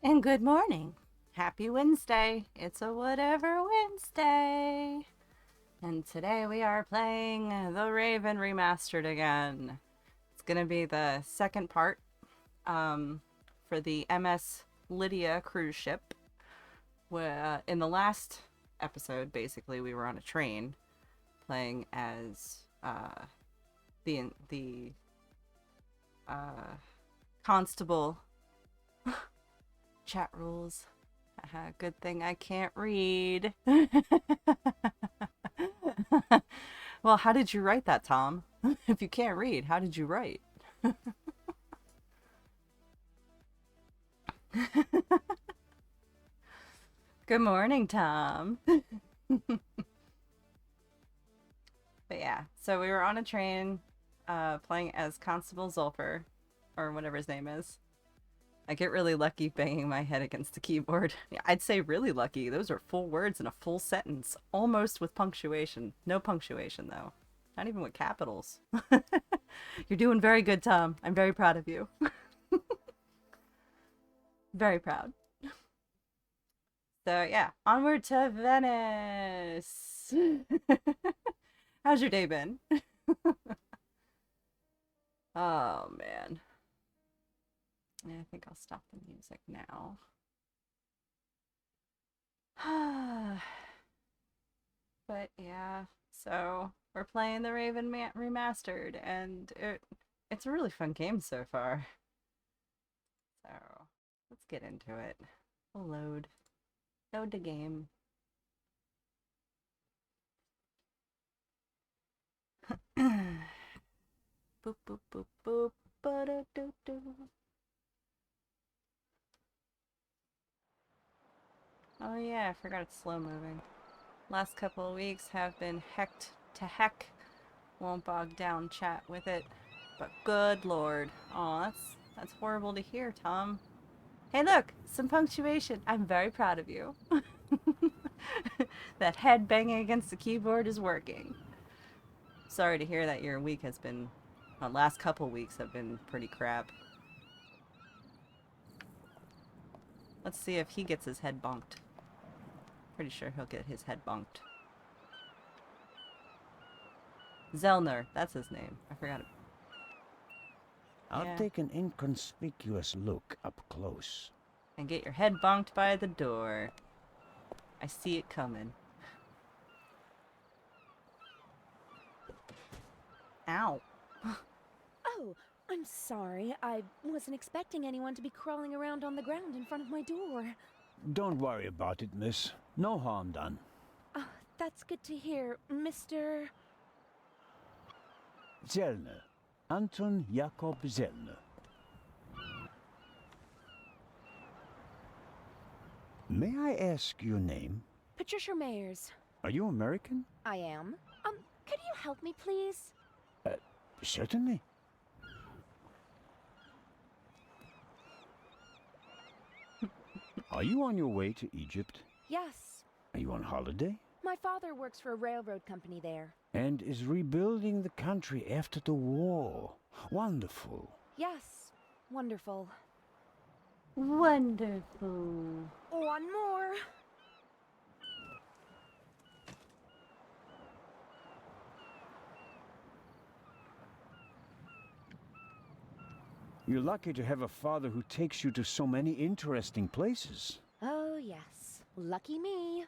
And good morning. Happy Wednesday. It's a whatever Wednesday. And today we are playing the Raven Remastered again. It's going to be the second part for the MS Lydia cruise ship. In the last episode, basically, we were on a train playing as the constable. Chat rules. Good thing I can't read. Well, how did you write that, Tom? If you can't read, how did you write? Good morning, Tom. But yeah, so we were on a train playing as Constable Zulfer, or whatever his name is. I get really lucky banging my head against the keyboard. I'd say really lucky. Those are full words in a full sentence, almost with punctuation. No punctuation, though. Not even with capitals. You're doing very good, Tom. I'm very proud of you. Very proud. So, yeah, onward to Venice. How's your day been? Oh, man. Yeah, I think I'll stop the music now. But yeah, so we're playing the Raven Remastered, and it's a really fun game so far. So let's get into it. We'll load the game. Boop boop boop boop. Ba-da-doo-doo. Oh yeah, I forgot it's slow moving. Last couple of weeks have been hecked to heck. Won't bog down chat with it. But good lord. Aw, that's horrible to hear, Tom. Hey look, some punctuation. I'm very proud of you. That head banging against the keyboard is working. Sorry to hear that your week has been, last couple weeks have been pretty crap. Let's see if he gets his head bonked. Pretty sure he'll get his head bonked. Zellner, that's his name. I forgot it. I'll take an inconspicuous look up close. And get your head bonked by the door. I see it coming. Ow. Oh, I'm sorry. I wasn't expecting anyone to be crawling around on the ground in front of my door. Don't worry about it, miss. No harm done. Oh, that's good to hear, Mr. Zellner. Anton Jakob Zellner. May I ask your name? Patricia Mayers. Are you American? I am. Could you help me, please? Certainly. Are you on your way to Egypt? Yes. Are you on holiday? My father works for a railroad company there. And is rebuilding the country after the war. Wonderful. Yes. Wonderful. Wonderful. One more. You're lucky to have a father who takes you to so many interesting places. Oh, yes. Lucky me.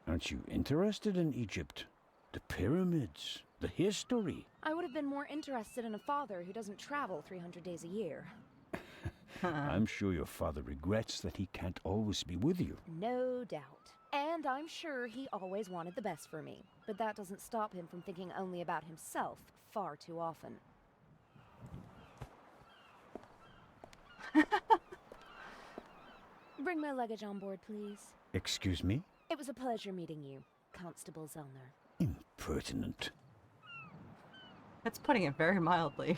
Aren't you interested in Egypt? The pyramids, the history. I would have been more interested in a father who doesn't travel 300 days a year. I'm sure your father regrets that he can't always be with you. No doubt. And I'm sure he always wanted the best for me. But that doesn't stop him from thinking only about himself far too often. Bring my luggage on board, please. Excuse me? It was a pleasure meeting you, Constable Zellner. Impertinent. That's putting it very mildly.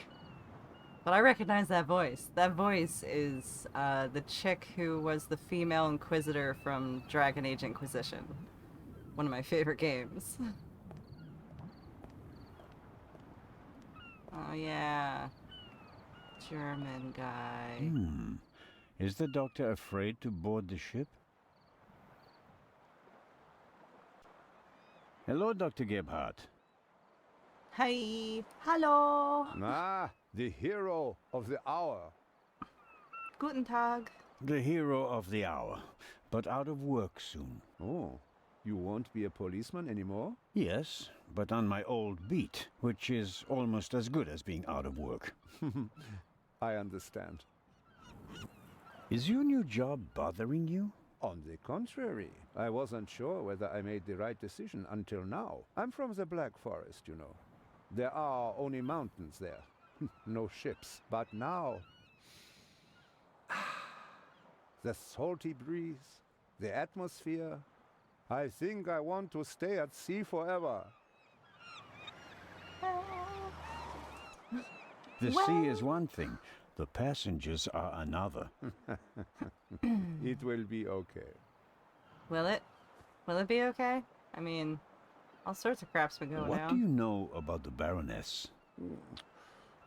But I recognize that voice. That voice is the chick who was the female inquisitor from Dragon Age Inquisition. One of my favorite games. Oh yeah. German guy. Is the doctor afraid to board the ship? Hello, Dr. Gebhardt. Hi. Hallo. Ah, the hero of the hour. Guten Tag. The hero of the hour, but out of work soon. Oh, you won't be a policeman anymore? Yes, but on my old beat, which is almost as good as being out of work. I understand. Is your new job bothering you? On the contrary, I wasn't sure whether I made the right decision until now. I'm from the Black Forest, you know. There are only mountains there. No ships. But now... the salty breeze, the atmosphere... I think I want to stay at sea forever. The sea is one thing, the passengers are another. It will be okay. Will it? Will it be okay? I mean, all sorts of crap's been going What down. do you know about the Baroness?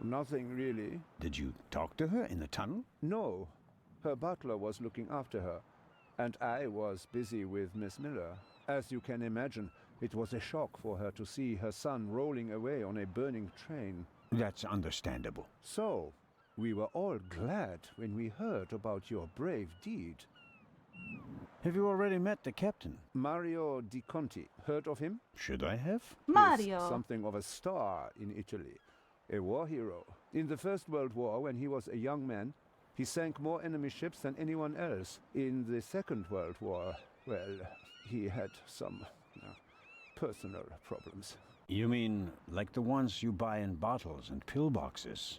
Nothing really. Did you talk to her in the tunnel? No. Her butler was looking after her, and I was busy with Miss Miller. As you can imagine, it was a shock for her to see her son rolling away on a burning train. That's understandable. So, we were all glad when we heard about your brave deed. Have you already met the captain? Mario Di Conti. Heard of him? Should I have? Mario. He's something of a star in Italy. A war hero. In the First World War, when he was a young man, he sank more enemy ships than anyone else. In the Second World War, well, he had some personal problems. You mean like the ones you buy in bottles and pillboxes?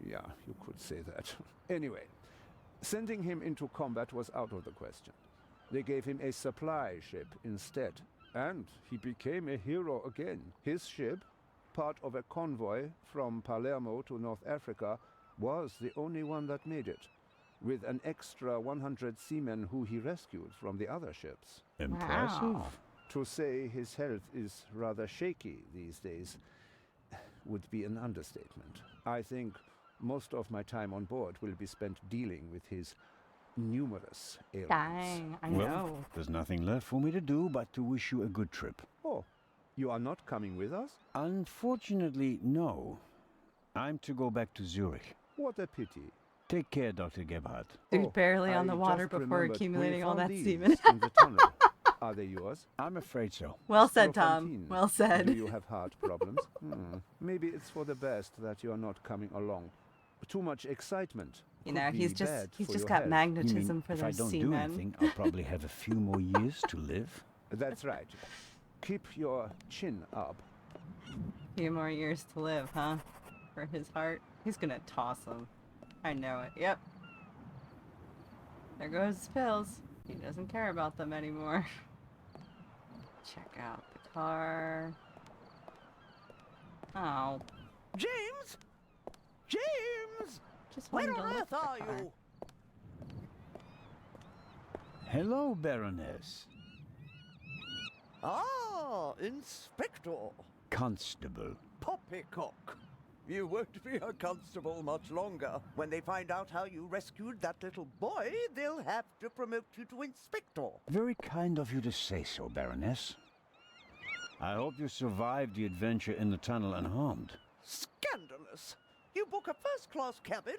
Yeah, you could say that. Anyway, sending him into combat was out of the question. They gave him a supply ship instead, and he became a hero again. His ship, part of a convoy from Palermo to North Africa, was the only one that made it, with an extra 100 seamen who he rescued from the other ships. Impressive. Wow. To say his health is rather shaky these days would be an understatement. I think most of my time on board will be spent dealing with his numerous ailments. Dang, I Well, know. there's nothing left for me to do but to wish you a good trip. Oh, you are not coming with us? Unfortunately, no. I'm to go back to Zurich. What a pity. Take care, Dr. Gebhardt. Dude, Oh, barely on I the water just before remembered, accumulating we all found that these semen. in the tunnel. Are they yours? I'm afraid so. Well said, Tom. Strophantine. Well said. Do you have heart problems? Maybe it's for the best that you are not coming along. Too much excitement. You could know, be he's just bad for got your health. You magnetism mean for if I those don't do semen. anything, I'll probably have a few more years to live? That's right. Keep your chin up. Few more years to live, huh? For his heart. He's gonna toss them. I know it. Yep. There goes his pills. He doesn't care about them anymore. Check out the car. Oh. James? James! Just wanted Where to on look earth at are the car. you? Hello, Baroness. Ah, Inspector. Constable. Poppycock. You won't be a constable much longer. When they find out how you rescued that little boy, they'll have to promote you to Inspector. Very kind of you to say so, Baroness. I hope you survived the adventure in the tunnel unharmed. Scandalous. You book a first-class cabin,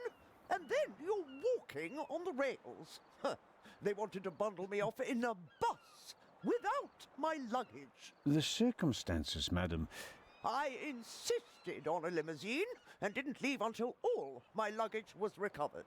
and then you're walking on the rails. Huh. They wanted to bundle me off in a bus without my luggage. The circumstances, madam. I insisted on a limousine and didn't leave until all my luggage was recovered.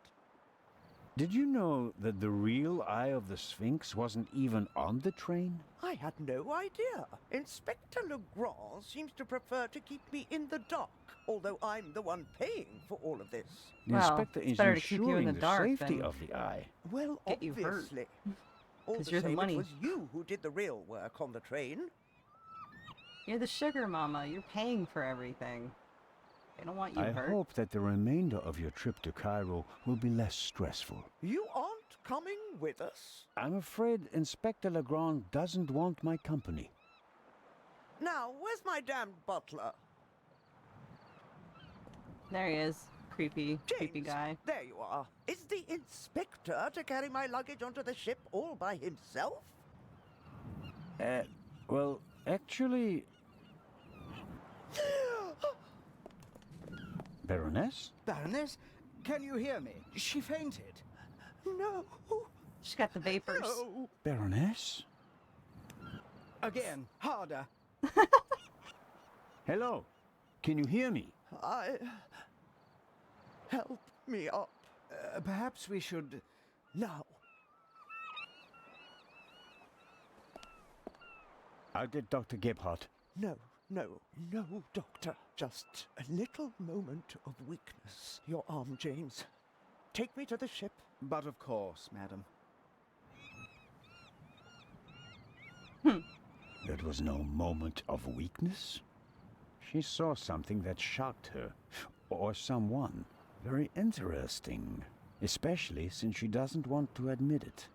Did you know that the real Eye of the Sphinx wasn't even on the train? I had no idea. Inspector Legrand seems to prefer to keep me in the dark, although I'm the one paying for all of this. The Well, inspector it's is better to keep you in ensuring the the dark safety than of the Eye. Well, get you hurt. obviously. All 'Cause the you're the same, money. it was you who did the real work on the train. You're the sugar mama. You're paying for everything. They don't want you I hurt. hope that the remainder of your trip to Cairo will be less stressful. You aren't coming with us? I'm afraid Inspector Legrand doesn't want my company. Now, where's my damned butler? There he is. Creepy James, guy. there you are. Is the inspector to carry my luggage onto the ship all by himself? Well, actually... Baroness? Baroness, can you hear me? She fainted. No. She got the vapors. No. Baroness? Again, harder. Hello? Can you hear me? Help me up. Perhaps we should... Now. I'll get Dr. Gebhardt. No, Doctor. Just a little moment of weakness. Your arm, James. Take me to the ship. But of course, madam. That was no moment of weakness. She saw something that shocked her. Or someone. Very interesting. Especially since she doesn't want to admit it.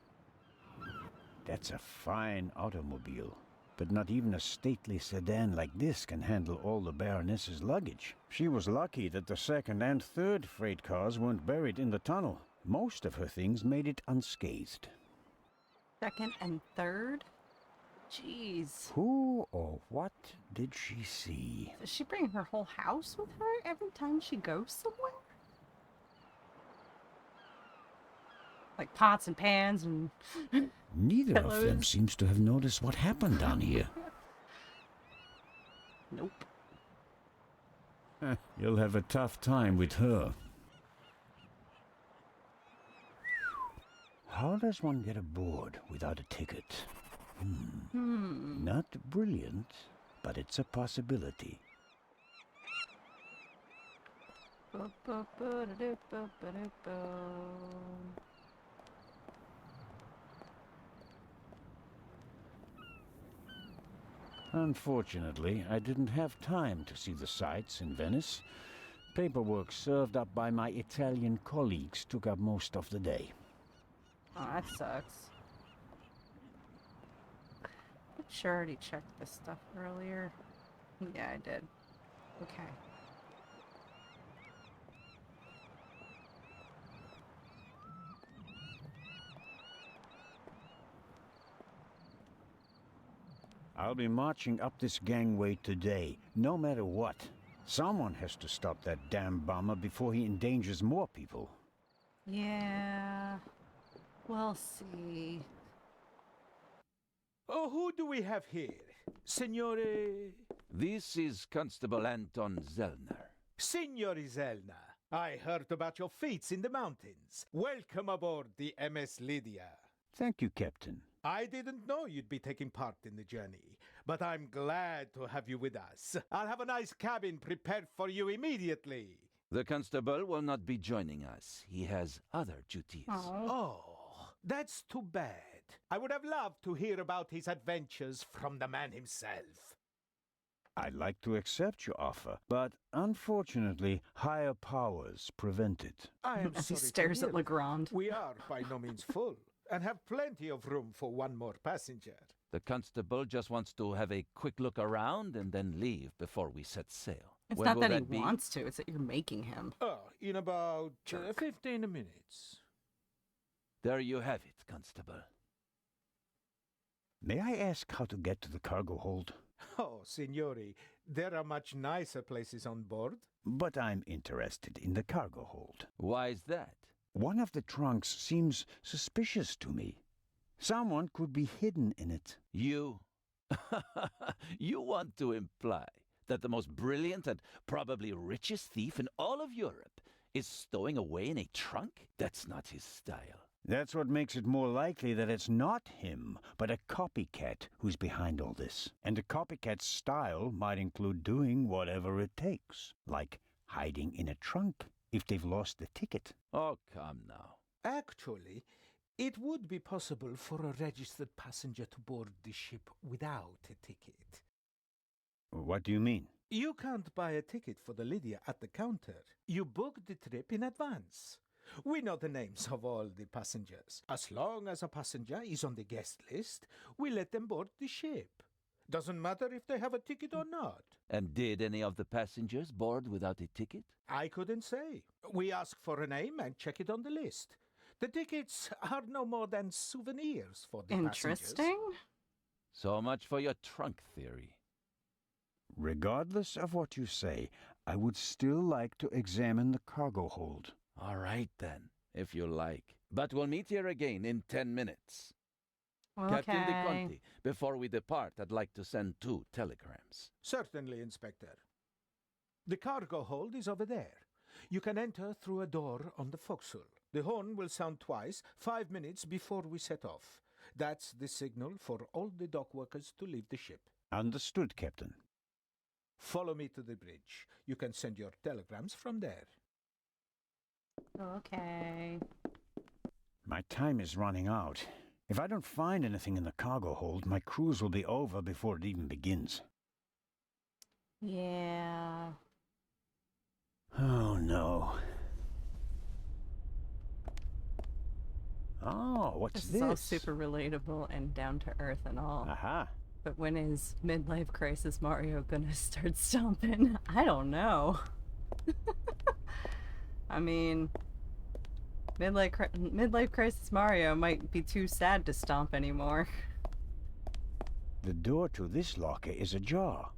That's a fine automobile. But not even a stately sedan like this can handle all the Baroness's luggage. She was lucky that the second and third freight cars weren't buried in the tunnel. Most of her things made it unscathed. Second and third? Jeez. Who or what did she see? Does she bring her whole house with her every time she goes somewhere? Like pots and pans and... Neither of them Pillows. seems to have noticed what happened down here. Nope. You'll have a tough time with her. How does one get aboard without a ticket? Not brilliant, but it's a possibility. Unfortunately, I didn't have time to see the sights in Venice. Paperwork served up by my Italian colleagues took up most of the day. Oh, that sucks. I'm sure I already checked this stuff earlier. Yeah, I did. Okay. I'll be marching up this gangway today, no matter what. Someone has to stop that damn bomber before he endangers more people. Yeah. We'll see. Oh, who do we have here? Signore... This is Constable Anton Zellner. Signore Zelna. I heard about your feats in the mountains. Welcome aboard the MS Lydia. Thank you, Captain. I didn't know you'd be taking part in the journey, but I'm glad to have you with us. I'll have a nice cabin prepared for you immediately. The constable will not be joining us. He has other duties. Oh, that's too bad. I would have loved to hear about his adventures from the man himself. I'd like to accept your offer, but unfortunately, higher powers prevent it. I am As he sorry to stares at hear. Legrand. We are by no means full, and have plenty of room for one more passenger. The constable just wants to have a quick look around and then leave before we set sail. It's When not will that he be? wants to, it's that you're making him. Oh, in about Jerk. 15 minutes. There you have it, constable. May I ask how to get to the cargo hold? Oh, signori, there are much nicer places on board. But I'm interested in the cargo hold. Why is that? One of the trunks seems suspicious to me. Someone could be hidden in it. You? You want to imply that the most brilliant and probably richest thief in all of Europe is stowing away in a trunk? That's not his style. That's what makes it more likely that it's not him, but a copycat who's behind all this. And a copycat's style might include doing whatever it takes, like hiding in a trunk if they've lost the ticket. Oh, come now. Actually, it would be possible for a registered passenger to board the ship without a ticket. What do you mean? You can't buy a ticket for the Lydia at the counter. You book the trip in advance. We know the names of all the passengers. As long as a passenger is on the guest list, we let them board the ship. Doesn't matter if they have a ticket or not. And did any of the passengers board without a ticket? I couldn't say. We ask for a name and check it on the list. The tickets are no more than souvenirs for the passengers. Interesting. So much for your trunk theory. Regardless of what you say, I would still like to examine the cargo hold. All right, then, if you like. But we'll meet here again in 10 minutes. Okay. Captain De Conti, before we depart, I'd like to send 2 telegrams. Certainly, Inspector. The cargo hold is over there. You can enter through a door on the forecastle. The horn will sound twice, 5 minutes before we set off. That's the signal for all the dock workers to leave the ship. Understood, Captain. Follow me to the bridge. You can send your telegrams from there. Okay. My time is running out. If I don't find anything in the cargo hold, my cruise will be over before it even begins. Yeah. Oh, no. Oh, what's This this? is all super relatable and down to earth and all. Aha. But when is midlife crisis Mario gonna start stomping? I don't know. I mean, midlife crisis Mario might be too sad to stomp anymore. The door to this locker is ajar.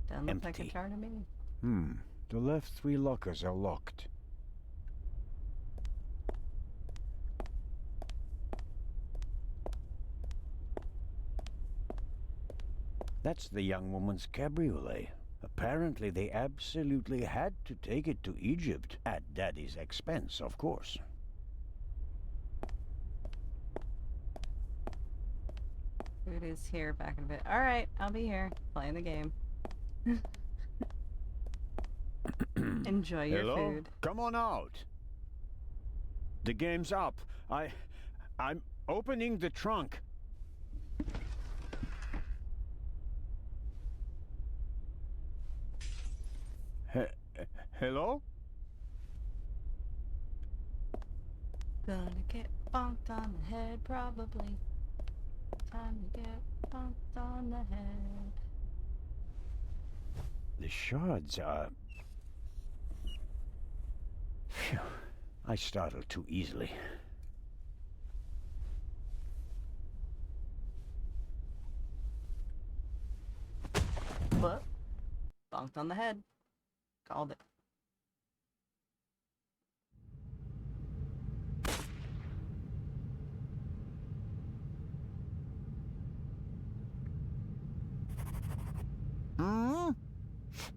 Doesn't look like a Empty. jar to me. The left 3 lockers are locked. That's the young woman's cabriolet. Apparently they absolutely had to take it to Egypt, at Daddy's expense, of course. Food is here, back in a bit. Alright, I'll be here, playing the game. Enjoy your Hello? food. Come on out. The game's up. I'm opening the trunk. Hello? Gonna get bonked on the head, probably. Time to get bonked on the head. The shards are... Phew. I startled too easily. What? Bonked on the head. Called it. Hmm?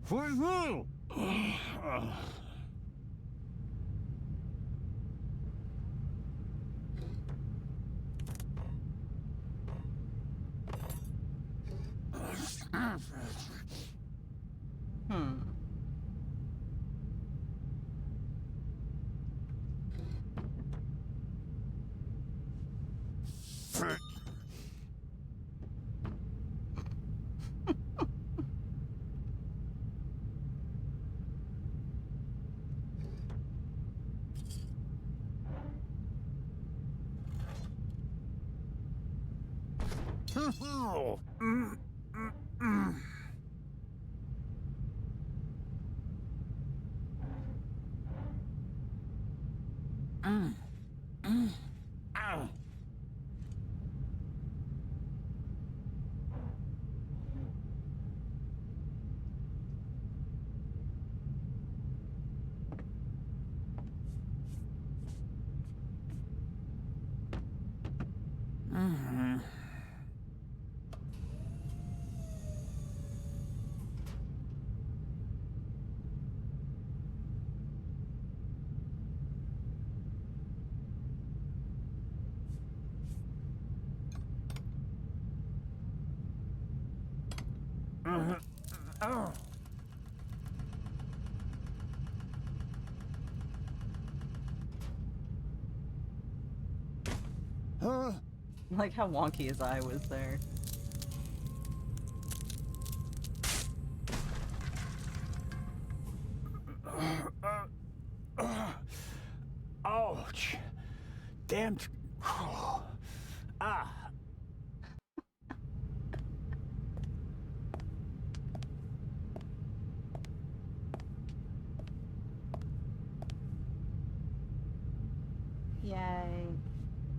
For who? Hmm. Huh? Like how wonky his eye was there. Ouch! Damn. Ah! Yay.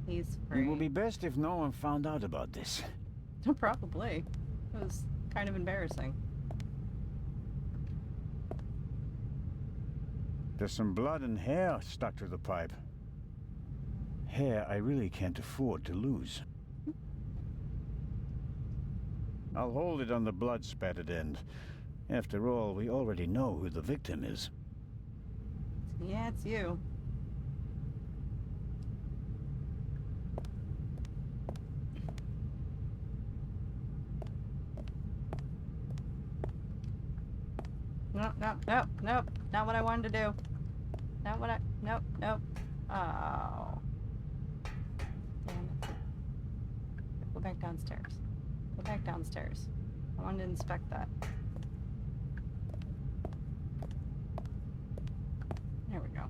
He's free. It will be best if no one found out about this. Probably. It was kind of embarrassing. There's some blood and hair stuck to the pipe. Hair I really can't afford to lose. I'll hold it on the blood-spattered end. After all, we already know who the victim is. Yeah, it's you. Nope, nope, nope, nope. Not what I wanted to do. Not what I... Nope, nope. Oh. Damn it. Go back downstairs. Go back downstairs. I wanted to inspect that. There we go.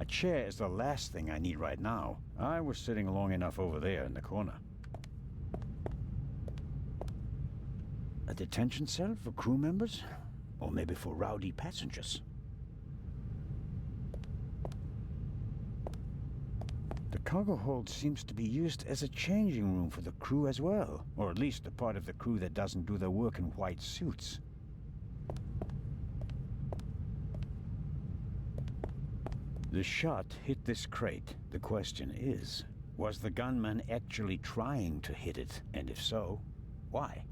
A chair is the last thing I need right now. I was sitting long enough over there in the corner. A detention cell for crew members? Or maybe for rowdy passengers? The cargo hold seems to be used as a changing room for the crew as well. Or at least the part of the crew that doesn't do their work in white suits. The shot hit this crate. The question is, was the gunman actually trying to hit it? And if so, why?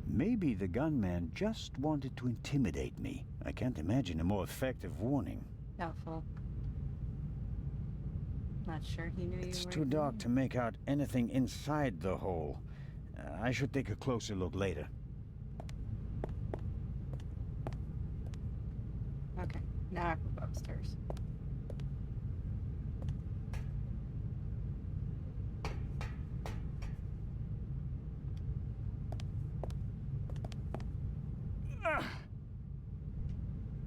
Maybe the gunman just wanted to intimidate me. I can't imagine a more effective warning. Doubtful. Not sure he knew you It's were too dark to make out anything inside the hole. I should take a closer look later. Okay, now I can go upstairs.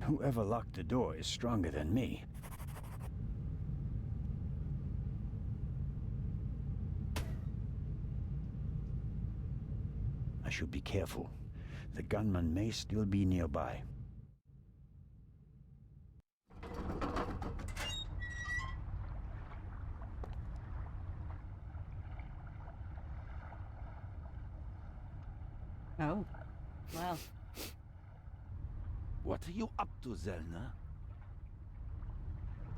Whoever locked the door is stronger than me. I should be careful. The gunman may still be nearby. Oh, well. What are you up to, Zelna?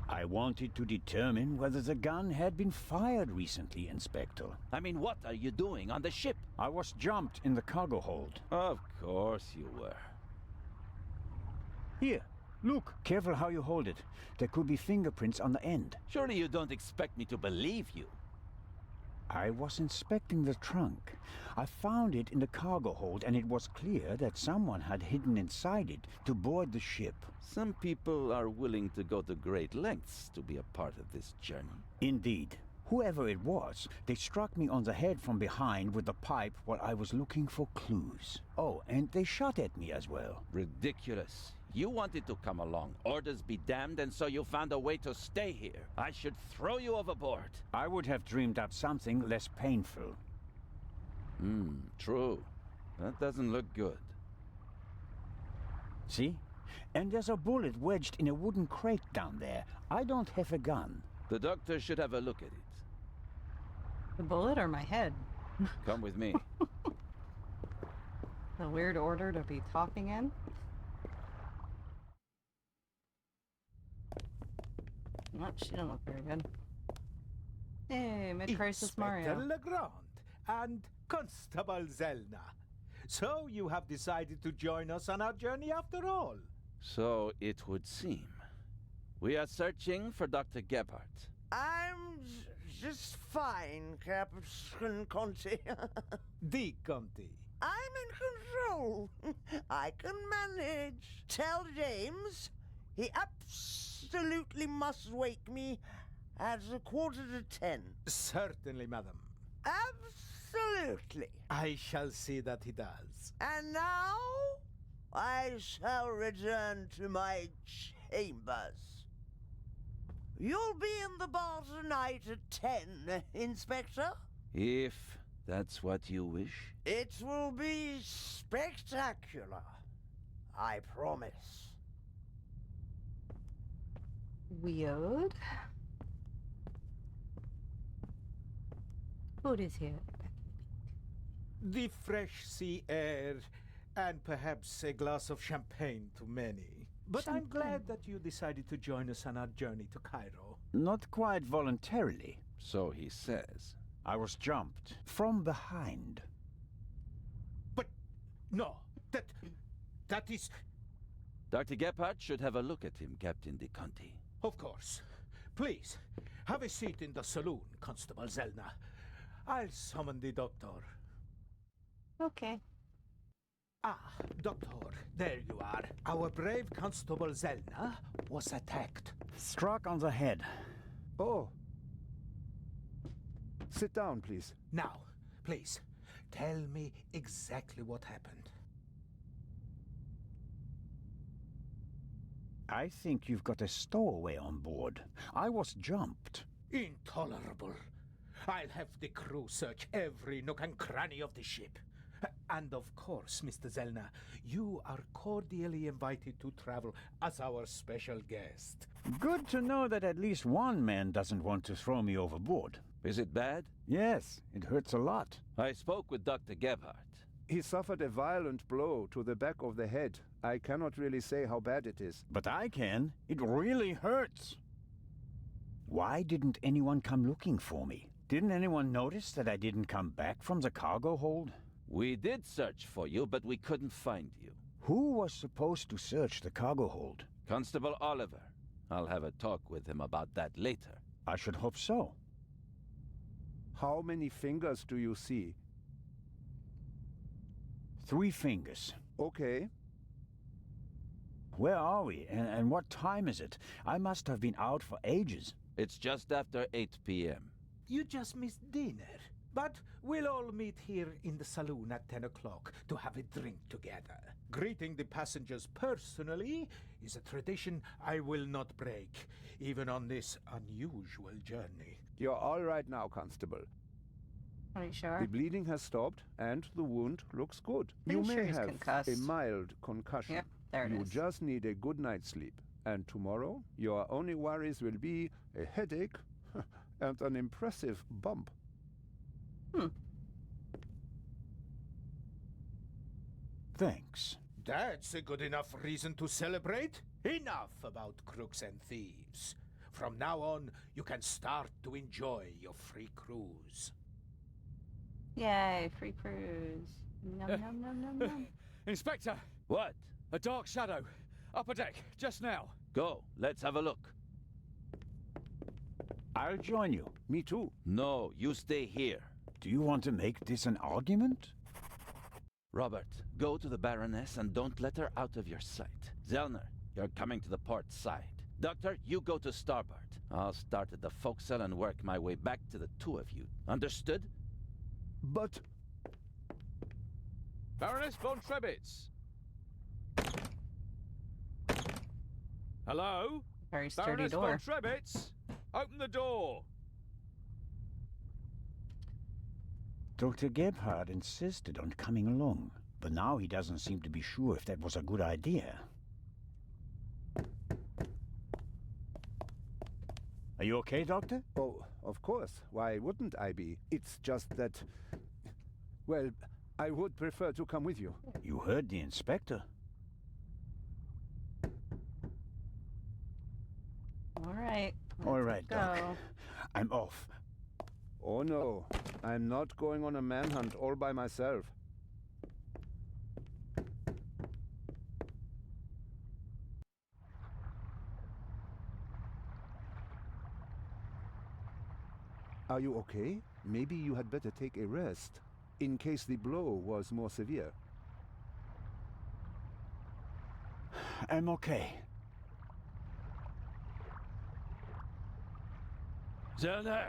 I wanted to determine whether the gun had been fired recently, Inspector. I mean, what are you doing on the ship? I was jumped in the cargo hold. Of course you were. Here, look. Careful how you hold it. There could be fingerprints on the end. Surely you don't expect me to believe you. I was inspecting the trunk. I found it in the cargo hold, and it was clear that someone had hidden inside it to board the ship. Some people are willing to go to great lengths to be a part of this journey. Indeed. Whoever it was, they struck me on the head from behind with the pipe while I was looking for clues. Oh, and they shot at me as well. Ridiculous. You wanted to come along. Orders be damned, and so you found a way to stay here. I should throw you overboard. I would have dreamed up something less painful. True. That doesn't look good. See? And there's a bullet wedged in a wooden crate down there. I don't have a gun. The doctor should have a look at it. The bullet or my head? Come with me. The weird order to be talking in? Well, she don't look very good. Hey, mid-crisis Mario. Inspector Legrand and Constable Zelna. So you have decided to join us on our journey after all. So it would seem. We are searching for Dr. Gebhardt. I'm just fine, Captain Conti. Di Conti. I'm in control. I can manage. Tell James he absolutely must wake me at 10:15? Certainly, madam. Absolutely. I shall see that he does. And now I shall return to my chambers. You'll be in the bar tonight at 10, Inspector. If that's what you wish. It will be spectacular. I promise. Weird. Food is here. The fresh sea air, and perhaps a glass of champagne to many. But I'm glad that you decided to join us on our journey to Cairo. Not quite voluntarily. So he says. I was jumped from behind. But no, that is... Dr. Gebhardt should have a look at him, Captain De Conti. Of course. Please, have a seat in the saloon, Constable Zelna. I'll summon the doctor. Okay. Ah, Doctor, there you are. Our brave Constable Zelna was attacked. Struck on the head. Oh. Sit down, please. Now, please, tell me exactly what happened. I think you've got a stowaway on board. I was jumped. Intolerable. I'll have the crew search every nook and cranny of the ship. And of course, Mr. Zelna, you are cordially invited to travel as our special guest. Good to know that at least one man doesn't want to throw me overboard. Is it bad? Yes, it hurts a lot. I spoke with Dr. Gebhardt. He suffered a violent blow to the back of the head. I cannot really say how bad it is. But I can. It really hurts. Why didn't anyone come looking for me? Didn't anyone notice that I didn't come back from the cargo hold? We did search for you, but we couldn't find you. Who was supposed to search the cargo hold? Constable Oliver. I'll have a talk with him about that later. I should hope so. How many fingers do you see? 3 fingers. Okay. Where are we? And what time is it? I must have been out for ages. It's just after 8 p.m. You just missed dinner. But we'll all meet here in the saloon at 10 o'clock to have a drink together. Greeting the passengers personally is a tradition I will not break, even on this unusual journey. You're all right now, Constable. Are you sure? The bleeding has stopped, and the wound looks good. Pretty You sure may he's have concussed. a mild concussion. Yep, there it You is. just need a good night's sleep. And tomorrow, your only worries will be a headache and an impressive bump. Thanks. That's a good enough reason to celebrate. Enough about crooks and thieves. From now on, you can start to enjoy your free cruise. Yay, free cruise. Nom nom nom nom nom. Inspector, What? a dark shadow. Upper deck, just now. Go, let's have a look. I'll join you. Me too. No, you stay here. Do you want to make this an argument? Robert, go to the Baroness and don't let her out of your sight. Zellner, you're coming to the port side. Doctor, you go to starboard. I'll start at the forecastle and work my way back to the 2 of you. Understood? But Baroness von Trebitz. Hello? Very sturdy Baroness door. von Trebitz. Open the door. Dr. Gebhardt insisted on coming along, but now he doesn't seem to be sure if that was a good idea. Are you okay, Doctor? oh, of course. Why wouldn't I be? It's just that, well, I would prefer to come with you. You heard the inspector. All right. All right, Doc. Go. I'm off. Oh no, I'm not going on a manhunt all by myself. Are you okay? Maybe you had better take a rest, in case the blow was more severe. I'm okay. Zellner,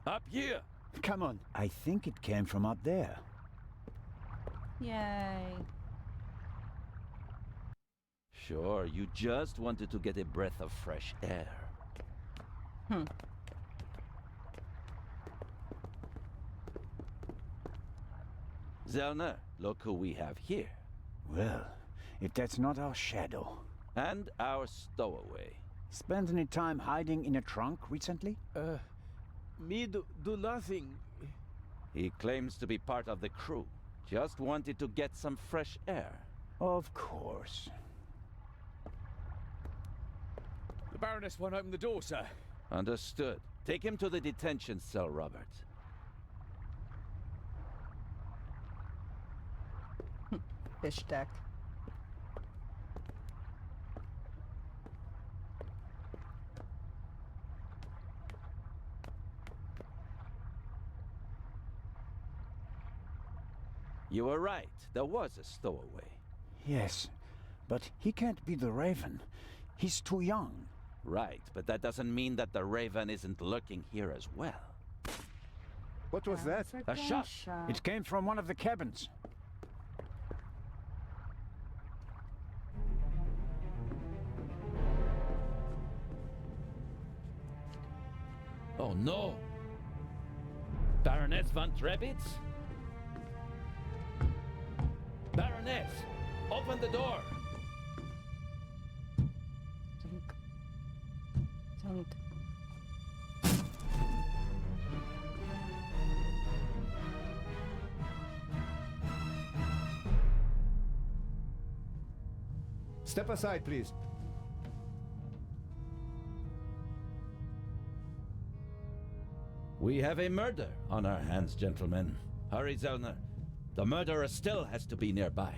up here! Come on. I think it came from up there. Yay. Sure, you just wanted to get a breath of fresh air. Zellner, look who we have here. Well, if that's not our shadow. And our stowaway. Spent any time hiding in a trunk recently? Me do nothing. He claims to be part of the crew. Just wanted to get some fresh air. Of course. The Baroness won't open the door, sir. Understood. Take him to the detention cell, Robert. Fish deck. You were right. There was a stowaway. Yes, but he can't be the Raven. He's too young. Right, but that doesn't mean that the Raven isn't lurking here as well. What was that? A shot. It came from one of the cabins. Oh no! Baroness von Trebitz? Baroness! Open the door! Dunk. Step aside, please. We have a murder on our hands, gentlemen. Hurry, Zellner. The murderer still has to be nearby.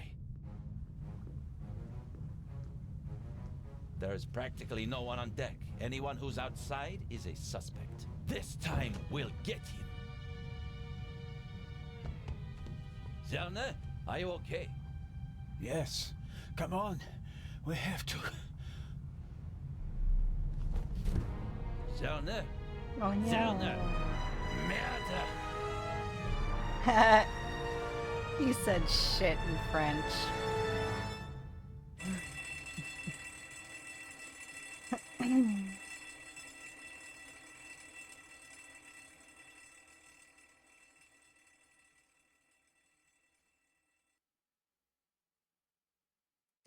There's practically no one on deck. Anyone who's outside is a suspect. This time, we'll get him. Zellner, are you okay? Yes. Come on. We have to. Zellner? Oh no. Zellner! Murder! You said shit in French.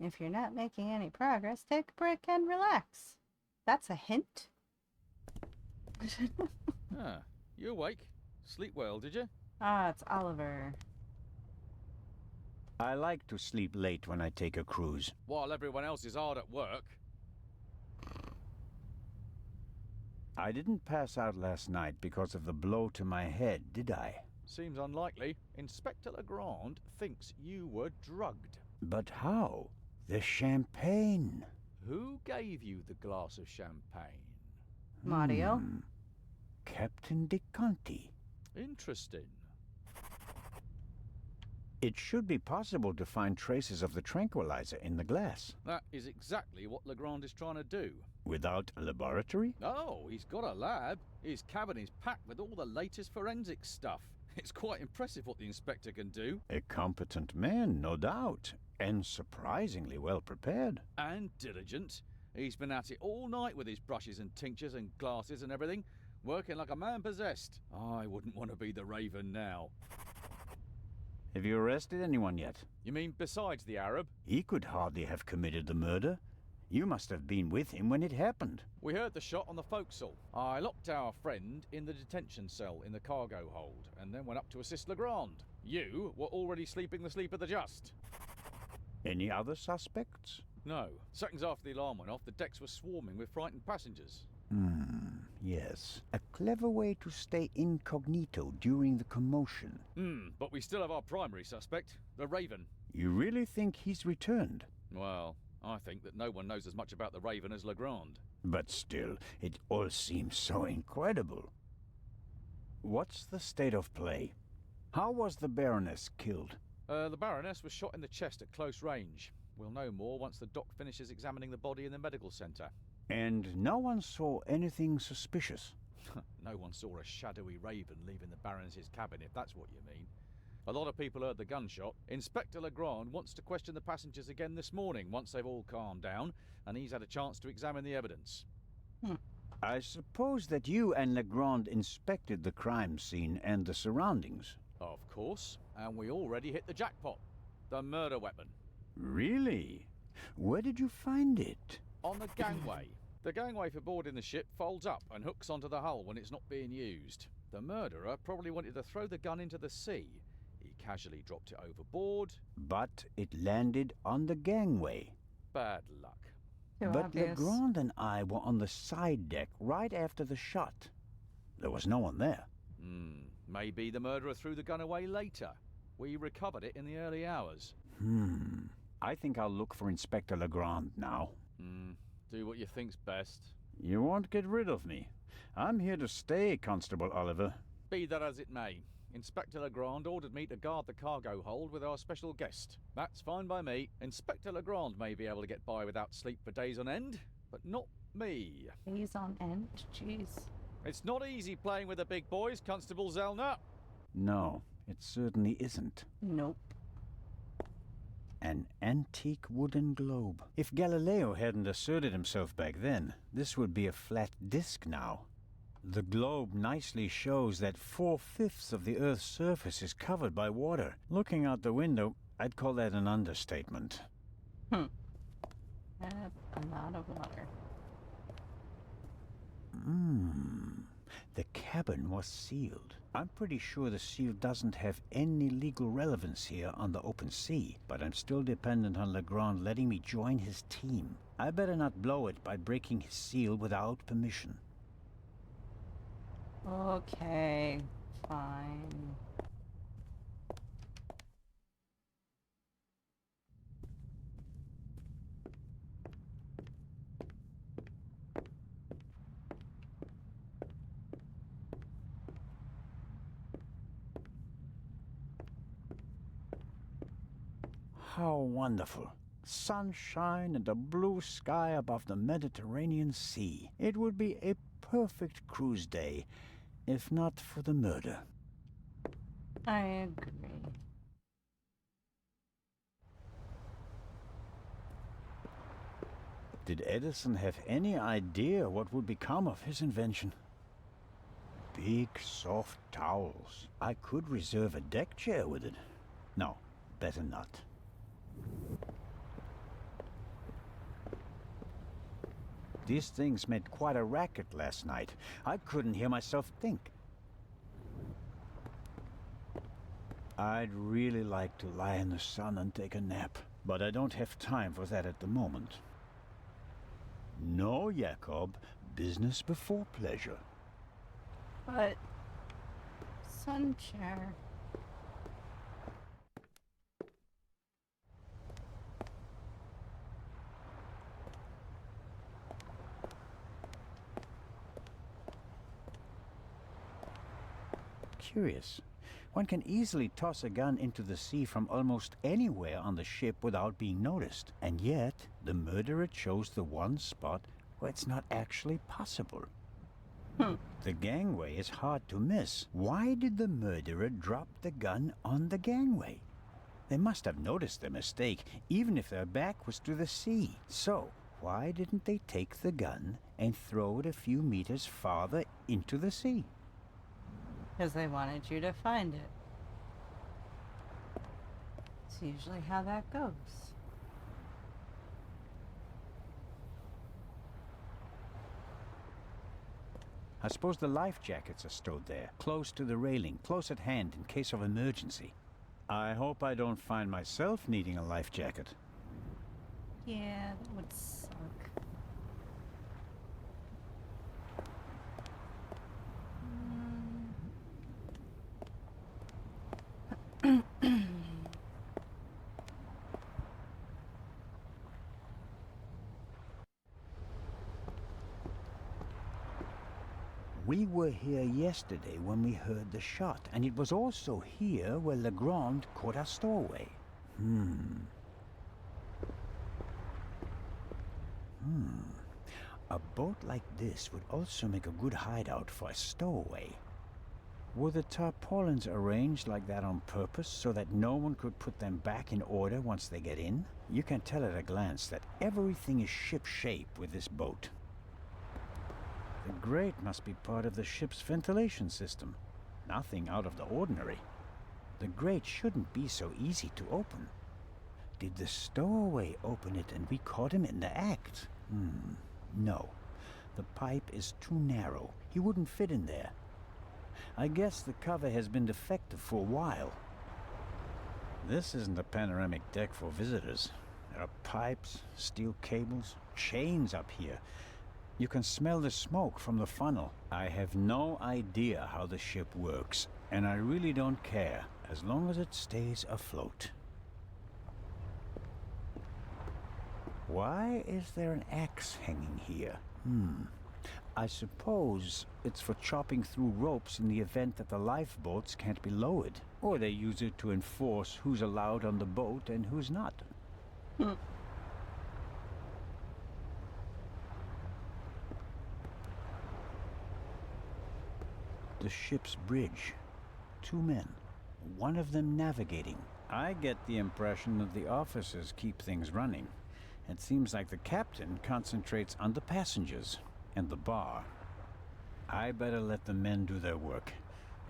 If you're not making any progress, take a break and relax. That's a hint. Ah, you awake? Sleep well, did you? Ah, it's Oliver. I like to sleep late when I take a cruise. While everyone else is hard at work. I didn't pass out last night because of the blow to my head, did I? Seems unlikely. Inspector Legrand thinks you were drugged. But how? The champagne. Who gave you the glass of champagne? Mario? Captain De Conti. Interesting. It should be possible to find traces of the tranquilizer in the glass. That is exactly what Legrand is trying to do. Without a laboratory? Oh, he's got a lab. His cabin is packed with all the latest forensic stuff. It's quite impressive what the inspector can do. A competent man, no doubt. And surprisingly well prepared. And diligent. He's been at it all night with his brushes and tinctures and glasses and everything, working like a man possessed. I wouldn't want to be the Raven now. Have you arrested anyone yet? You mean besides the Arab? He could hardly have committed the murder. You must have been with him when it happened. We heard the shot on the forecastle. I locked our friend in the detention cell in the cargo hold, and then went up to assist Legrand. You were already sleeping the sleep of the just. Any other suspects? No. Seconds after the alarm went off, the decks were swarming with frightened passengers. Yes. A clever way to stay incognito during the commotion. But we still have our primary suspect, the Raven. You really think he's returned? Well, I think that no one knows as much about the Raven as Legrand. But still, it all seems so incredible. What's the state of play? How was the Baroness killed? The Baroness was shot in the chest at close range. We'll know more once the doc finishes examining the body in the medical centre. And no one saw anything suspicious? No one saw a shadowy raven leaving the Baroness's cabin, if that's what you mean. A lot of people heard the gunshot. Inspector Legrand wants to question the passengers again this morning, once they've all calmed down, and he's had a chance to examine the evidence. I suppose that you and Legrand inspected the crime scene and the surroundings. Of course, and we already hit the jackpot. The murder weapon. Really? Where did you find it? On the gangway. The gangway for boarding the ship folds up and hooks onto the hull when it's not being used. The murderer probably wanted to throw the gun into the sea. He casually dropped it overboard. But it landed on the gangway. Bad luck. Too But obvious. Legrand and I were on the side deck right after the shot. There was no one there. Maybe the murderer threw the gun away later. We recovered it in the early hours. I think I'll look for Inspector Legrand now. Do what you think's best. You won't get rid of me. I'm here to stay, Constable Oliver. Be that as it may, Inspector Legrand ordered me to guard the cargo hold with our special guest. That's fine by me. Inspector Legrand may be able to get by without sleep for days on end, but not me. Days on end? Jeez. It's not easy playing with the big boys, Constable Zellner. No, it certainly isn't. Nope. An antique wooden globe. If Galileo hadn't asserted himself back then, this would be a flat disk now. The globe nicely shows that 4/5 of the Earth's surface is covered by water. Looking out the window, I'd call that an understatement. A lot of water. The cabin was sealed. I'm pretty sure the seal doesn't have any legal relevance here on the open sea, but I'm still dependent on Legrand letting me join his team. I better not blow it by breaking his seal without permission. Okay, fine. How wonderful. Sunshine and a blue sky above the Mediterranean Sea. It would be a perfect cruise day, if not for the murder. I agree. Did Edison have any idea what would become of his invention? Big, soft towels. I could reserve a deck chair with it. No, better not. These things made quite a racket last night. I couldn't hear myself think. I'd really like to lie in the sun and take a nap, but I don't have time for that at the moment. No, Jacob. Business before pleasure. But... sun chair. Curious. One can easily toss a gun into the sea from almost anywhere on the ship without being noticed. And yet, the murderer chose the one spot where it's not actually possible. The gangway is hard to miss. Why did the murderer drop the gun on the gangway? They must have noticed their mistake, even if their back was to the sea. So, why didn't they take the gun and throw it a few meters farther into the sea? Because they wanted you to find it. It's usually how that goes. I suppose the life jackets are stowed there, close to the railing, close at hand in case of emergency. I hope I don't find myself needing a life jacket. Yeah, that would suck. We were here yesterday when we heard the shot, and it was also here where Legrand caught our stowaway. A boat like this would also make a good hideout for a stowaway. Were the tarpaulins arranged like that on purpose so that no one could put them back in order once they get in? You can tell at a glance that everything is ship-shape with this boat. The grate must be part of the ship's ventilation system. Nothing out of the ordinary. The grate shouldn't be so easy to open. Did the stowaway open it and we caught him in the act? No. The pipe is too narrow. He wouldn't fit in there. I guess the cover has been defective for a while. This isn't a panoramic deck for visitors. There are pipes, steel cables, chains up here. You can smell the smoke from the funnel. I have no idea how the ship works, and I really don't care, as long as it stays afloat. Why is there an axe hanging here? I suppose it's for chopping through ropes in the event that the lifeboats can't be lowered. Or they use it to enforce who's allowed on the boat and who's not. The ship's bridge. 2 men. One of them navigating. I get the impression that the officers keep things running. It seems like the captain concentrates on the passengers and the bar. I better let the men do their work.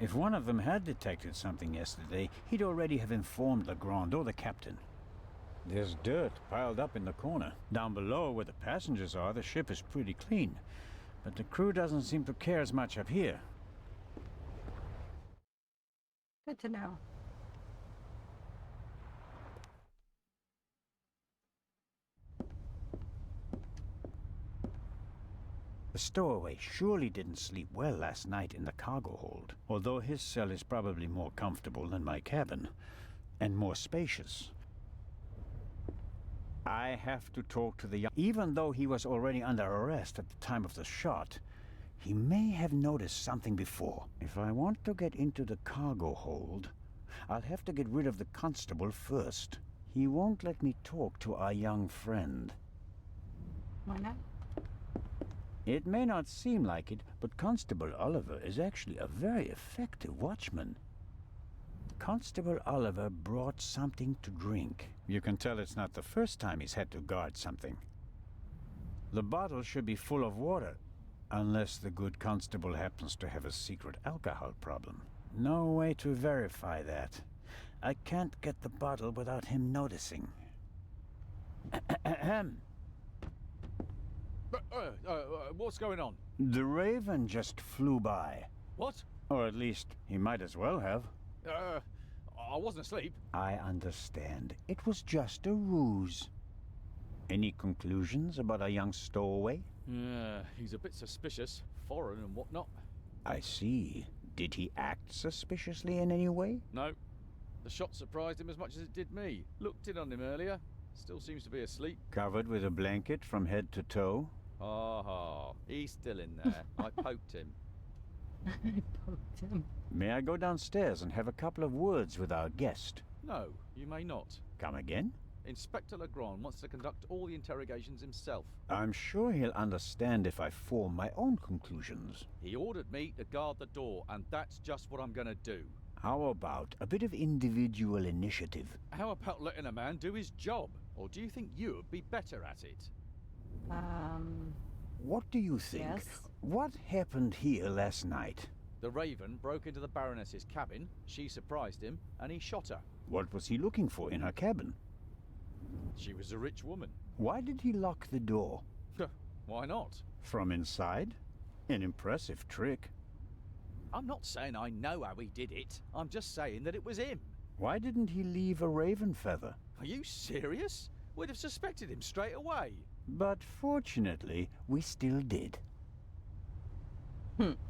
If one of them had detected something yesterday, he'd already have informed Legrand or the captain. There's dirt piled up in the corner. Down below where the passengers are, the ship is pretty clean. But the crew doesn't seem to care as much up here. Good to know. The stowaway surely didn't sleep well last night in the cargo hold, although his cell is probably more comfortable than my cabin, and more spacious. I have to talk to the young... Even though he was already under arrest at the time of the shot, he may have noticed something before. If I want to get into the cargo hold, I'll have to get rid of the constable first. He won't let me talk to our young friend. Why not? It may not seem like it, but Constable Oliver is actually a very effective watchman. Constable Oliver brought something to drink. You can tell it's not the first time he's had to guard something. The bottle should be full of water, unless the good constable happens to have a secret alcohol problem. No way to verify that. I can't get the bottle without him noticing. What's going on? The Raven just flew by. What? Or at least, he might as well have. I wasn't asleep. I understand. It was just a ruse. Any conclusions about a young stowaway? He's a bit suspicious. Foreign and whatnot. I see. Did he act suspiciously in any way? No. The shot surprised him as much as it did me. Looked in on him earlier. Still seems to be asleep. Covered with a blanket from head to toe? Ah, he's still in there. I poked him. I poked him. May I go downstairs and have a couple of words with our guest? No, you may not. Come again? Inspector Legrand wants to conduct all the interrogations himself. I'm sure he'll understand if I form my own conclusions. He ordered me to guard the door, and that's just what I'm gonna do. How about a bit of individual initiative? How about letting a man do his job? Or do you think you'd be better at it? What do you think? Yes. What happened here last night? The Raven broke into the Baroness's cabin, she surprised him, and he shot her. What was he looking for in her cabin? She was a rich woman. Why did he lock the door? Why not? From inside? An impressive trick. I'm not saying I know how he did it. I'm just saying that it was him. Why didn't he leave a raven feather? Are you serious? We'd have suspected him straight away. But fortunately, we still did.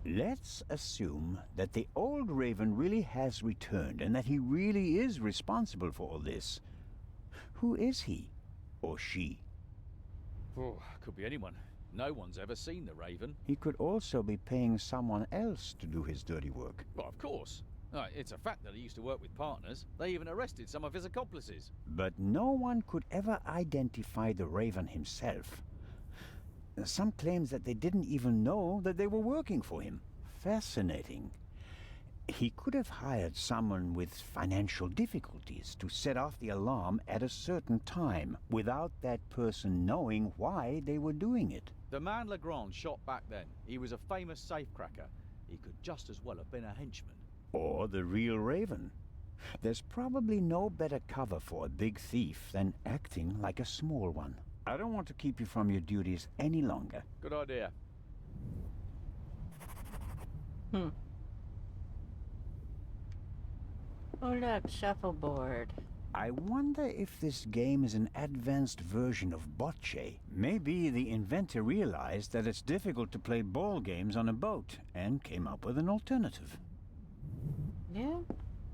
Let's assume that the old Raven really has returned and that he really is responsible for all this. Who is he? Or she? Oh, could be anyone. No one's ever seen the Raven. He could also be paying someone else to do his dirty work. Well, of course. It's a fact that he used to work with partners. They even arrested some of his accomplices. But no one could ever identify the Raven himself. Some claims that they didn't even know that they were working for him. Fascinating. He could have hired someone with financial difficulties to set off the alarm at a certain time without that person knowing why they were doing it. The man Legrand shot back then, he was a famous safecracker. He could just as well have been a henchman. Or the real Raven. There's probably no better cover for a big thief than acting like a small one. I don't want to keep you from your duties any longer. Good idea. Oh look, shuffleboard. I wonder if this game is an advanced version of bocce. Maybe the inventor realized that it's difficult to play ball games on a boat and came up with an alternative. Yeah,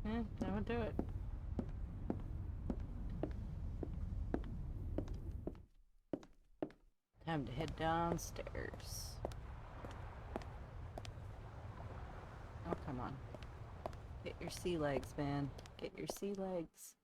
that would do it. Time to head downstairs. Oh, come on. Get your sea legs, man. Get your sea legs.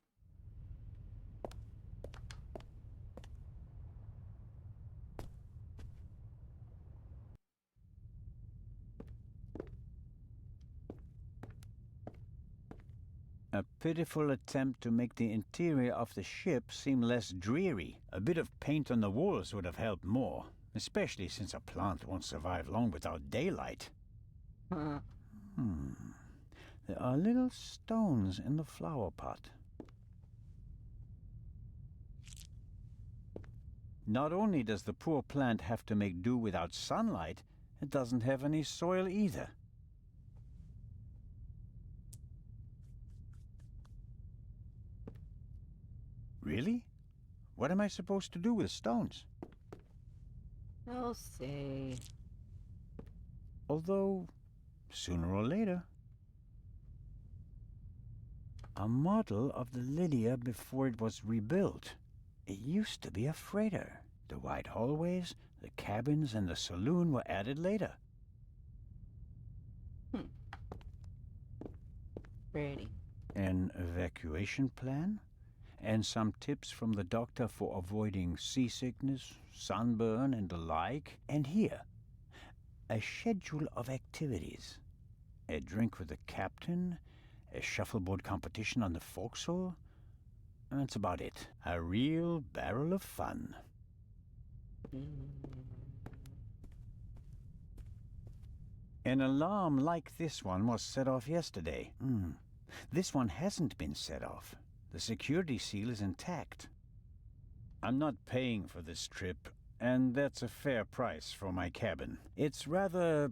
A pitiful attempt to make the interior of the ship seem less dreary. A bit of paint on the walls would have helped more, especially since a plant won't survive long without daylight. There are little stones in the flower pot. Not only does the poor plant have to make do without sunlight, it doesn't have any soil either. Really? What am I supposed to do with stones? We'll see. Although, sooner or later. A model of the Lydia before it was rebuilt. It used to be a freighter. The wide hallways, the cabins, and the saloon were added later. Ready. An evacuation plan? And some tips from the doctor for avoiding seasickness, sunburn, and the like. And here, a schedule of activities. A drink with the captain, a shuffleboard competition on the forecastle. That's about it. A real barrel of fun. An alarm like this one was set off yesterday. This one hasn't been set off. The security seal is intact. I'm not paying for this trip, and that's a fair price for my cabin. It's rather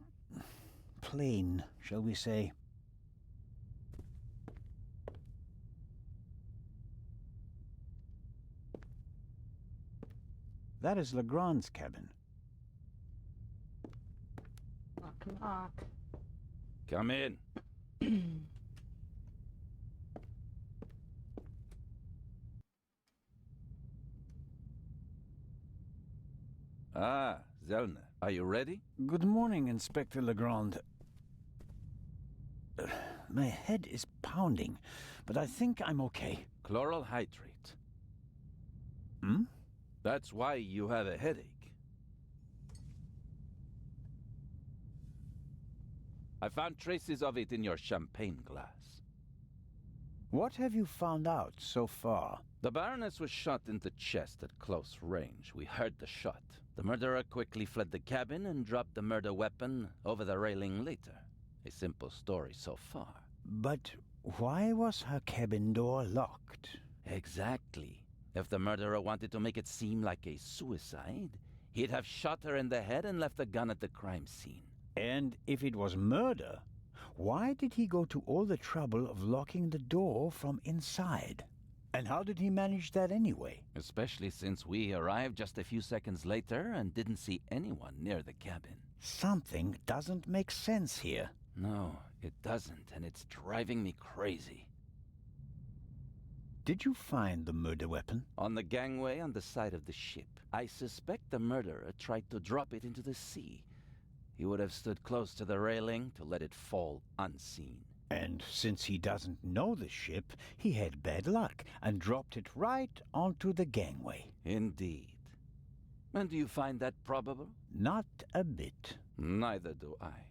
plain, shall we say. That is Legrand's cabin. Knock, knock. Come in. Ah, Zellner, are you ready? Good morning, Inspector Legrand. My head is pounding, but I think I'm okay. Chloral hydrate. Hmm? That's why you have a headache. I found traces of it in your champagne glass. What have you found out so far? The Baroness was shot in the chest at close range. We heard the shot. The murderer quickly fled the cabin and dropped the murder weapon over the railing later. A simple story so far. But why was her cabin door locked? Exactly. If the murderer wanted to make it seem like a suicide, he'd have shot her in the head and left the gun at the crime scene. And if it was murder, why did he go to all the trouble of locking the door from inside? And how did he manage that anyway? Especially since we arrived just a few seconds later and didn't see anyone near the cabin. Something doesn't make sense here. No, it doesn't, and it's driving me crazy. Did you find the murder weapon? On the gangway on the side of the ship. I suspect the murderer tried to drop it into the sea. He would have stood close to the railing to let it fall unseen. And since he doesn't know the ship, he had bad luck and dropped it right onto the gangway. Indeed. And do you find that probable? Not a bit. Neither do I.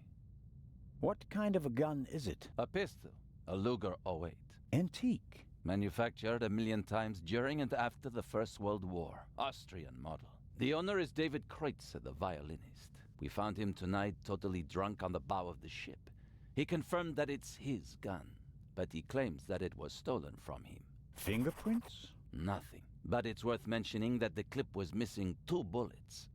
What kind of a gun is it? A pistol, a Luger '08. Antique. Manufactured 1,000,000 times during and after the First World War. Austrian model. The owner is David Kreutzer, the violinist. We found him tonight totally drunk on the bow of the ship. He confirmed that it's his gun, but he claims that it was stolen from him. Fingerprints? Nothing. But it's worth mentioning that the clip was missing 2 bullets.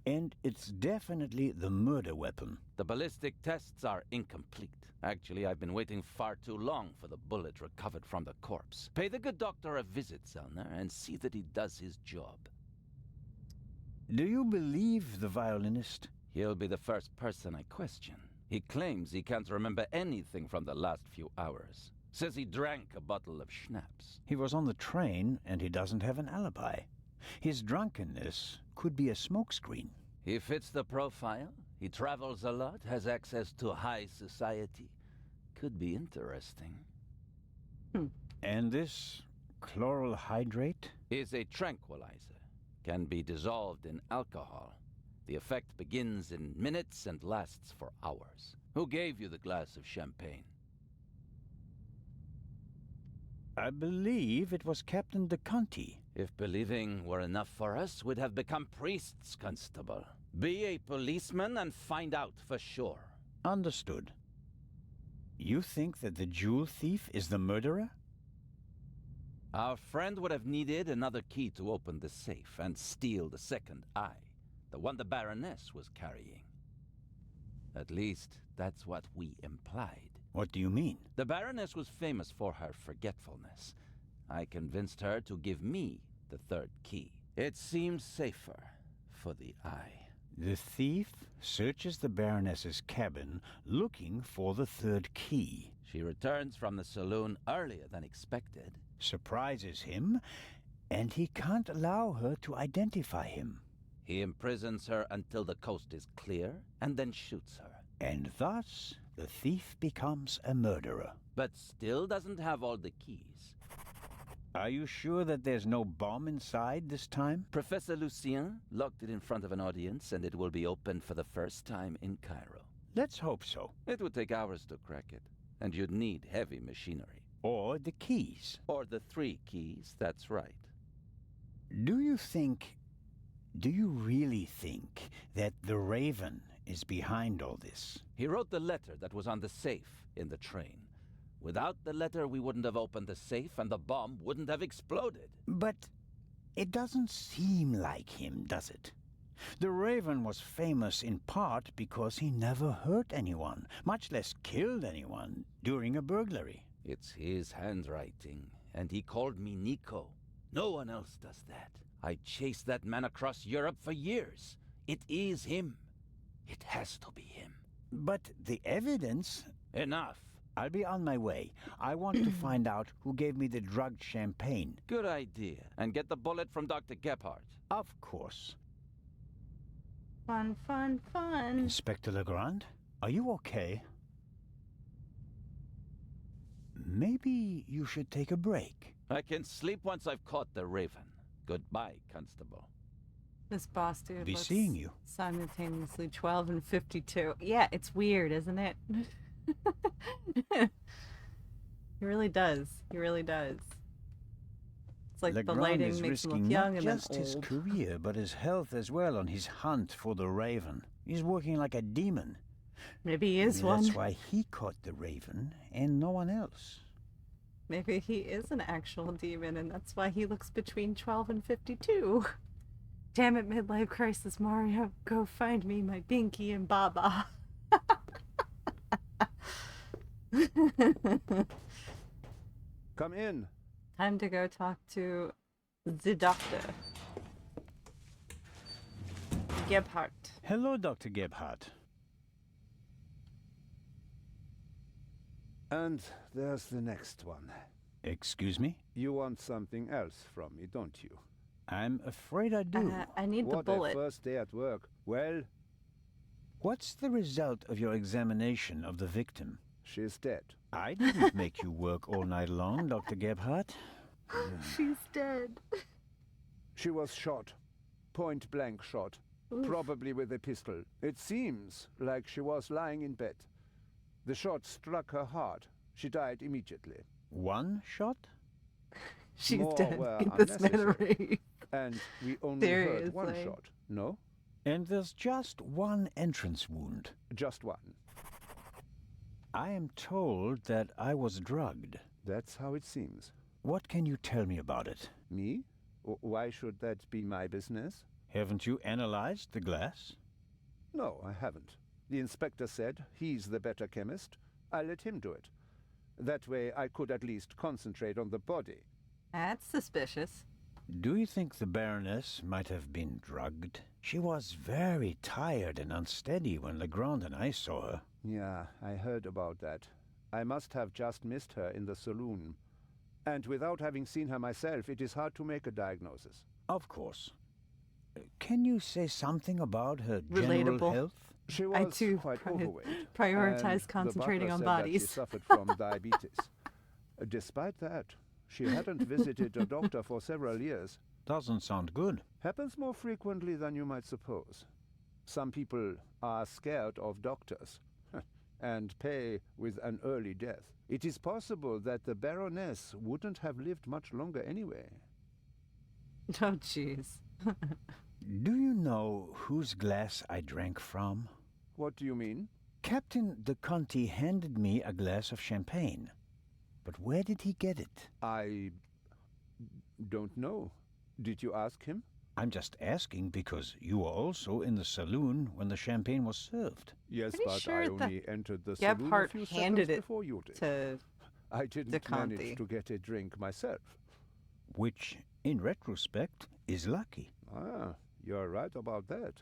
And it's definitely the murder weapon. The ballistic tests are incomplete. Actually, I've been waiting far too long for the bullet recovered from the corpse. Pay the good doctor a visit, Zellner, and see that he does his job. Do you believe the violinist? He'll be the first person I question. He claims he can't remember anything from the last few hours. Says he drank a bottle of schnapps. He was on the train and he doesn't have an alibi. His drunkenness could be a smokescreen. He fits the profile. He travels a lot, has access to high society. Could be interesting. And this chloral hydrate? Is a tranquilizer. Can be dissolved in alcohol. The effect begins in minutes and lasts for hours. Who gave you the glass of champagne? I believe it was Captain de Conti. If believing were enough for us, we'd have become priests, Constable. Be a policeman and find out for sure. Understood. You think that the jewel thief is the murderer? Our friend would have needed another key to open the safe and steal the second eye, the one the Baroness was carrying. At least, that's what we implied. What do you mean? The Baroness was famous for her forgetfulness. I convinced her to give me the third key. It seems safer for the eye. The thief searches the Baroness's cabin looking for the third key. She returns from the saloon earlier than expected. Surprises him, and he can't allow her to identify him. He imprisons her until the coast is clear, and then shoots her. And thus, the thief becomes a murderer. But still doesn't have all the keys. Are you sure that there's no bomb inside this time? Professor Lucien locked it in front of an audience, and it will be opened for the first time in Cairo. Let's hope so. It would take hours to crack it, and you'd need heavy machinery. Or the keys. Or the 3 keys, that's right. Do you really think that the Raven is behind all this? He wrote the letter that was on the safe in the train. Without the letter, we wouldn't have opened the safe and the bomb wouldn't have exploded. But it doesn't seem like him, does it? The Raven was famous in part because he never hurt anyone, much less killed anyone, during a burglary. It's his handwriting, and he called me Nico. No one else does that. I chased that man across Europe for years. It is him. It has to be him. But the evidence... Enough. I'll be on my way. I want to find out who gave me the drugged champagne. Good idea. And get the bullet from Dr. Gebhardt. Of course. Fun, fun, fun. Inspector Legrand, are you okay? Maybe you should take a break. I can sleep once I've caught the Raven. Goodbye, Constable. This boss dude Be looks seeing you. simultaneously 12 and 52. Yeah, it's weird, isn't it? He really does. He really does. It's like Legrand the lighting is makes him risking look young not and then just his old. career, but his health as well on his hunt for the Raven. He's working like a demon. Maybe he is one. That's why he caught the Raven and no one else. Maybe he is an actual demon, and that's why he looks between 12 and 52. Damn it, midlife crisis, Mario. Go find me my Binky and Baba. Come in. Time to go talk to the doctor. Gebhardt. Hello, Dr. Gebhardt. And there's the next one. Excuse me? You want something else from me, don't you? I'm afraid I do. I need the What bullet. a first day at work. Well, What's the result of your examination of the victim? she's dead. I didn't make you work all night long, Dr. Gebhardt. She's dead. She was shot Point-blank shot. Oof. Probably with a pistol. It seems like she was lying in bed. The shot struck her hard. She died immediately. One shot? She's More dead. were Get this man a unnecessary. raise. And we only heard one Seriously. shot, no? And there's just one entrance wound. Just one. I am told that I was drugged. That's how it seems. What can you tell me about it? Me? Why should that be my business? Haven't you analyzed the glass? No, I haven't. The inspector said he's the better chemist. I let him do it. That way I could at least concentrate on the body. That's suspicious. Do you think the Baroness might have been drugged? She was very tired and unsteady when Legrand and I saw her. Yeah, I heard about that. I must have just missed her in the saloon. And without having seen her myself, it is hard to make a diagnosis. Of course. Can you say something about her general Relatable. health? She I was too quite overweight. prioritize and concentrating the on butler said that bodies. she suffered from diabetes. Despite that, she hadn't visited a doctor for several years. Doesn't sound good. Happens more frequently than you might suppose. Some people are scared of doctors and pay with an early death. It is possible that the Baroness wouldn't have lived much longer anyway. Oh, jeez. Do you know whose glass I drank from? What do you mean? Captain de Conti handed me a glass of champagne. But where did he get it? I don't know. Did you ask him? I'm just asking because you were also in the saloon when the champagne was served. Yes, Pretty but sure I that only entered the saloon a Gebhardt few handed seconds it before you did. To I didn't de Conti. manage to get a drink myself. Which, in retrospect, is lucky. Ah, you're right about that.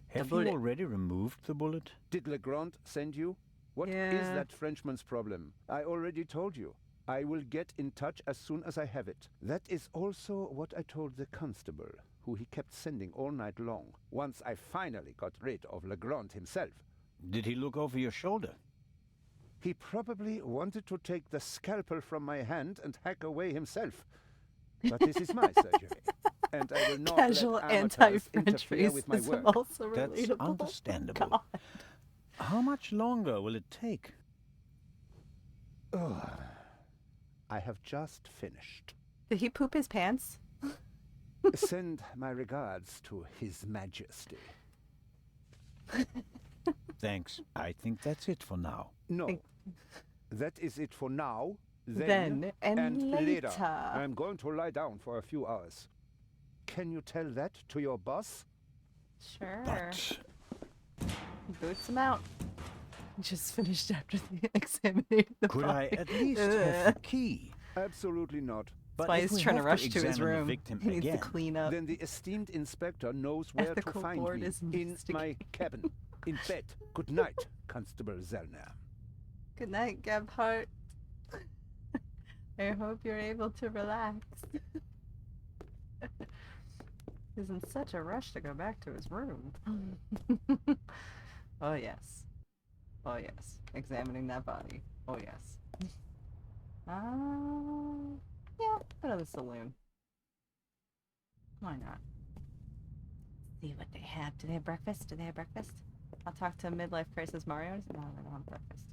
Have you bullet. already removed the bullet? Did Legrand send you? What is Yeah. that Frenchman's problem? I already told you. I will get in touch as soon as I have it. That is also what I told the constable, who he kept sending all night long, once I finally got rid of Legrand himself. Did he look over your shoulder? He probably wanted to take the scalpel from my hand and hack away himself. But this is my surgery, and I will not casual let amateurs anti-French interfere with my racism work. also That's relatable. understandable. God. How much longer will it take? Ugh. I have just finished. Did he poop his pants? Send my regards to His Majesty. Thanks. I think that's it for now. No, Think- that is it for now. Then and later. I'm going to lie down for a few hours. Can you tell that to your boss? Sure. But Boots him out. Just finished after the examining the could body. I at least have the key? Absolutely not. But That's why if he's we trying to have rush to his examine the room. victim He needs again, to clean up. Then the esteemed inspector knows where Ethical to find board me. is In my investigating. cabin. In bed. Good night, Constable Zellner. Good night, Gebhardt. I hope you're able to relax. He's in such a rush to go back to his room. Oh, yes. Oh, yes. Examining that body. Oh, yes. Yeah, go to the saloon. Why not? See what they have. Do they have breakfast? Do they have breakfast? I'll talk to Midlife Crisis Mario. No, they don't have breakfast.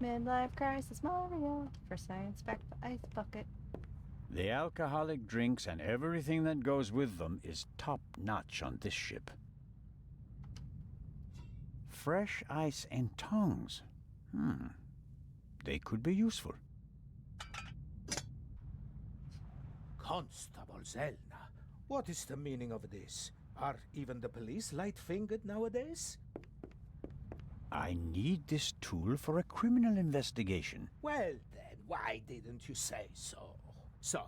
Midlife Crisis Mario. First I inspect the ice bucket. the alcoholic drinks and everything that goes with them is top-notch on this ship. Fresh ice and tongs. They could be useful. Constable Zellner, what is the meaning of this? Are even the police light-fingered nowadays? I need this tool for a criminal investigation. Well then, why didn't you say so? So,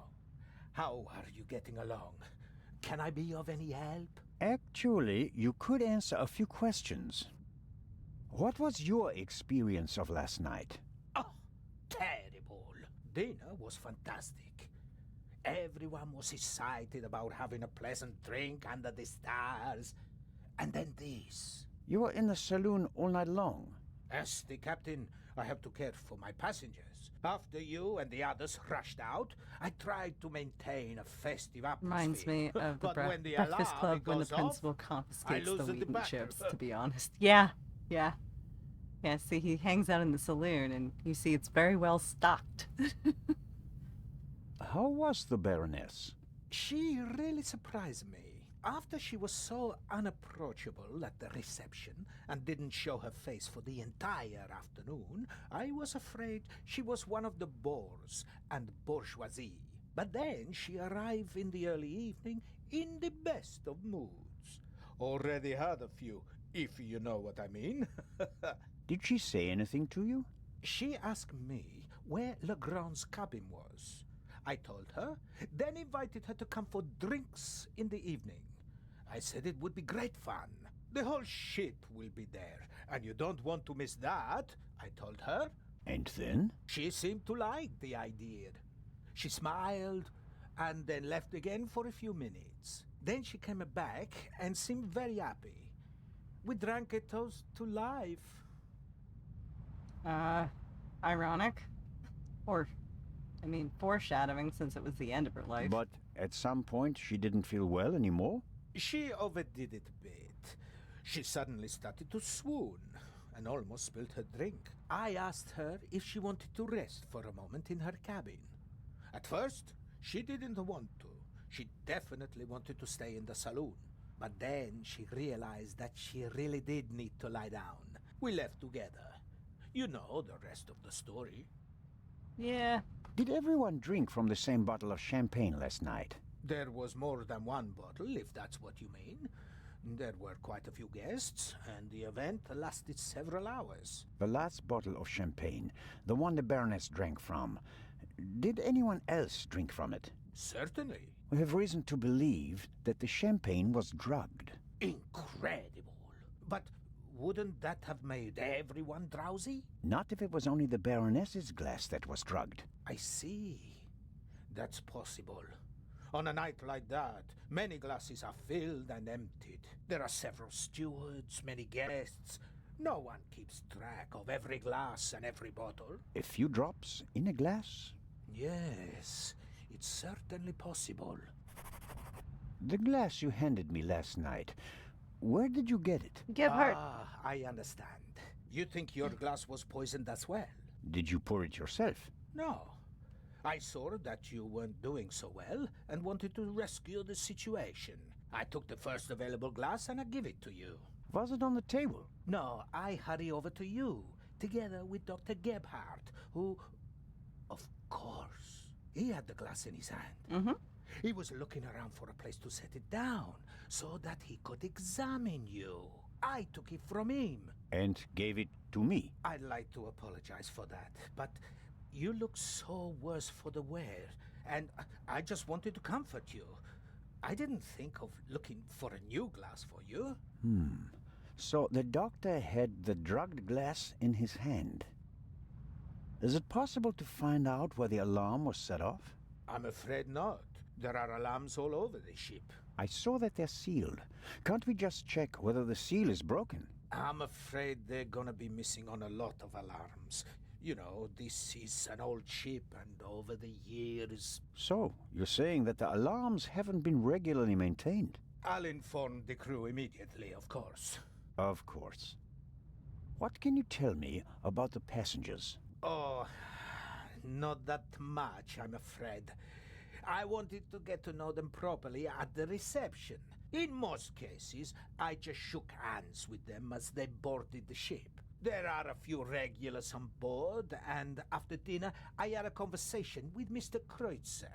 how are you getting along? Can I be of any help? Actually, you could answer a few questions. What was your experience of last night? Oh, terrible. Dinner was fantastic. Everyone was excited about having a pleasant drink under the stars. And then this. You were in the saloon all night long. As the captain, I have to care for my passengers. After you and the others rushed out, I tried to maintain a festive atmosphere. Reminds me of the but when the Breakfast alarm Club when the goes off, principal I confiscates lose the the weed and battle. chips, to be honest. Yeah, yeah. Yeah, see, he hangs out in the saloon, and you see it's very well stocked. How was the Baroness? She really surprised me. After she was so unapproachable at the reception and didn't show her face for the entire afternoon, I was afraid she was one of the bores and bourgeoisie. But then she arrived in the early evening in the best of moods. Already had a few, if you know what I mean. Did she say anything to you? She asked me where Legrand's cabin was. I told her, then invited her to come for drinks in the evening. I said it would be great fun. The whole ship will be there, and you don't want to miss that, I told her. And then? She seemed to like the idea. She smiled, and then left again for a few minutes. Then she came back and seemed very happy. We drank a toast to life. Ironic? Or, I mean, foreshadowing since it was the end of her life. But at some point she didn't feel well anymore? She overdid it a bit. She suddenly started to swoon and almost spilled her drink. I asked her if she wanted to rest for a moment in her cabin. At first, she didn't want to. She definitely wanted to stay in the saloon. But then she realized that she really did need to lie down. We left together. You know the rest of the story. Yeah. Did everyone drink from the same bottle of champagne last night? There was more than one bottle, if that's what you mean. There were quite a few guests, and the event lasted several hours. The last bottle of champagne, the one the Baroness drank from, did anyone else drink from it? Certainly. We have reason to believe that the champagne was drugged. Incredible. But wouldn't that have made everyone drowsy? Not if it was only the Baroness's glass that was drugged. I see. That's possible. On a night like that, many glasses are filled and emptied. There are several stewards, many guests. No one keeps track of every glass and every bottle. A few drops in a glass? Yes, it's certainly possible. The glass you handed me last night, where did you get it? Gebhardt. I understand. You think your glass was poisoned as well? Did you pour it yourself? No. I saw that you weren't doing so well and wanted to rescue the situation. I took the first available glass and I give it to you. Was it on the table? No, I hurry over to you, together with Dr. Gebhardt, who... Of course, he had the glass in his hand. Mm-hmm. He was looking around for a place to set it down, so that he could examine you. I took it from him. And gave it to me? I'd like to apologize for that, but you look so worse for the wear, and I just wanted to comfort you. I didn't think of looking for a new glass for you. So the doctor had the drugged glass in his hand. Is it possible to find out where the alarm was set off? I'm afraid not. There are alarms all over the ship. I saw that they're sealed. Can't we just check whether the seal is broken? I'm afraid they're gonna be missing on a lot of alarms. You know, this is an old ship, and over the years... So, you're saying that the alarms haven't been regularly maintained? I'll inform the crew immediately, of course. Of course. What can you tell me about the passengers? Oh, not that much, I'm afraid. I wanted to get to know them properly at the reception. In most cases, I just shook hands with them as they boarded the ship. There are a few regulars on board, and after dinner, I had a conversation with Mr. Kreutzer,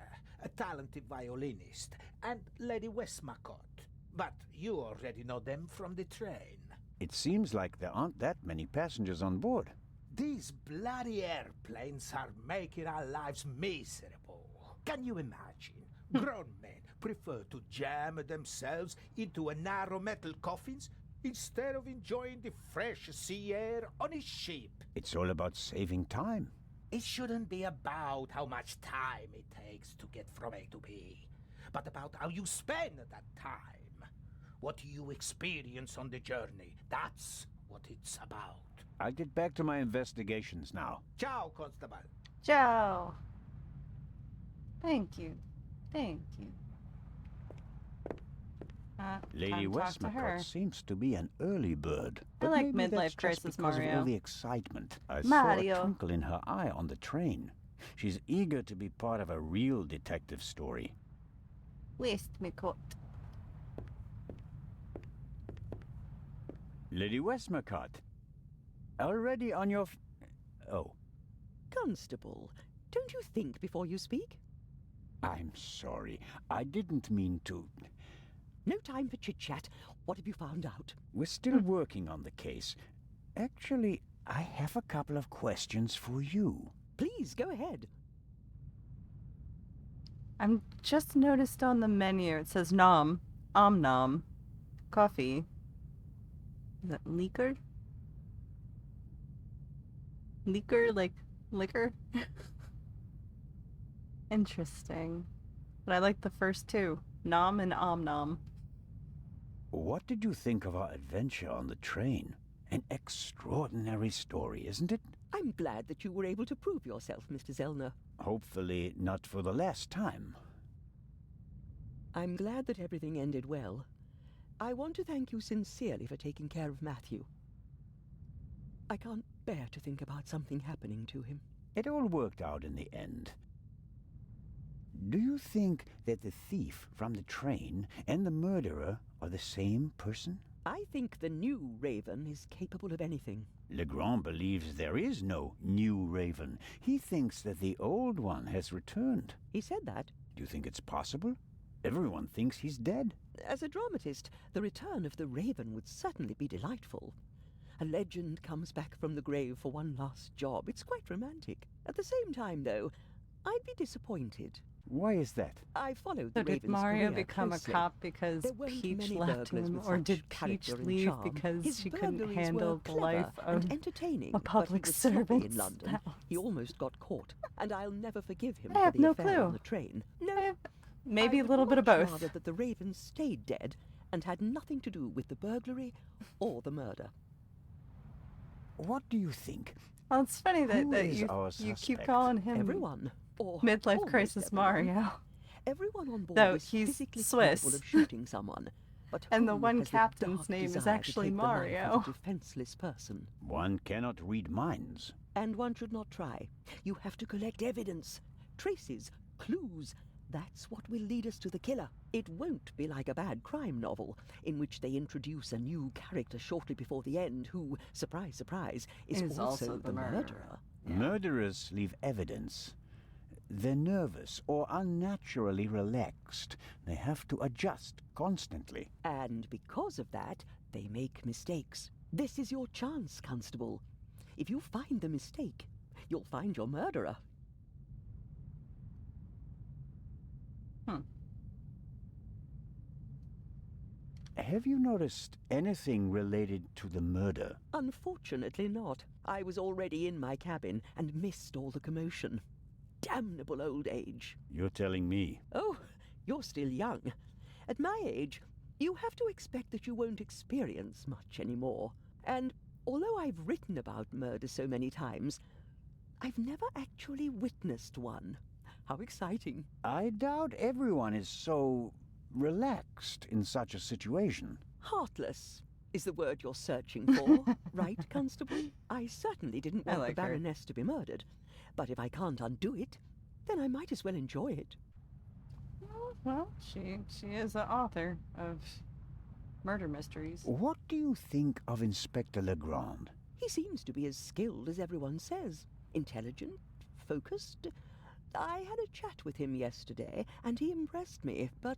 a talented violinist, and Lady Westmacott. But you already know them from the train. It seems like there aren't that many passengers on board. These bloody airplanes are making our lives miserable. Can you imagine? Grown men prefer to jam themselves into a narrow metal coffins instead of enjoying the fresh sea air on a ship. It's all about saving time. It shouldn't be about how much time it takes to get from A to B, but about how you spend that time. What you experience on the journey, that's what it's about. I'll get back to my investigations now. Ciao, Constable. Joe. Thank you. Thank you. Lady Time to talk to her. Westmacott seems to be an early bird. I But like maybe Midlife that's just Crisis because of Mario. all the excitement. I Mario. saw a twinkle in her eye on the train. She's eager to be part of a real detective story. Westmacott. Lady Westmacott, already on your... Oh, Constable, don't you think before you speak? I'm sorry. I didn't mean to... No time for chit-chat. What have you found out? We're still working on the case. Actually, I have a couple of questions for you. Please, go ahead. I'm just noticed on the menu it says nom, omnom, coffee. Is that leaker? Leaker, like liquor? Interesting. But I like the first two, nom and omnom. What did you think of our adventure on the train? An extraordinary story, isn't it? I'm glad that you were able to prove yourself, Mr. Zellner. Hopefully not for the last time. I'm glad that everything ended well. I want to thank you sincerely for taking care of Matthew. I can't bear to think about something happening to him. It all worked out in the end. Do you think that the thief from the train and the murderer are the same person? I think the new Raven is capable of anything. Legrand believes there is no new Raven. He thinks that the old one has returned. He said that. Do you think it's possible? Everyone thinks he's dead. As a dramatist, the return of the Raven would certainly be delightful. A legend comes back from the grave for one last job. It's quite romantic. At the same time, though, I'd be disappointed. Why is that? I followed So the did Raven's Mario career become closely. a cop because There weren't Peach many left burglars him, with or such did Peach character and leave charm. because His she couldn't burglaries handle were the clever life of and entertaining, a public but he was sloppy servant? in London. He almost got caught, and I'll never forgive him I for have the no affair clue. on the train. No, Maybe I a would little bit of much both. rather that the Raven stayed dead and had nothing to do with the burglary or the murder. What do you think? Well, it's funny that, Who that is you our keep suspect? calling him Everyone, or Midlife almost Crisis everyone. Mario. Everyone on board Though was he's physically Swiss. capable of shooting someone. But And the who one has captain's dark name is desire to actually take the life of Mario. a defenseless person? One cannot read minds. And one should not try. You have to collect evidence, traces, clues. That's what will lead us to the killer. It won't be like a bad crime novel, in which they introduce a new character shortly before the end who, surprise, surprise, is also the murderer. Yeah. Murderers leave evidence. They're nervous or unnaturally relaxed. They have to adjust constantly. And because of that, they make mistakes. This is your chance, Constable. If you find the mistake, you'll find your murderer. Have you noticed anything related to the murder? Unfortunately not. I was already in my cabin and missed all the commotion. Damnable old age. You're telling me. Oh, you're still young. At my age, you have to expect that you won't experience much anymore. And although I've written about murder so many times, I've never actually witnessed one. How exciting. I doubt everyone is so relaxed in such a situation. Heartless is the word you're searching for, right, Constable? I certainly didn't want like the her. Baroness to be murdered. But if I can't undo it, then I might as well enjoy it. Well, she is an author of murder mysteries. What do you think of Inspector Legrand? He seems to be as skilled as everyone says. Intelligent, focused. I had a chat with him yesterday, and he impressed me, but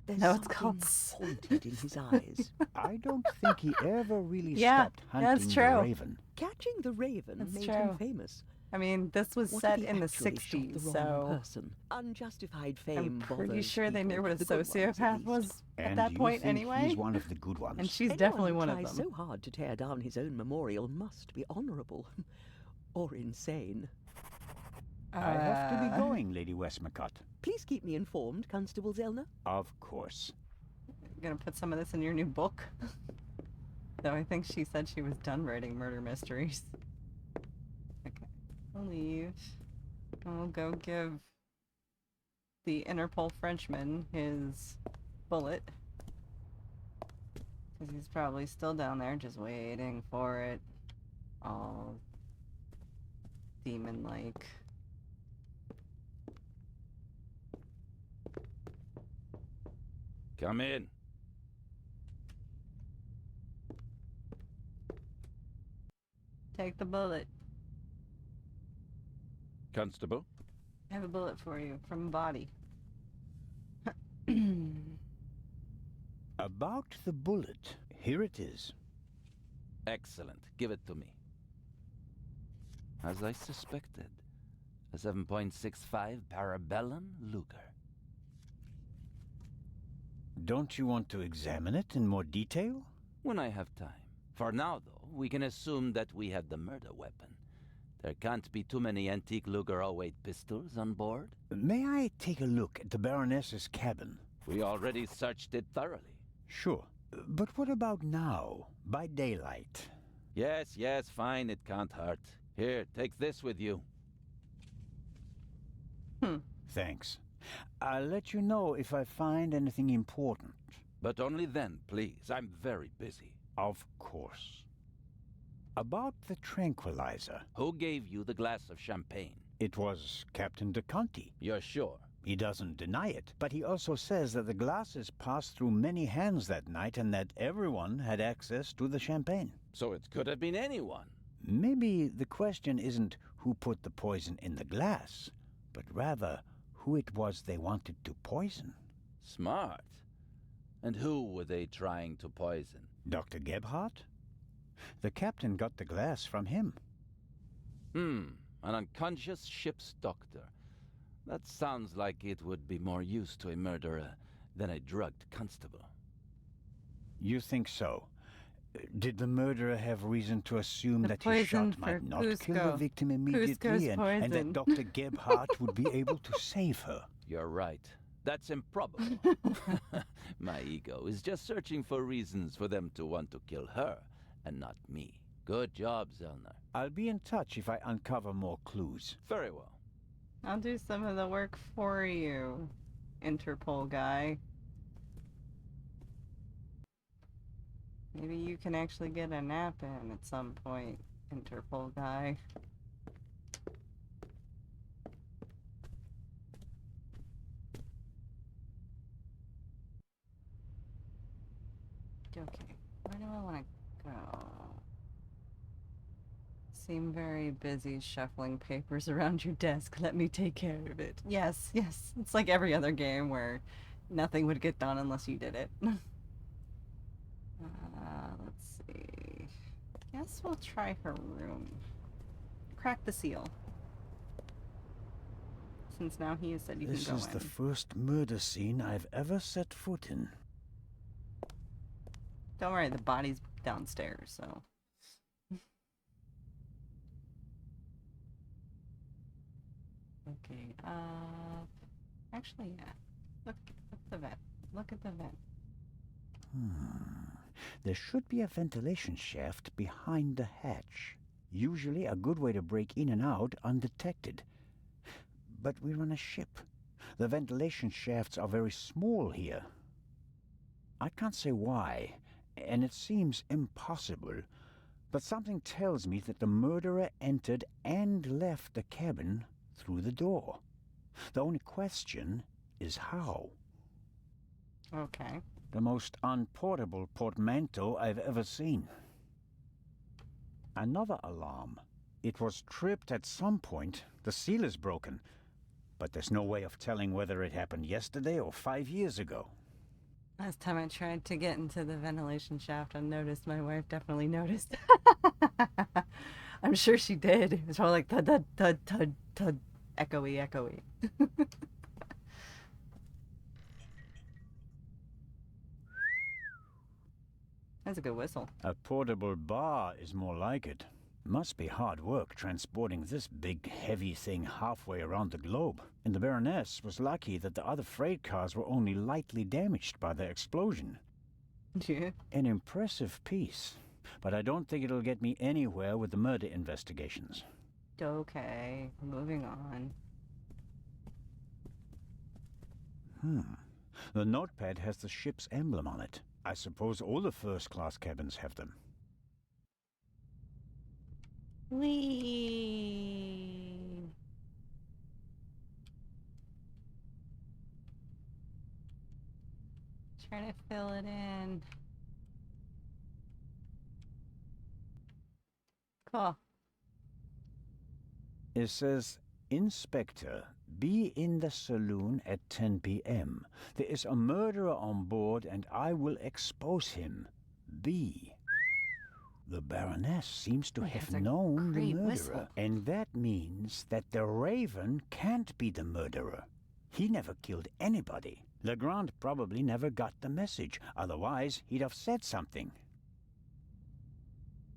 there's No, it's something called haunted in his eyes. I don't think he ever really Yeah, stopped that's hunting the true. Raven. Catching the Raven That's made true. him famous. I mean, this was What set if he in the actually shot 60s, the wrong so person? Unjustified I'm fame pretty bothers sure they knew people, what a the good ones, at sociopath least. was at And that you point think anyway. he's one of the good ones. And she's Anyone definitely who one of tries them. so hard to tear down his own memorial must be honorable. Or insane. I have to be going, Lady Westmacott. Please keep me informed, Constable Zellner. Of course. Gonna put some of this in your new book. Though I think she said she was done writing murder mysteries. Okay. I'll leave. And we'll go give the Interpol Frenchman his bullet. Because he's probably still down there just waiting for it. All demon-like. Come in. Take the bullet. Constable? I have a bullet for you from a body. About the bullet, here it is. Excellent. Give it to me. As I suspected, a 7.65 Parabellum Luger. Don't you want to examine it in more detail? When I have time. For now, though, we can assume that we have the murder weapon. There can't be too many antique Luger 08 pistols on board. May I take a look at the Baroness's cabin? We already searched it thoroughly. Sure. But what about now, by daylight? Yes, fine, it can't hurt. Here, take this with you. Thanks. I'll let you know if I find anything important. But only then, please. I'm very busy. Of course. About the tranquilizer. Who gave you the glass of champagne? It was Captain de Conti. You're sure? He doesn't deny it, but he also says that the glasses passed through many hands that night and that everyone had access to the champagne. So it could have been anyone. Maybe the question isn't who put the poison in the glass, but rather who it was they wanted to poison. Smart. And who were they trying to poison? Dr. Gebhardt? The captain got the glass from him. An unconscious ship's doctor. That sounds like it would be more use to a murderer than a drugged constable. You think so? Did the murderer have reason to assume The that his poison shot might for not kill the Cusco. victim immediately Cusco's and that poison. Dr. Gebhardt would be able to save her? You're right. That's improbable. My ego is just searching for reasons for them to want to kill her and not me. Good job, Zellner. I'll be in touch if I uncover more clues. Very well. I'll do some of the work for you, Interpol guy. Maybe you can actually get a nap in at some point, Interpol guy. Okay, where do I want to go? Seem very busy shuffling papers around your desk. Let me take care of it. Yes, yes. It's like every other game where nothing would get done unless you did it. Let's see. Guess we'll try her room. Crack the seal. Since now he has said you This can go is in. the first murder scene I've ever set foot in. Don't worry, the body's downstairs, so. Okay, actually, yeah. Look at the vent. Look at the vent. There should be a ventilation shaft behind the hatch. Usually a good way to break in and out undetected. But we're on a ship. The ventilation shafts are very small here. I can't say why, and it seems impossible, but something tells me that the murderer entered and left the cabin through the door. The only question is how. Okay. The most unportable portmanteau I've ever seen. Another alarm. It was tripped at some point. The seal is broken. But there's no way of telling whether it happened yesterday or 5 years ago. Last time I tried to get into the ventilation shaft unnoticed, my wife definitely noticed. I'm sure she did. It was all like thud, thud, thud, thud, thud, echoey, echoey. That's a good whistle. A portable bar is more like it. Must be hard work transporting this big, heavy thing halfway around the globe. And the Baroness was lucky that the other freight cars were only lightly damaged by the explosion. Yeah. An impressive piece. but I don't think it'll get me anywhere with the murder investigations. Okay, moving on. The notepad has the ship's emblem on it. I suppose all the first-class cabins have them. Whee! Trying to fill it in. Cool. It says, Inspector, be in the saloon at 10 p.m. There is a murderer on board and I will expose him. B. The Baroness seems to have that's a known the great murderer, whistle. and that means that the Raven can't be the murderer. He never killed anybody. Legrand probably never got the message, otherwise he'd have said something.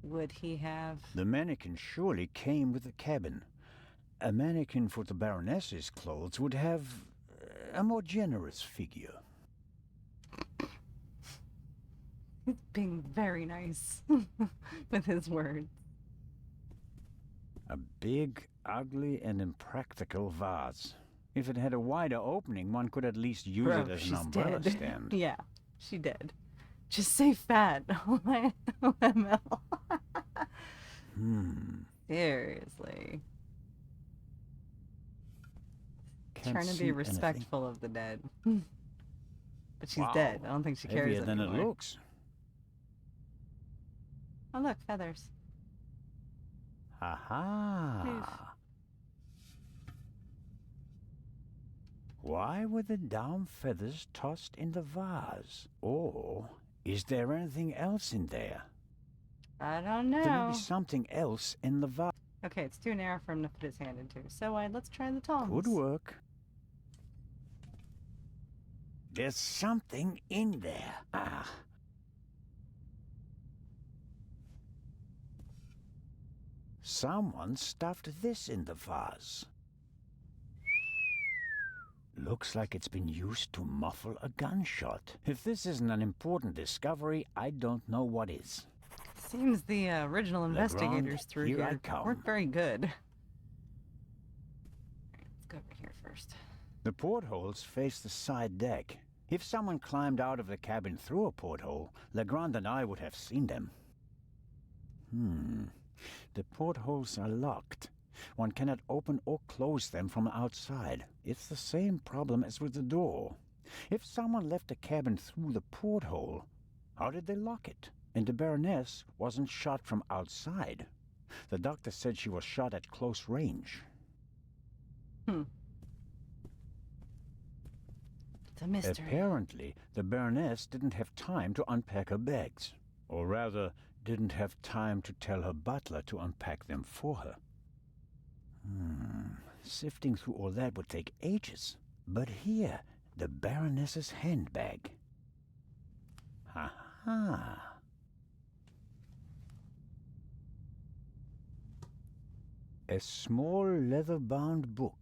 Would he have? The mannequin surely came with the cabin. A mannequin for the Baroness's clothes would have a more generous figure. He's being very nice with his words. A big, ugly, and impractical vase. If it had a wider opening, one could at least use Bro, it as she's an umbrella dead. stand. Yeah, she did. Just say fat. OML. Seriously. Can't Trying to see be anything. respectful of the dead. But she's Wow. dead. I don't think she cares Heavier than it anymore. looks. Oh look, feathers. Aha! Why were the down feathers tossed in the vase? Or is there anything else in there? I don't There may know. be something else in the vase. Okay, it's too narrow for him to put his hand into. So let's try the tongs. Good work. There's something in there. Ah. Someone stuffed this in the vase. Looks like it's been used to muffle a gunshot. If this isn't an important discovery, I don't know what is. Seems the original investigators through here I here come. weren't very good. Let's go over here first. The portholes face the side deck. If someone climbed out of the cabin through a porthole, Legrand and I would have seen them. The portholes are locked. One cannot open or close them from outside. It's the same problem as with the door. If someone left the cabin through the porthole, how did they lock it? And the Baroness wasn't shot from outside. The doctor said she was shot at close range. It's a mystery. Apparently, the Baroness didn't have time to unpack her bags. Or rather, didn't have time to tell her butler to unpack them for her. Sifting through all that would take ages. But here, the Baroness's handbag. Ha-ha. A small leather-bound book.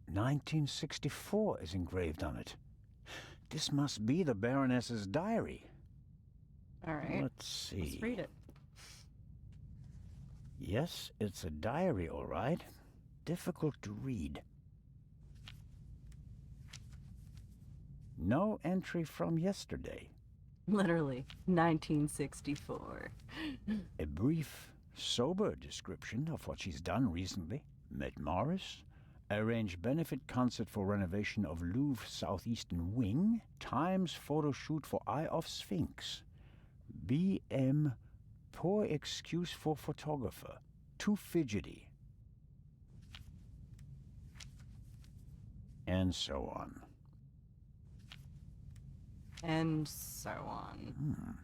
1964 is engraved on it. This must be the Baroness's diary. All right. Let's see. Let's read it. Yes, it's a diary, all right. Difficult to read. No entry from yesterday. Literally, 1964. A brief, sober description of what she's done recently. Met Morris, arranged benefit concert for renovation of Louvre Southeastern Wing, Times photo shoot for Eye of Sphinx, BM, poor excuse for photographer, too fidgety, and so on. And so on.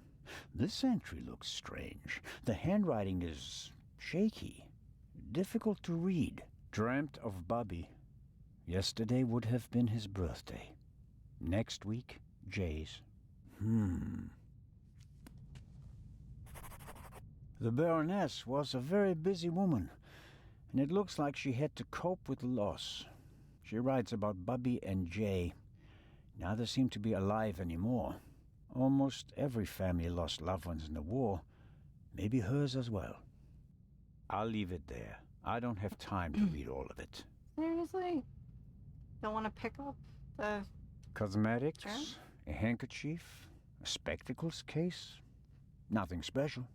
This entry looks strange. The handwriting is shaky, difficult to read. Dreamt of Bubby. Yesterday would have been his birthday. Next week, Jay's. The Baroness was a very busy woman, and it looks like she had to cope with loss. She writes about Bubby and Jay. Neither seem to be alive anymore. Almost every family lost loved ones in the war, Maybe hers as well. I'll leave it there. I don't have time to read all of it. Seriously? Don't want to pick up the... Cosmetics, Sure. a handkerchief, a spectacles case. Nothing special.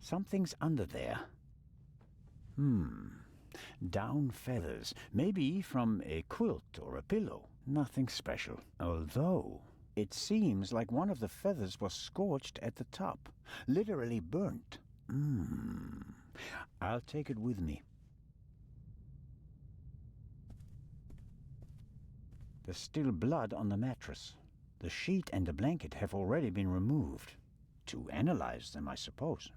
Something's under there. Down feathers. Maybe from a quilt or a pillow. Nothing special. Although, it seems like one of the feathers was scorched at the top. Literally burnt. I'll take it with me. There's still blood on the mattress. The sheet and the blanket have already been removed. To analyze them, I suppose.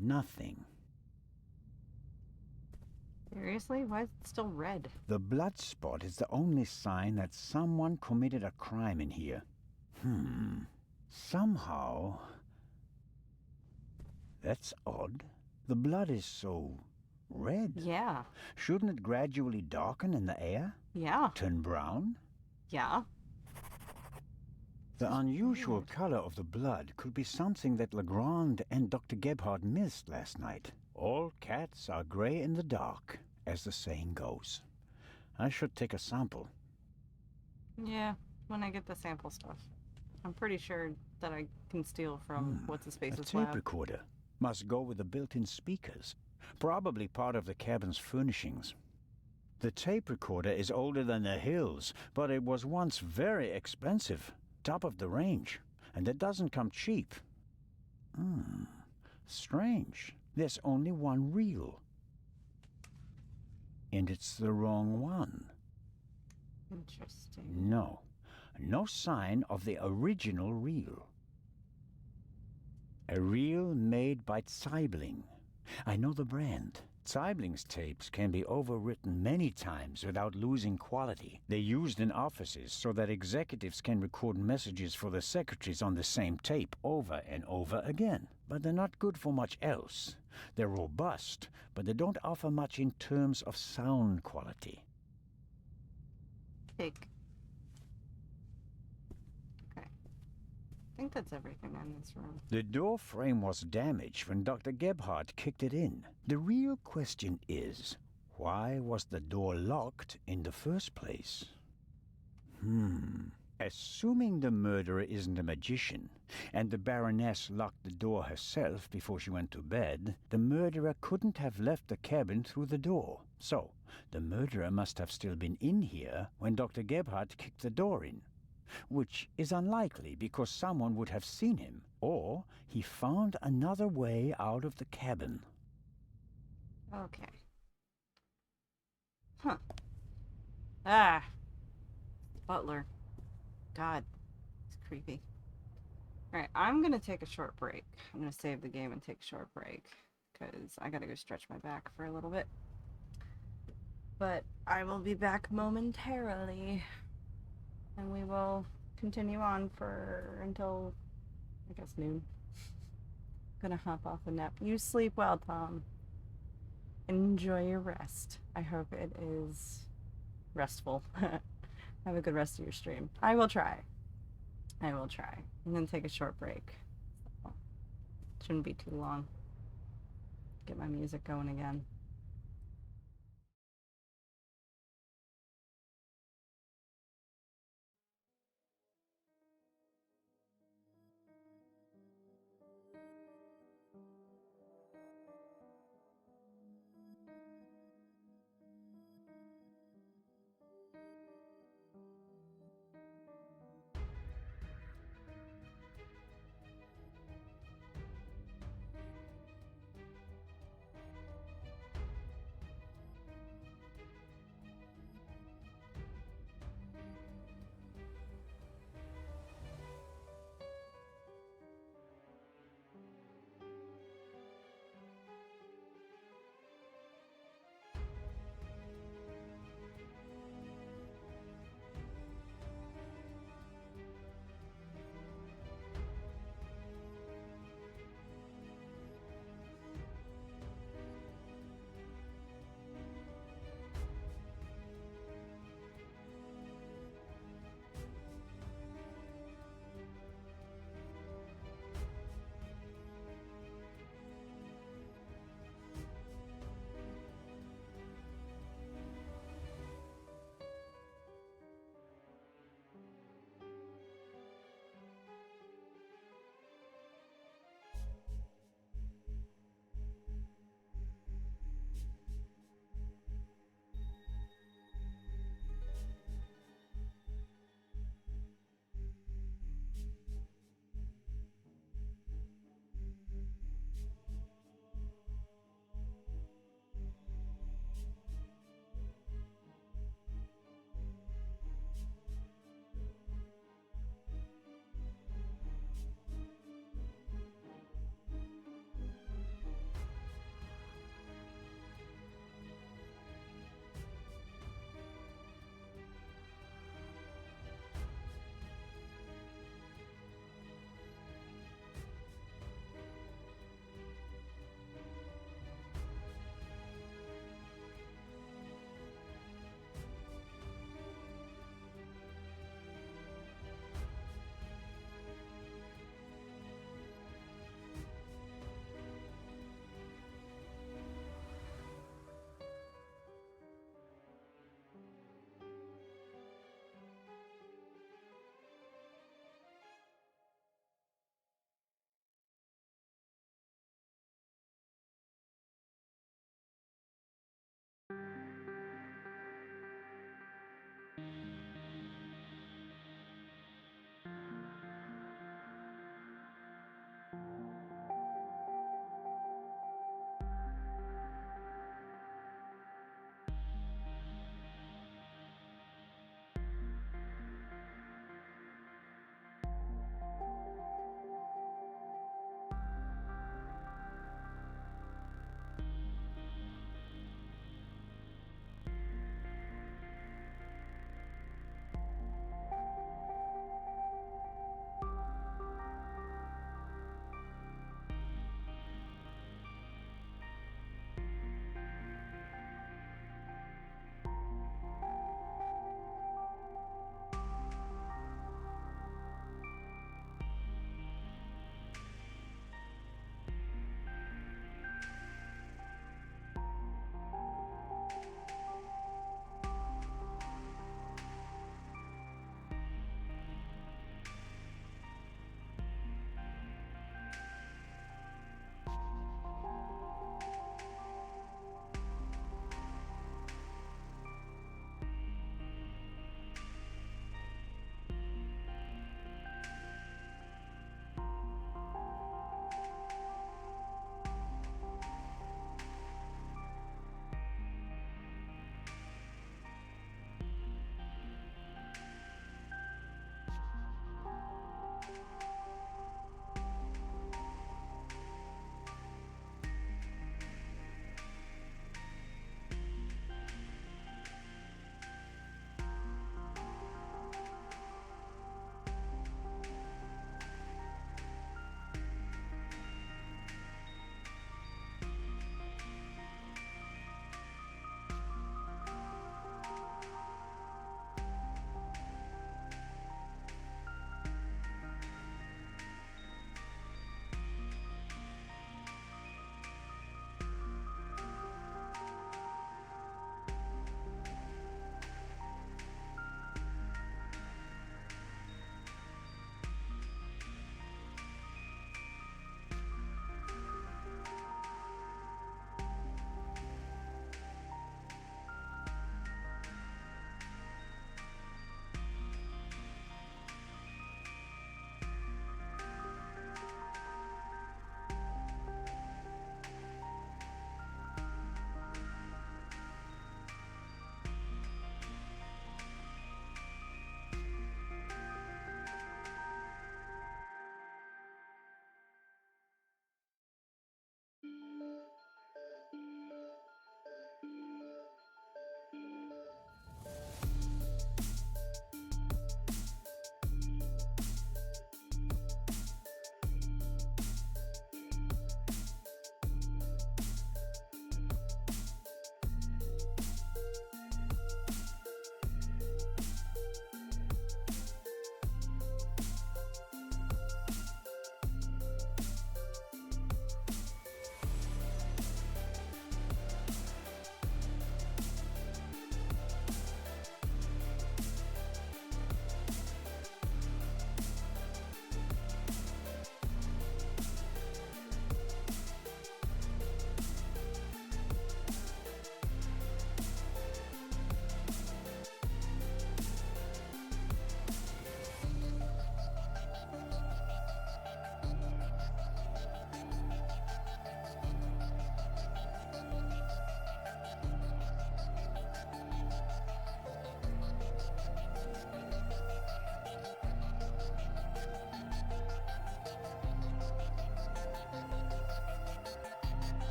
Nothing. Seriously? Why is it still red? The blood spot is the only sign that someone committed a crime in here. Somehow... That's odd. The blood is so... red. Yeah. Shouldn't it gradually darken in the air? Yeah. Turn brown? Yeah. The unusual color of the blood could be something that Legrand and Dr. Gebhardt missed last night. All cats are gray in the dark, as the saying goes. I should take a sample. Yeah, when I get the sample stuff. I'm pretty sure that I can steal from What's-His-Face's A tape lab. recorder. Must go with the built-in speakers. Probably part of the cabin's furnishings. The tape recorder is older than the hills, but it was once very expensive. Top of the range. And it doesn't come cheap. Strange. There's only one reel. And it's the wrong one. Interesting. No. No sign of the original reel. A reel made by Zeibling. I know the brand. Zeibling's tapes can be overwritten many times without losing quality. They're used in offices so that executives can record messages for the secretaries on the same tape over and over again. But they're not good for much else. They're robust, but they don't offer much in terms of sound quality. Big. Okay. I think that's everything in this room. The door frame was damaged when Dr. Gebhardt kicked it in. The real question is, why was the door locked in the first place? Assuming the murderer isn't a magician, and the Baroness locked the door herself before she went to bed, the murderer couldn't have left the cabin through the door. So, the murderer must have still been in here when Dr. Gebhardt kicked the door in. Which is unlikely because someone would have seen him, or he found another way out of the cabin. Okay. Huh. Ah. Butler. God. It's creepy. Alright, I'm gonna take a short break. I'm gonna save the game and take a short break. Because I gotta go stretch my back for a little bit. But I will be back momentarily. And we will continue on for until, I guess, noon. Gonna hop off a nap. You sleep well, Tom. Enjoy your rest. I hope it is restful. Have a good rest of your stream. I will try. I will try. And then take a short break. Shouldn't be too long. Get my music going again.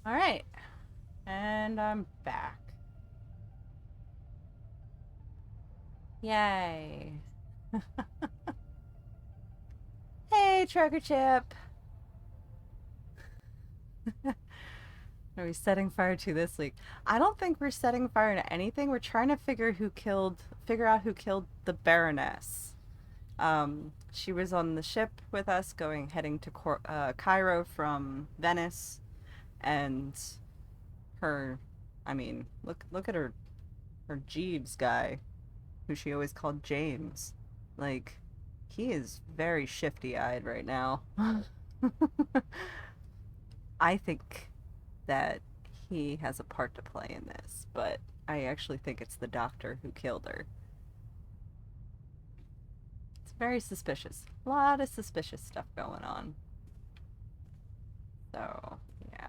Alright. And I'm back. Yay. Hey, Treasure Chip. Are we setting fire to this week? I don't think we're setting fire to anything. We're trying to figure out who killed the Baroness. She was on the ship with us, heading to Cairo from Venice, and look at her Jeeves guy, who she always called James. Like, he is very shifty-eyed right now. I think that he has a part to play in this, but I actually think it's the doctor who killed her. It's very suspicious. A lot of suspicious stuff going on. So, yeah.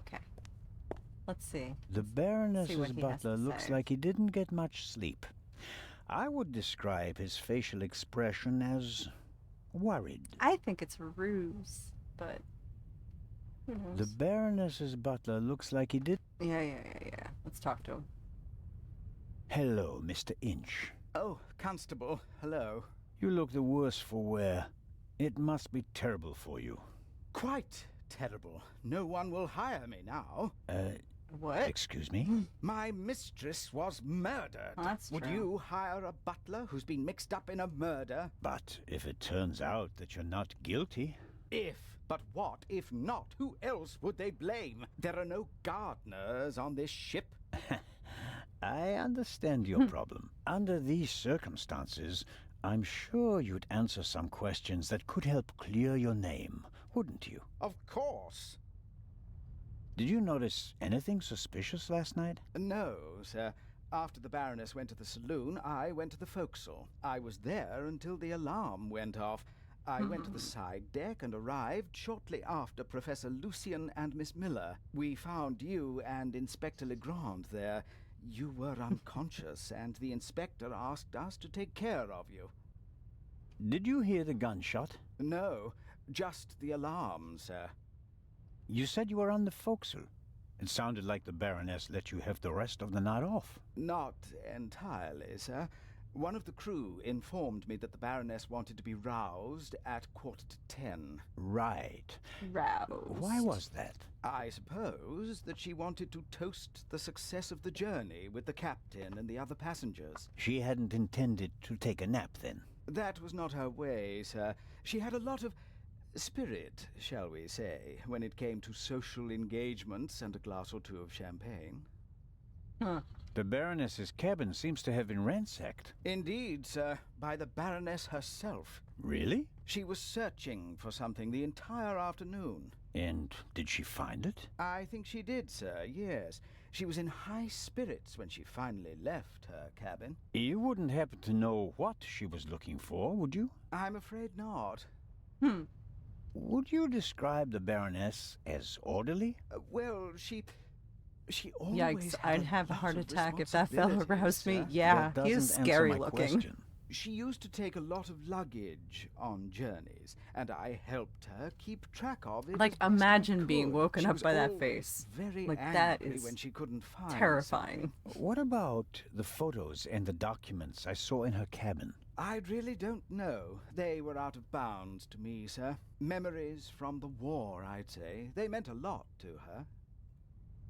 Okay. Let's see. The Baroness's butler looks like he didn't get much sleep. I would describe his facial expression as worried. I think it's a ruse, but who knows? The Baroness's butler looks like he did... Yeah. Let's talk to him. Hello, Mr. Inch. Oh, Constable, hello. You look the worse for wear. It must be terrible for you. Quite terrible. No one will hire me now. What? Excuse me? My mistress was murdered. Oh, that's Would true. you hire a butler who's been mixed up in a murder? But if it turns out that you're not guilty... If. But what if not? Who else would they blame? There are no gardeners on this ship. I understand your problem. Under these circumstances, I'm sure you'd answer some questions that could help clear your name, wouldn't you? Of course. Did you notice anything suspicious last night? No, sir. After the Baroness went to the saloon, I went to the forecastle. I was there until the alarm went off. I went to the side deck and arrived shortly after Professor Lucien and Miss Miller. We found you and Inspector Legrand there. You were unconscious, and the inspector asked us to take care of you. Did you hear the gunshot? No, just the alarm, sir. You said you were on the forecastle. It sounded like the Baroness let you have the rest of the night off. Not entirely, sir. One of the crew informed me that the Baroness wanted to be roused at 10:15. Right. Roused. Why was that? I suppose that she wanted to toast the success of the journey with the captain and the other passengers. She hadn't intended to take a nap, then? That was not her way, sir. She had a lot of spirit, shall we say, when it came to social engagements and a glass or two of champagne. Huh. The Baroness's cabin seems to have been ransacked. Indeed, sir, by the Baroness herself. Really? She was searching for something the entire afternoon. And did she find it? I think she did, sir, yes. She was in high spirits when she finally left her cabin. You wouldn't happen to know what she was looking for, would you? I'm afraid not. Would you describe the Baroness as orderly? Well, she always Yikes, had I'd have a lot heart of attack if that fella responsibilities, aroused me. sir. Yeah, That he is doesn't answer scary my looking. question. She used to take a lot of luggage on journeys, and I helped her keep track of it. Like, as best I imagine being could. woken She up was by that always face. Very Like, that angry is when she couldn't find terrifying. something. What about the photos and the documents I saw in her cabin? I really don't know. They were out of bounds to me, sir. Memories from the war, I'd say. They meant a lot to her.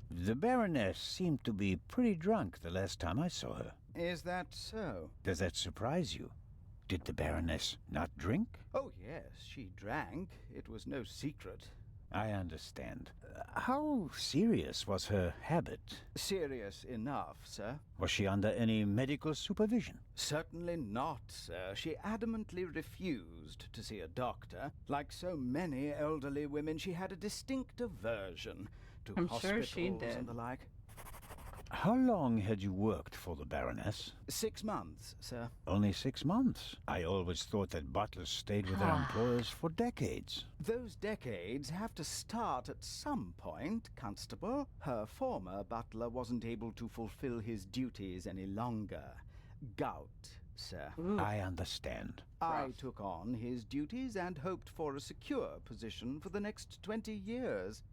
The Baroness seemed to be pretty drunk the last time I saw her. Is that so? Does that surprise you? Did the Baroness not drink? Oh, yes, she drank. It was no secret. I understand. How serious was her habit? Serious enough, sir. Was she under any medical supervision? Certainly not, sir. She adamantly refused to see a doctor. Like so many elderly women, she had a distinct aversion to I'm sure hospitals she did. and the like. How long had you worked for the Baroness? 6 months, sir. Only 6 months. I always thought that butlers stayed with their employers for decades. Those decades have to start at some point, Constable. Her former butler wasn't able to fulfill his duties any longer. Gout sir. Ooh. I understand. I Rough. took on his duties and hoped for a secure position for the next 20 years.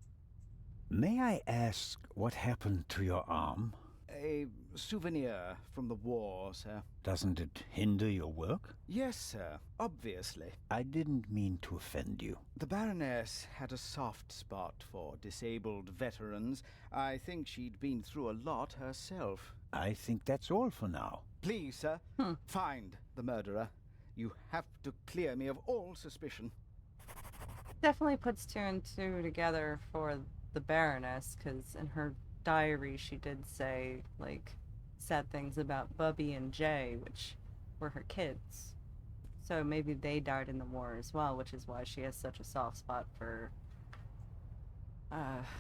May I ask what happened to your arm? A souvenir from the war, sir. Doesn't it hinder your work? Yes, sir, obviously. I didn't mean to offend you. The Baroness had a soft spot for disabled veterans. I think she'd been through a lot herself. I think that's all for now. Please, sir, find the murderer. You have to clear me of all suspicion. Definitely puts two and two together for the Baroness, because in her diary she did say, like, sad things about Bubby and Jay, which were her kids. So maybe they died in the war as well, which is why she has such a soft spot for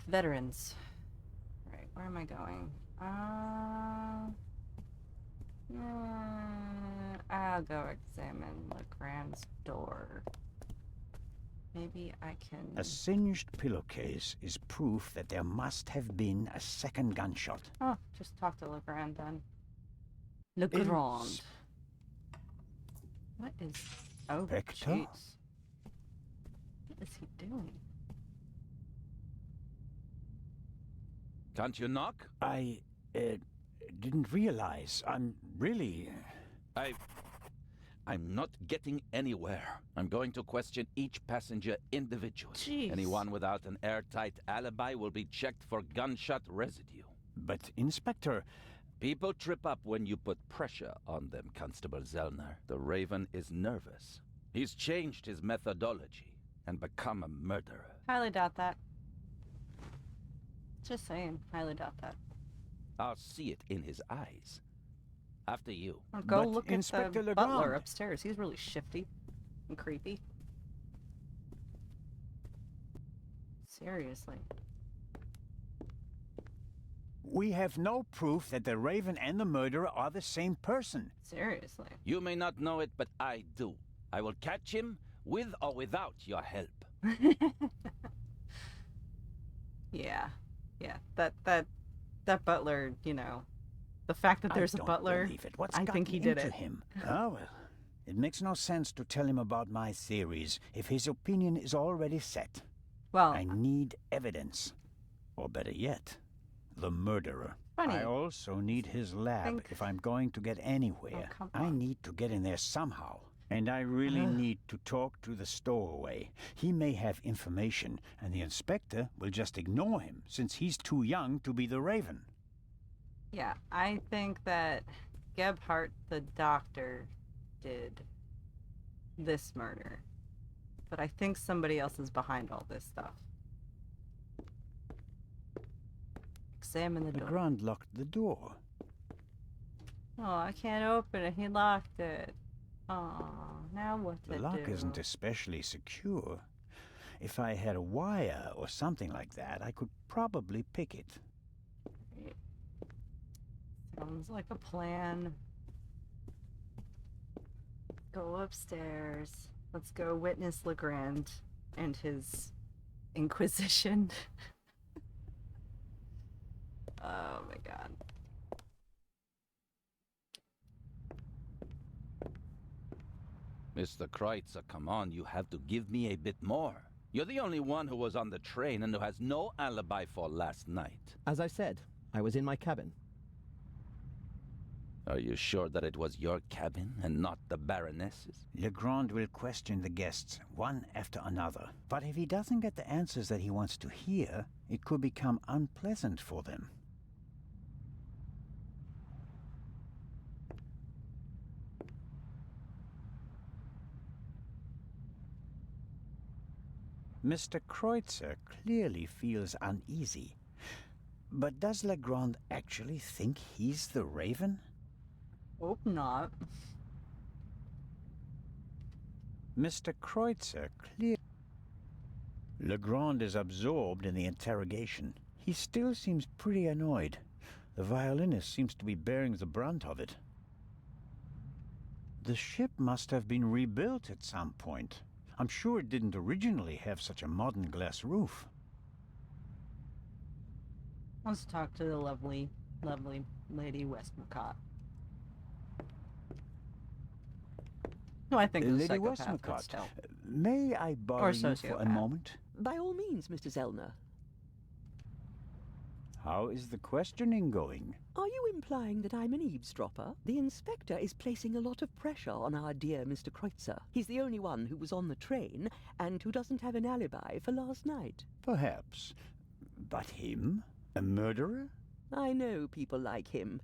veterans. Right, where am I going? I'll go examine Legrand's door. Maybe I can... A singed pillowcase is proof that there must have been a second gunshot. Oh, just talk to Legrand then. Legrand. What is... Oh, Hector? jeez. What is he doing? Can't you knock? I didn't realize. I'm really... I'm not getting anywhere. I'm going to question each passenger individually. Jeez. Anyone without an airtight alibi will be checked for gunshot residue. But, Inspector... People trip up when you put pressure on them, Constable Zellner. The Raven is nervous. He's changed his methodology and become a murderer. Highly doubt that. Just saying, highly doubt that. I'll see it in his eyes. After you. Or go But look Inspector at the Legrand. butler upstairs. He's really shifty and creepy. Seriously. We have no proof that the Raven and the murderer are the same person. Seriously. You may not know it, but I do. I will catch him with or without your help. Yeah. Yeah. That butler, you know. The fact that there's I a don't butler, believe it. What's I think gotten he did into it. him? Oh, well. It makes no sense to tell him about my theories if his opinion is already set. Well, I need evidence. Or better yet, the murderer. Funny. I also need his lab Think- if I'm going to get anywhere. Oh, come I on. need to get in there somehow. And I really need to talk to the stowaway. He may have information, and the inspector will just ignore him, since he's too young to be the Raven. yeah, I think that Gebhardt, the doctor, did this murder. But I think somebody else is behind all this stuff. Examine the door. Legrand locked the door. Oh, I can't open it. He locked it. Oh, now what to The do? lock isn't especially secure. If I had a wire or something like that, I could probably pick it. Sounds like a plan. Go upstairs. Let's go witness Legrand and his inquisition. Oh my god. Mr. Kreutzer, come on, you have to give me a bit more. You're the only one who was on the train and who has no alibi for last night. As I said, I was in my cabin. Are you sure that it was your cabin and not the Baroness's? Legrand will question the guests one after another. But if he doesn't get the answers that he wants to hear, it could become unpleasant for them. Mr. Kreutzer clearly feels uneasy. But does Legrand actually think he's the Raven? Hope not. Mr. Kreutzer clearly... Legrand is absorbed in the interrogation. He still seems pretty annoyed. The violinist seems to be bearing the brunt of it. The ship must have been rebuilt at some point. I'm sure it didn't originally have such a modern glass roof. Let's talk to the lovely, lovely Lady Westmacott. I think it's a Lady psychopath, but Westmacott, still. may I borrow you for a sociopath. moment? By all means, Mr. Zellner. How is the questioning going? Are you implying that I'm an eavesdropper? The inspector is placing a lot of pressure on our dear Mr. Kreutzer. He's the only one who was on the train and who doesn't have an alibi for last night. Perhaps. But him? A murderer? I know people like him.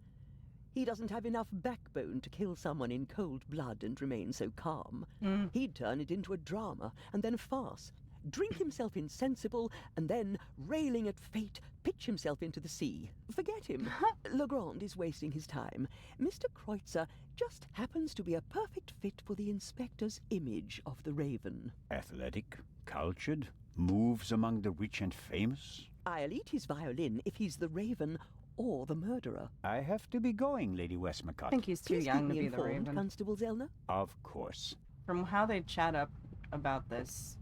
He doesn't have enough backbone to kill someone in cold blood and remain so calm. He'd turn it into a drama and then a farce. Drink himself insensible, and then, railing at fate, pitch himself into the sea. Forget him. Legrand is wasting his time. Mr. Kreutzer just happens to be a perfect fit for the inspector's image of the Raven. Athletic, cultured, moves among the rich and famous? I'll eat his violin if he's the Raven or the murderer. I have to be going, Lady Westmacott. I think he's too Please young keep to me be the informed, Raven. Constable Zellner. Of course. From how they chat up about this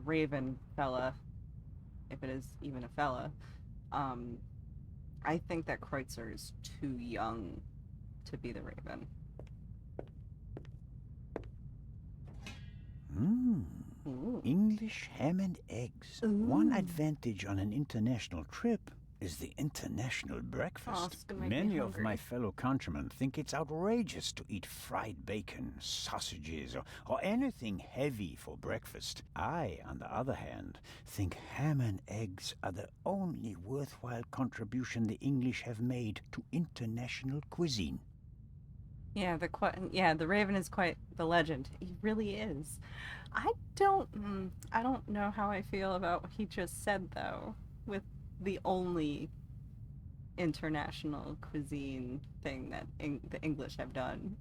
Raven fella, if it is even a fella, I think that Kreutzer is too young to be the Raven. Ooh. English ham and eggs. One advantage on an international trip is the international breakfast. it's gonna make me Many of hungry. my fellow countrymen think it's outrageous to eat fried bacon, sausages, or anything heavy for breakfast. I, on the other hand, think ham and eggs are the only worthwhile contribution the English have made to international cuisine. Yeah, the Raven is quite the legend. He really is. I don't know how I feel about what he just said though, with the only international cuisine thing that the English have done.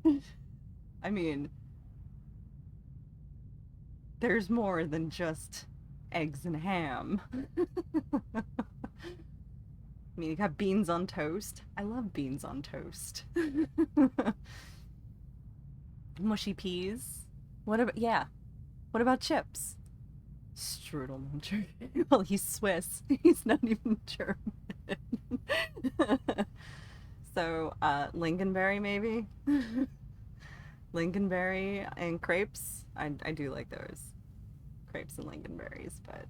I mean, there's more than just eggs and ham. I mean, you got beans on toast. I love beans on toast. Mushy peas. What about chips? Strudel muncher. Well, he's Swiss. He's not even German. So, lingonberry maybe? Lingonberry and crepes. I do like those. Crepes and lingonberries, but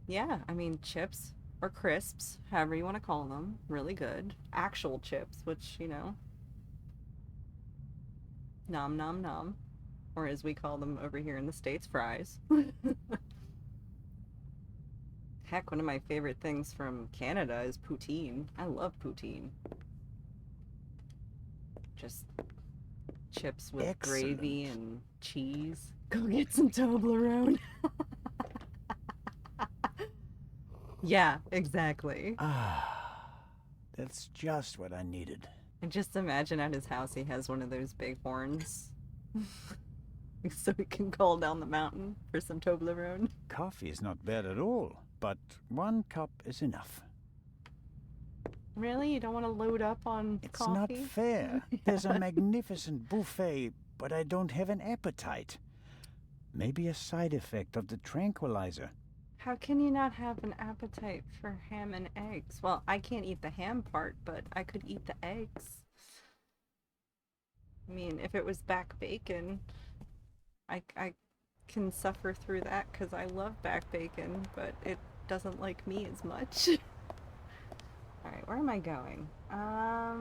yeah, I mean chips or crisps, however you want to call them, really good. Actual chips, which, nom nom nom. Or as we call them over here in the States, fries. Heck, one of my favorite things from Canada is poutine. I love poutine. Just chips with gravy and cheese. Go get some Toblerone. Yeah, exactly. That's just what I needed. And just imagine at his house he has one of those big horns. So he can call down the mountain for some Toblerone. Coffee is not bad at all, but 1 cup is enough. Really? You don't want to load up on coffee? It's not fair. There's a magnificent buffet, but I don't have an appetite. Maybe a side effect of the tranquilizer. How can you not have an appetite for ham and eggs? Well, I can't eat the ham part, but I could eat the eggs. I mean, if it was back bacon, I can suffer through that because I love back bacon, but it doesn't like me as much. Alright, where am I going? I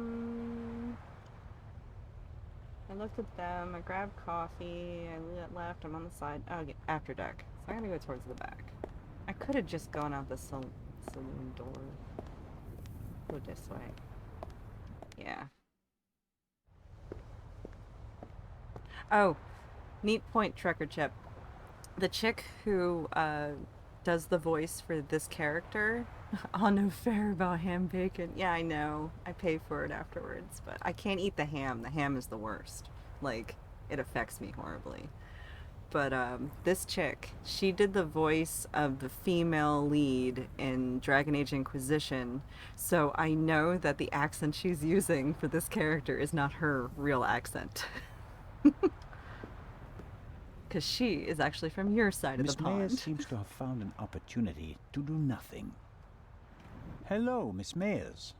looked at them, I grabbed coffee, I left, I'm on the side. Oh, after deck. So I'm gonna go towards the back. I could have just gone out the saloon door. Go this way. Yeah. Oh, neat point, Trekker Chip. The chick who does the voice for this character, on no fair about ham bacon. Yeah, I know. I pay for it afterwards, but I can't eat the ham. The ham is the worst. Like, it affects me horribly. But this chick, she did the voice of the female lead in Dragon Age Inquisition, so I know that the accent she's using for this character is not her real accent. Because she is actually from your side of the pond. Miss Mayers seems to have found an opportunity to do nothing. Hello, Miss Mayers.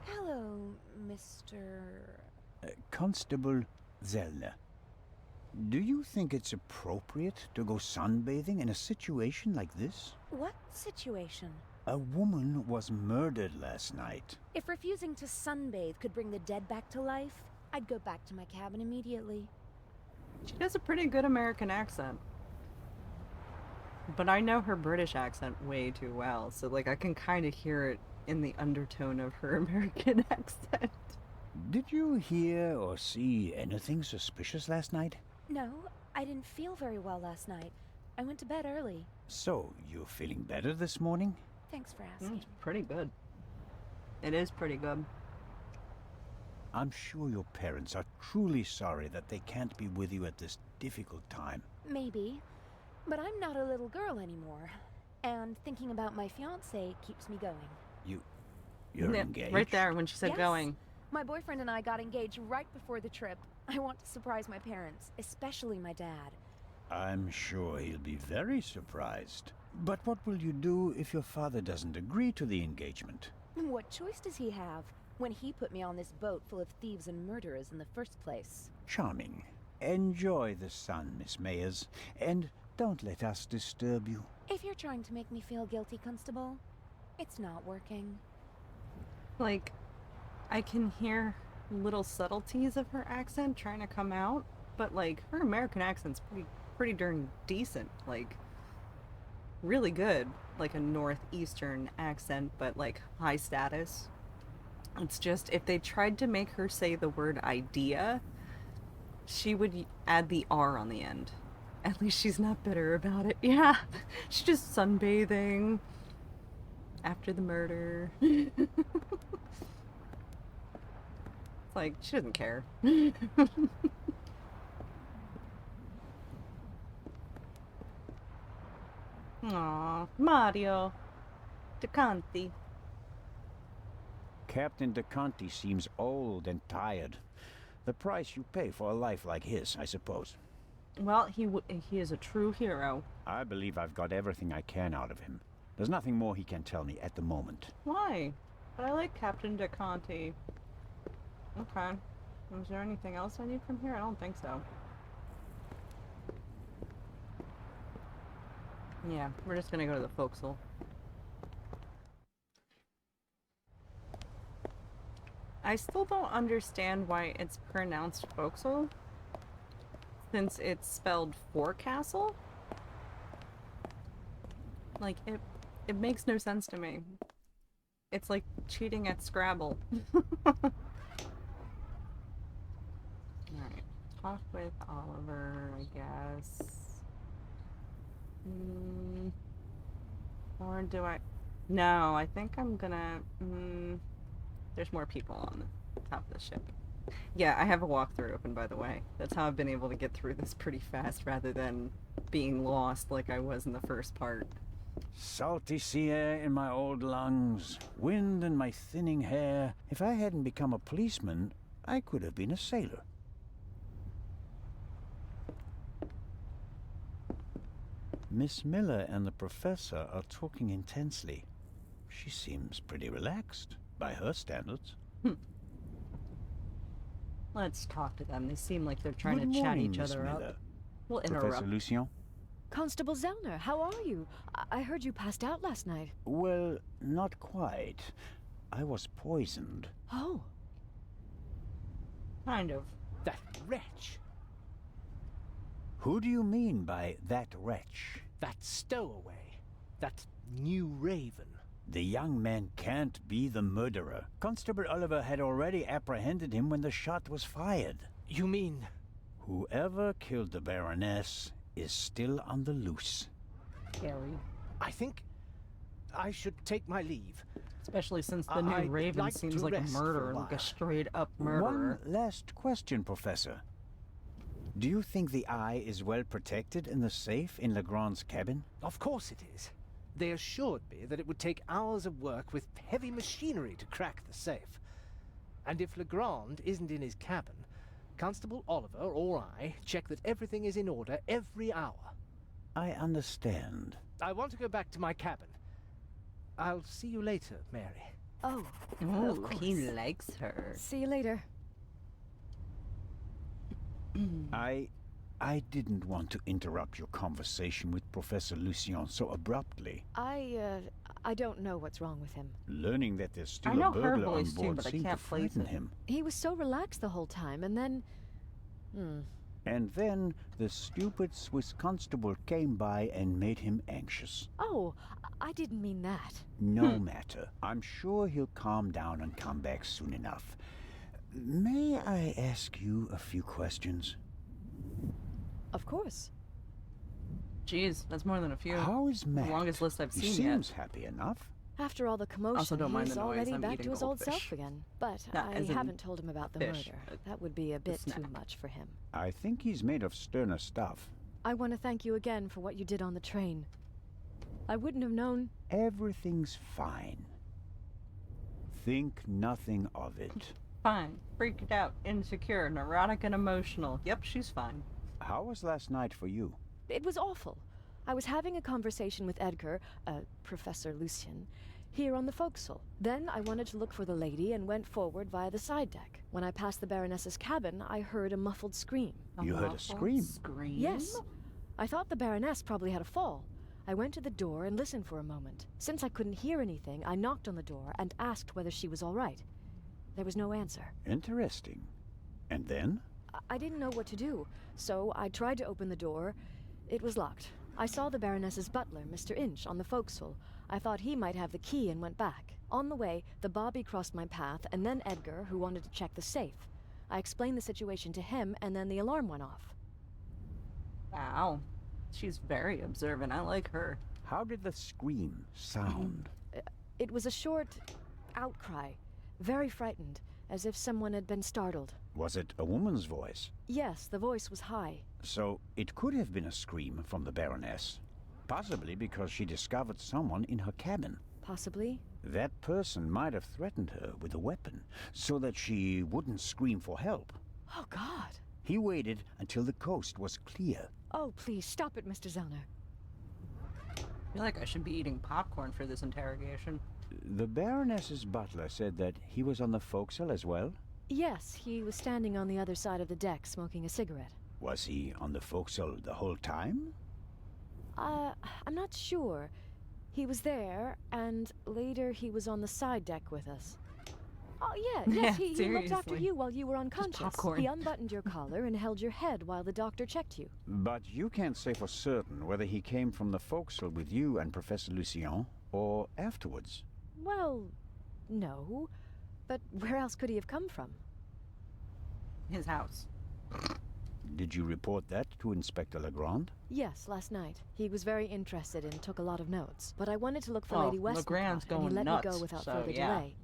Hello, Mr. Constable Zellner, do you think it's appropriate to go sunbathing in a situation like this? What situation? A woman was murdered last night. If refusing to sunbathe could bring the dead back to life, I'd go back to my cabin immediately. She does a pretty good American accent. But I know her British accent way too well, so like I can kind of hear it in the undertone of her American accent. Did you hear or see anything suspicious last night? No, I didn't feel very well last night. I went to bed early. So, you're feeling better this morning? Thanks for asking. It's pretty good. It is pretty good. I'm sure your parents are truly sorry that they can't be with you at this difficult time. Maybe. But I'm not a little girl anymore. And thinking about my fiancé keeps me going. You're Yeah, engaged? right there when she said Yes. going. My boyfriend and I got engaged right before the trip. I want to surprise my parents, especially my dad. I'm sure he'll be very surprised. But what will you do if your father doesn't agree to the engagement? What choice does he have when he put me on this boat full of thieves and murderers in the first place? Charming. Enjoy the sun, Miss Mayers, and don't let us disturb you. If you're trying to make me feel guilty, Constable, it's not working. Like, I can hear little subtleties of her accent trying to come out, but like her American accent's pretty darn decent. Like, really good. Like a northeastern accent, but like high status. It's just if they tried to make her say the word idea, she would add the R on the end. At least she's not bitter about it. Yeah, she's just sunbathing after the murder. It's like, she doesn't care. Aw, Mario. DeCanti. Captain DeConti seems old and tired. The price you pay for a life like his, I suppose. Well, he is a true hero. I believe I've got everything I can out of him. There's nothing more he can tell me at the moment. Why? But I like Captain DeConti. Okay. Is there anything else I need from here? I don't think so. Yeah, we're just gonna go to the forecastle. I still don't understand why it's pronounced forecastle, since it's spelled forecastle. Like, it makes no sense to me. It's like cheating at Scrabble. Alright, talk with Oliver, I guess. Or do I... No, I think I'm gonna... There's more people on the top of the ship. Yeah, I have a walkthrough open, by the way. That's how I've been able to get through this pretty fast, rather than being lost like I was in the first part. Salty sea air in my old lungs, wind in my thinning hair. If I hadn't become a policeman, I could have been a sailor. Miss Miller and the professor are talking intensely. She seems pretty relaxed, by her standards. Let's talk to them. They seem like they're trying Good to chat morning, each Miss other Miller. up. We'll Professor interrupt. Lucien? Constable Zellner, how are you? I heard you passed out last night. Well, not quite. I was poisoned. Oh. Kind of. That wretch! Who do you mean by that wretch? That stowaway! That new Raven! The young man can't be the murderer. Constable Oliver had already apprehended him when the shot was fired. You mean... Whoever killed the Baroness is still on the loose. Scary. I think I should take my leave. Especially since the new I'd Raven like seems to like a rest for a murderer, like a while. straight up murderer. One last question, Professor. Do you think the eye is well protected in the safe in Legrand's cabin? Of course it is. They assured me that it would take hours of work with heavy machinery to crack the safe. And if Legrand isn't in his cabin, Constable Oliver or I check that everything is in order every hour. I understand. I want to go back to my cabin. I'll see you later, Mary. Oh, Oh, of course. he likes her. See you later. I didn't want to interrupt your conversation with Professor Lucien so abruptly. I don't know what's wrong with him. Learning that there's I still know a her burglar on voice too, board but I seemed to can't place frighten it. him. He was so relaxed the whole time, and then... And then the stupid Swiss constable came by and made him anxious. Oh, I didn't mean that. No matter. I'm sure he'll calm down and come back soon enough. May I ask you a few questions? Of course. Jeez, that's more than a few. How is Matt? The longest list I've He seen seems yet. happy enough. After all the commotion, Also don't mind he's the noise, already I'm back eating to his old goldfish. self again. But Not I as in haven't told him about the fish, murder. That would be a bit too snack. much for him. I think he's made of sterner stuff. I want to thank you again for what you did on the train. I wouldn't have known... Everything's fine. Think nothing of it. Fine. Freaked out, insecure, neurotic, and emotional. Yep, she's fine. How was last night for you? It was awful. I was having a conversation with Edgar, Professor Lucien, here on the forecastle. Then I wanted to look for the lady and went forward via the side deck. When I passed the Baroness's cabin, I heard a muffled scream. You heard a scream? Scream? Yes. I thought the Baroness probably had a fall. I went to the door and listened for a moment. Since I couldn't hear anything, I knocked on the door and asked whether she was all right. There was no answer. Interesting. And then? I didn't know what to do, so I tried to open the door. It was locked. I saw the Baroness's butler, Mr. Inch, on the forecastle. I thought he might have the key and went back. On the way, the bobby crossed my path, and then Edgar, who wanted to check the safe. I explained the situation to him, and then the alarm went off. Wow. She's very observant. I like her. How did the scream sound? It was a short outcry, very frightened, as if someone had been startled. Was it a woman's voice? Yes, the voice was high. So it could have been a scream from the Baroness. Possibly because she discovered someone in her cabin. Possibly. That person might have threatened her with a weapon, so that she wouldn't scream for help. Oh, God. He waited until the coast was clear. Oh, please, stop it, Mr. Zellner. I feel like I should be eating popcorn for this interrogation. The Baroness's butler said that he was on the forecastle as well? Yes, he was standing on the other side of the deck smoking a cigarette. Was he on the forecastle the whole time? I'm not sure. He was there, and later he was on the side deck with us. Oh, yeah, yes, Yeah, he looked after seriously. you while you were unconscious. popcorn. He unbuttoned your collar and held your head while the doctor checked you. But you can't say for certain whether he came from the forecastle with you and Professor Lucien, or afterwards. Well, no. But where else could he have come from? His house. Did you report that to Inspector Legrand? Yes, last night. He was very interested and took a lot of notes. But I wanted to look for Well, Lady Westmacott, Legrand's and he going let me go nuts, without so, further yeah. delay.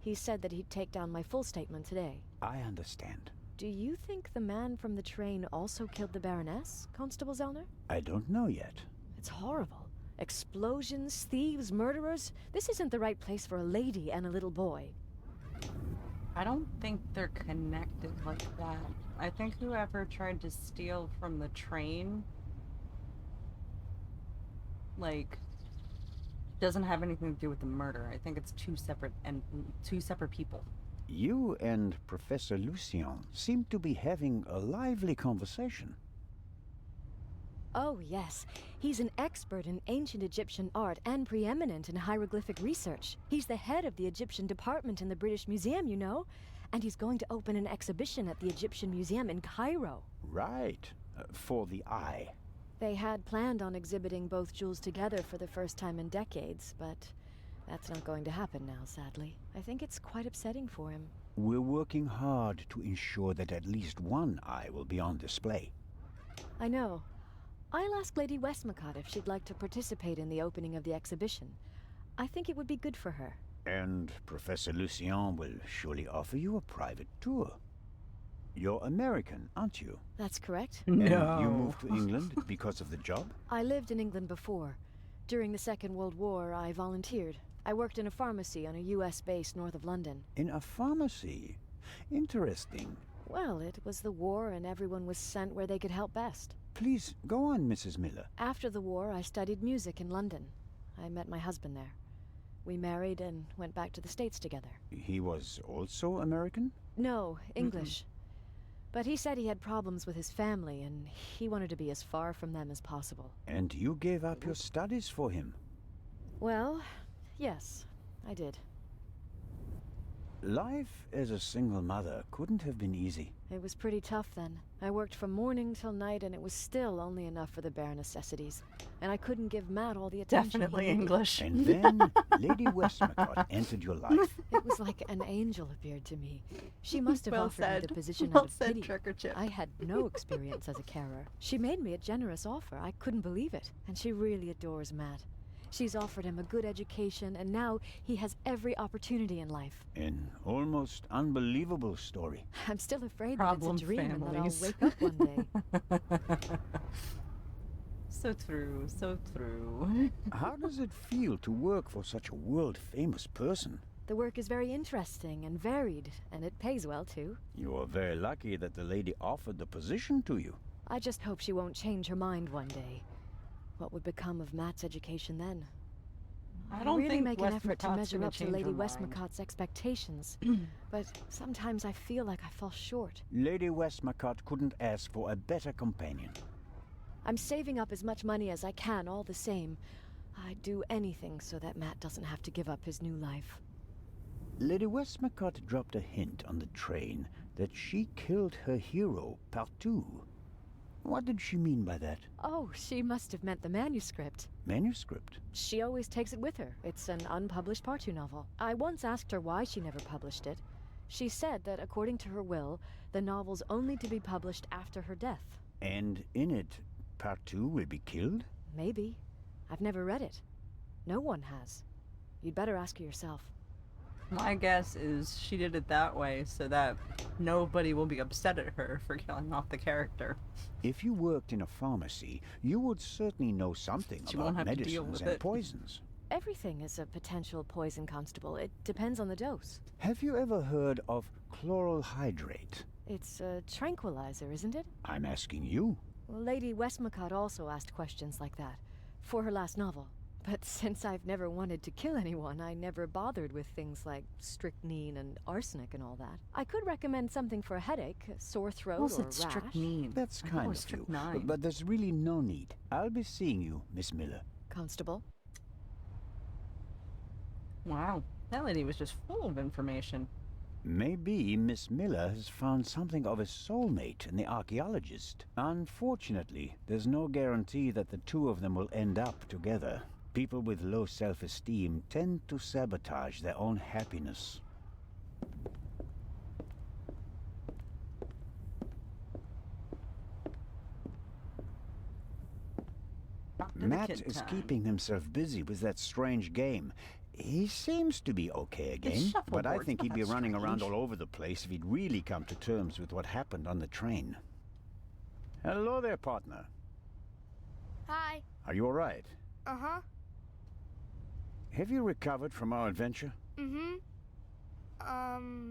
He said that he'd take down my full statement today. I understand. Do you think the man from the train also killed the Baroness, Constable Zellner? I don't know yet. It's horrible. Explosions, thieves, murderers. This isn't the right place for a lady and a little boy. I don't think they're connected like that. I think whoever tried to steal from the train, like, doesn't have anything to do with the murder. I think it's two separate people. You and Professor Lucien seem to be having a lively conversation. Oh, yes. He's an expert in ancient Egyptian art and preeminent in hieroglyphic research. He's the head of the Egyptian department in the British Museum, you know. And he's going to open an exhibition at the Egyptian Museum in Cairo. Right. For the eye. They had planned on exhibiting both jewels together for the first time in decades, but that's not going to happen now, sadly. I think it's quite upsetting for him. We're working hard to ensure that at least one eye will be on display. I know. I'll ask Lady Westmacott if she'd like to participate in the opening of the exhibition. I think it would be good for her. And Professor Lucien will surely offer you a private tour. You're American, aren't you? That's correct. And you moved to England because of the job? I lived in England before. During the Second World War, I volunteered. I worked in a pharmacy on a US base north of London. In a pharmacy? Interesting. Well, it was the war and everyone was sent where they could help best. Please, go on, Mrs. Miller. After the war, I studied music in London. I met my husband there. We married and went back to the States together. He was also American? No, English. But he said he had problems with his family, and he wanted to be as far from them as possible. And you gave up your studies for him? Well, yes, I did. Life as a single mother couldn't have been easy. It was pretty tough then. I worked from morning till night, and it was still only enough for the bare necessities. And I couldn't give Matt all the attention Definitely he needed. English. And then Lady Westmacott entered your life. It was like an angel appeared to me. She must have Well offered me said. the position Well out of said, pity. Trick or Chip. I had no experience as a carer. She made me a generous offer. I couldn't believe it. And she really adores Matt. She's offered him a good education, and now he has every opportunity in life. An almost unbelievable story. I'm still afraid Problem that it's a dream and that I'll families. wake up one day. So true, so true. How does it feel to work for such a world-famous person? The work is very interesting and varied, and it pays well, too. You are very lucky that the lady offered the position to you. I just hope she won't change her mind one day. What would become of Matt's education then? I don't really think make an effort to Westmacott's measure gonna up to change her Lady mind. Westmacott's expectations, but sometimes I feel like I fall short. Lady Westmacott couldn't ask for a better companion. I'm saving up as much money as I can all the same. I'd do anything so that Matt doesn't have to give up his new life. Lady Westmacott dropped a hint on the train that she killed her hero, pt2. What did she mean by that? Oh, she must have meant the manuscript. Manuscript? She always takes it with her. It's an unpublished pt2 novel. I once asked her why she never published it. She said that according to her will, the novel's only to be published after her death. And in it, pt2 will be killed? Maybe. I've never read it. No one has. You'd better ask her yourself. My guess is she did it that way so that nobody will be upset at her for killing off the character. If you worked in a pharmacy, you would certainly know something She won't about have to deal medicines with and it. poisons. Everything is a potential poison, Constable. It depends on the dose. Have you ever heard of chloral hydrate? It's a tranquilizer, isn't it? I'm asking you. Well, Lady Westmacott also asked questions like that for her last novel. But since I've never wanted to kill anyone, I never bothered with things like strychnine and arsenic and all that. I could recommend something for a headache, a sore throat, Was or it rash. strychnine? That's I thought it kind was of you. strychnine. But there's really no need. I'll be seeing you, Miss Miller. Constable? Wow, that lady was just full of information. Maybe Miss Miller has found something of a soulmate in the archaeologist. Unfortunately, there's no guarantee that the two of them will end up together. People with low self-esteem tend to sabotage their own happiness. Matt is keeping himself busy with that strange game. He seems to be okay again, but I think he'd be running around all over the place if he'd really come to terms with what happened on the train. Hello there, partner. Hi. Are you all right? Uh-huh. Have you recovered from our adventure? Mm-hmm.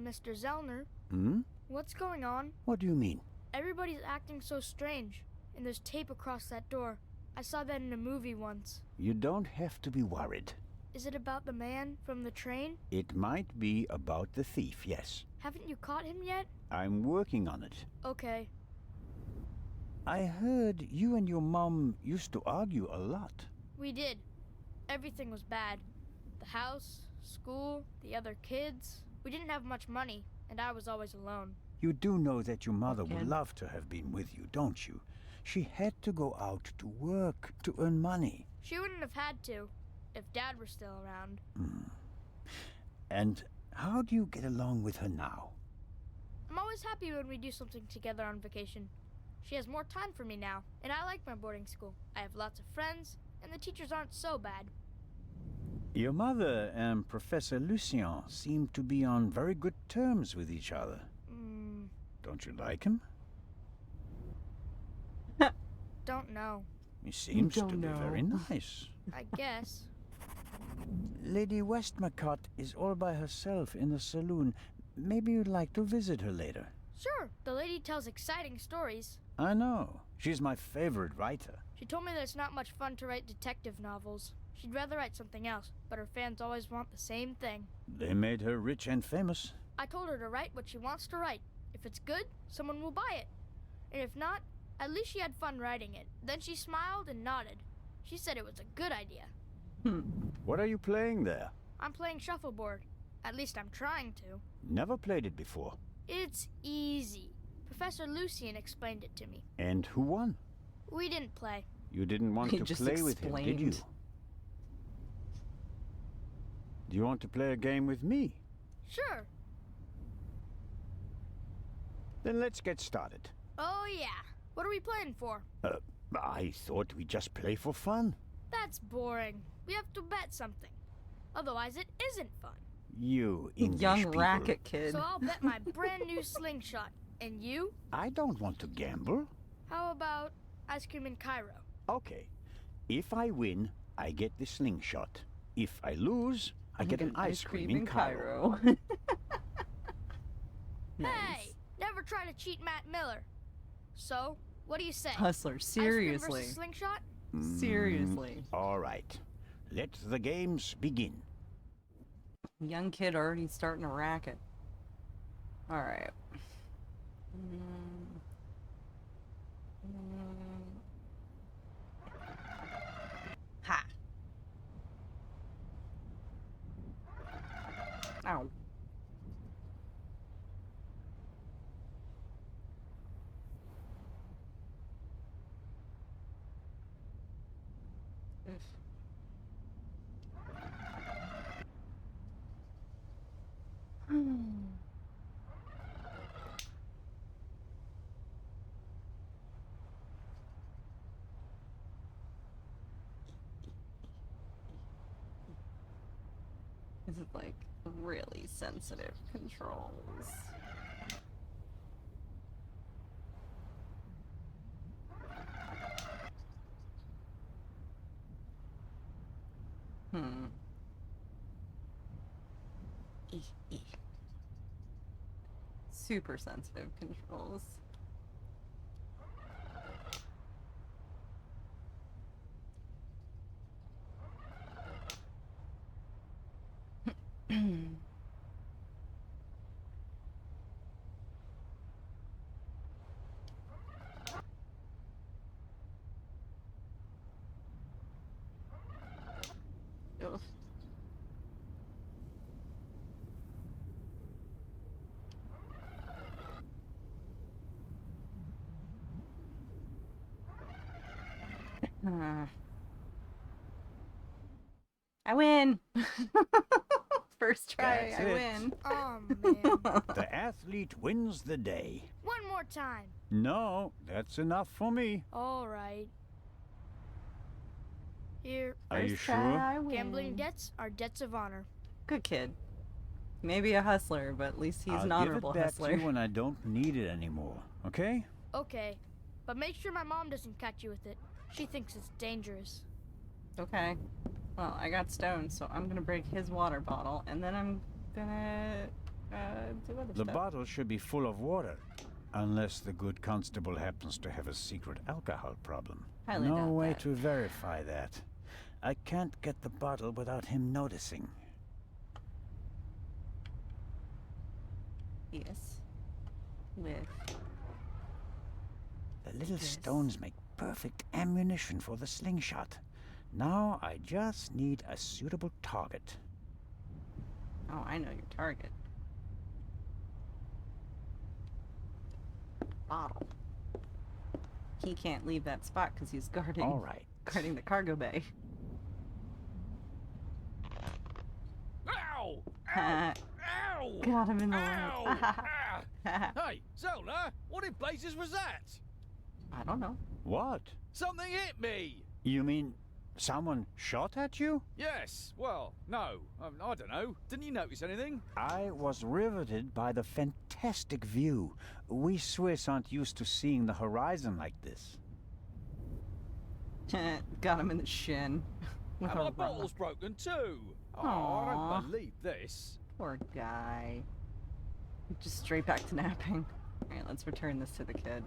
Mr. Zellner, Hmm? what's going on? What do you mean? Everybody's acting so strange, and there's tape across that door. I saw that in a movie once. You don't have to be worried. Is it about the man from the train? It might be about the thief, yes. Haven't you caught him yet? I'm working on it. Okay. I heard you and your mom used to argue a lot. We did. Everything was bad. The house, school, the other kids. We didn't have much money, and I was always alone. You do know that your mother would love to have been with you, don't you? She had to go out to work to earn money. She wouldn't have had to, if Dad were still around. And how do you get along with her now? I'm always happy when we do something together on vacation. She has more time for me now, and I like my boarding school. I have lots of friends, and the teachers aren't so bad. Your mother and Professor Lucien seem to be on very good terms with each other. Don't you like him? Don't know. He seems to be very nice. I guess. Lady Westmacott is all by herself in the saloon. Maybe you'd like to visit her later. Sure, the lady tells exciting stories. I know. She's my favorite writer. She told me that it's not much fun to write detective novels. She'd rather write something else, but her fans always want the same thing. They made her rich and famous. I told her to write what she wants to write. If it's good, someone will buy it. And if not, at least she had fun writing it. Then she smiled and nodded. She said it was a good idea. What are you playing there? I'm playing shuffleboard. At least I'm trying to. Never played it before. It's easy. Professor Lucian explained it to me. And who won? We didn't play. You didn't want He to just play with him, did you? explained. Do you want to play a game with me? Sure. Then let's get started. Oh yeah. What are we playing for? I thought we'd just play for fun. That's boring. We have to bet something. Otherwise it isn't fun. You English Young people. racket kid. So I'll bet my brand new slingshot. And you? I don't want to gamble. How about ice cream in Cairo? Okay. If I win, I get the slingshot. If I lose, I get an ice cream in Cairo. Nice. Hey! Never try to cheat Matt Miller. So, what do you say? Hustler, Ice cream seriously. versus slingshot? Seriously. All right. Let the games begin. Young kid already starting a racket. Alright. Ha! Ow. Oof. This is like really sensitive controls. Super sensitive controls. Oof. I win! First try, That's I it. win. Oh man. The athlete wins the day. One more time. No, that's enough for me. All right. Here. Are you First try, sure? I win. Gambling debts are debts of honor. Good kid. Maybe a hustler, but at least he's I'll an honorable give it back hustler. to you when I don't need it anymore, okay? Okay. But make sure my mom doesn't catch you with it. She thinks it's dangerous. Okay. Well, I got stones, so I'm gonna break his water bottle, and then I'm gonna do other The stuff. bottle should be full of water, unless the good constable happens to have a secret alcohol problem. Highly No doubt way that. to verify that. I can't get the bottle without him noticing. Yes. With The little Yes. stones make perfect ammunition for the slingshot. Now I just need a suitable target. oh, I know your target. Bottle. He can't leave that spot because he's guarding. All right. Guarding the cargo bay. Ow! Ha. Ow! Got him in the Ow! lap. Ah! Hey, Zelda, what in blazes was that? I don't know. What? Something hit me! You mean someone shot at you? Yes, well, no. I don't know. Didn't you notice anything? I was riveted by the fantastic view. We Swiss aren't used to seeing the horizon like this. Got him in the shin. With And a my rock. bottle's broken too. Oh, Aw. I don't believe this. Poor guy. Just straight back to napping. Alright, let's return this to the kid.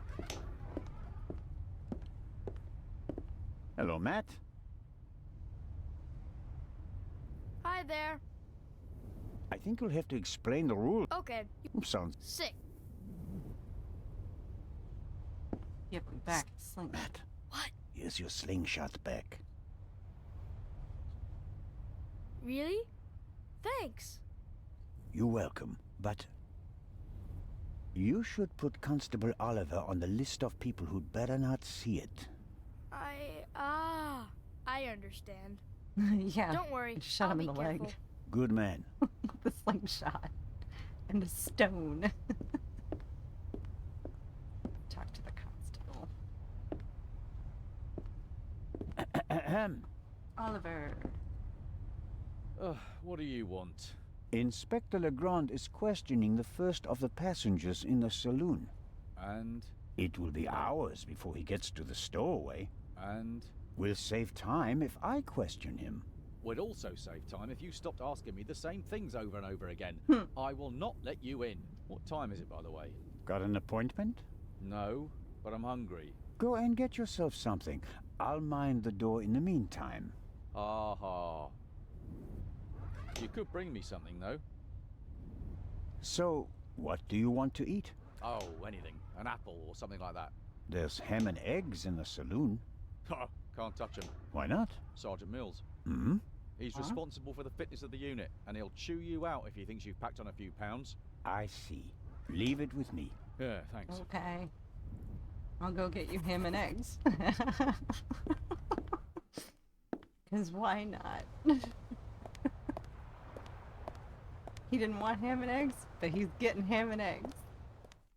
Hello, Matt. Hi there. I think you'll have to explain the rule. Okay. Sounds... Sick. Give him back his slingshot. Matt. What? Here's your slingshot back. Really? Thanks. You're welcome, but you should put Constable Oliver on the list of people who'd better not see it. I understand. Yeah. Don't worry. Just shot I'll him in be the careful. leg. Good man. The slingshot. And a stone. Talk to the constable. Ahem. Oliver. What do you want? Inspector Legrand is questioning the first of the passengers in the saloon. And? It will be hours before he gets to the stowaway. And? We'll save time if I question him. We'd also save time if you stopped asking me the same things over and over again. I will not let you in. What time is it, by the way? Got an appointment? No, but I'm hungry. Go and get yourself something. I'll mind the door in the meantime. Aha. You could bring me something, though. So, what do you want to eat? Oh, anything. An apple or something like that. There's ham and eggs in the saloon. Can't touch him. Why not? Sergeant Mills. Hmm? He's responsible for the fitness of the unit, and he'll chew you out if he thinks you've packed on a few pounds. I see. Leave it with me. Yeah, thanks. Okay. I'll go get you ham and eggs. Because why not? He didn't want ham and eggs, but he's getting ham and eggs.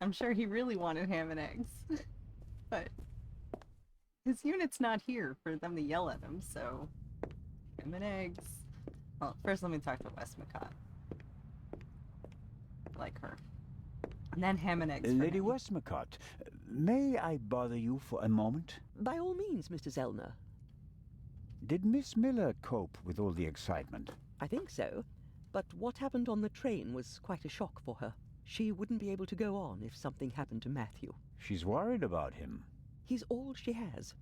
I'm sure he really wanted ham and eggs. But his unit's not here for them to yell at him, so ham and eggs. Well, first let me talk to Westmacott. Like her. And then ham and eggs for Lady him. Westmacott, may I bother you for a moment? By all means, Mr. Zellner. Did Miss Miller cope with all the excitement? I think so. But what happened on the train was quite a shock for her. She wouldn't be able to go on if something happened to Matthew. She's worried about him. He's all she has.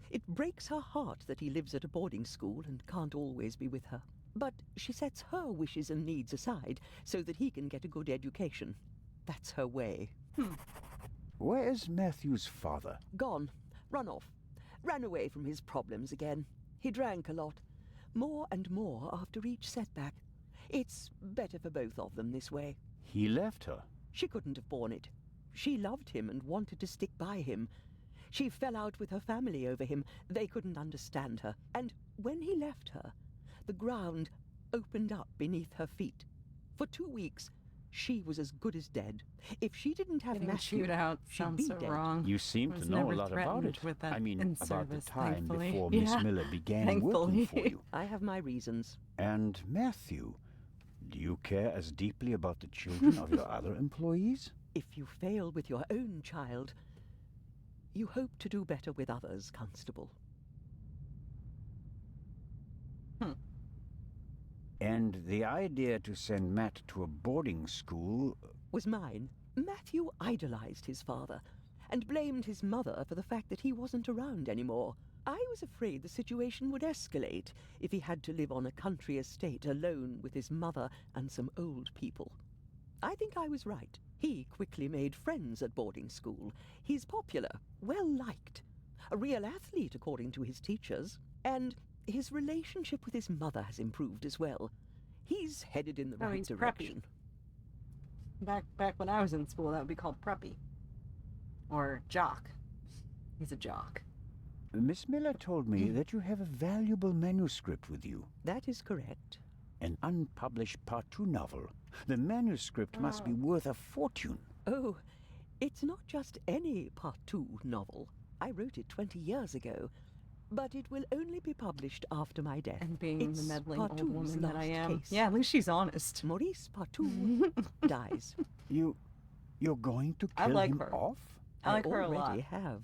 It breaks her heart that he lives at a boarding school and can't always be with her. But she sets her wishes and needs aside so that he can get a good education. That's her way. Where is Matthew's father? Gone. Run off. Ran away from his problems again. He drank a lot. More and more after each setback. It's better for both of them this way. He left her. She couldn't have borne it. She loved him and wanted to stick by him. She fell out with her family over him. They couldn't understand her. And when he left her, the ground opened up beneath her feet. For 2 weeks, she was as good as dead. If she didn't have Getting Matthew, chewed out she'd sounds be so dead. wrong. You seem I to was know never a lot about threatened it. with that I mean, in about the service, time thankfully. before Miss Yeah. Miller began Thankfully. working for you. I have my reasons. And Matthew, do you care as deeply about the children of your other employees? If you fail with your own child, you hope to do better with others, Constable. And the idea to send Matt to a boarding school... Was mine. Matthew idolized his father and blamed his mother for the fact that he wasn't around anymore. I was afraid the situation would escalate if he had to live on a country estate alone with his mother and some old people. I think I was right. He quickly made friends at boarding school. He's popular, well-liked, a real athlete according to his teachers, and his relationship with his mother has improved as well. He's headed in the right he's direction. Back when I was in school, that would be called preppy. Or jock. He's a jock. Miss Miller told me that you have a valuable manuscript with you. That is correct. An unpublished Part 2 novel. The manuscript must be worth a fortune. Oh, it's not just any Part 2 novel. I wrote it 20 years ago, but it will only be published after my death. And being It's the meddling Part old 2's woman that I last am. case. Yeah, at least she's honest. Maurice Partout dies. You're going to I kill like him her. off? I like her a lot. already have.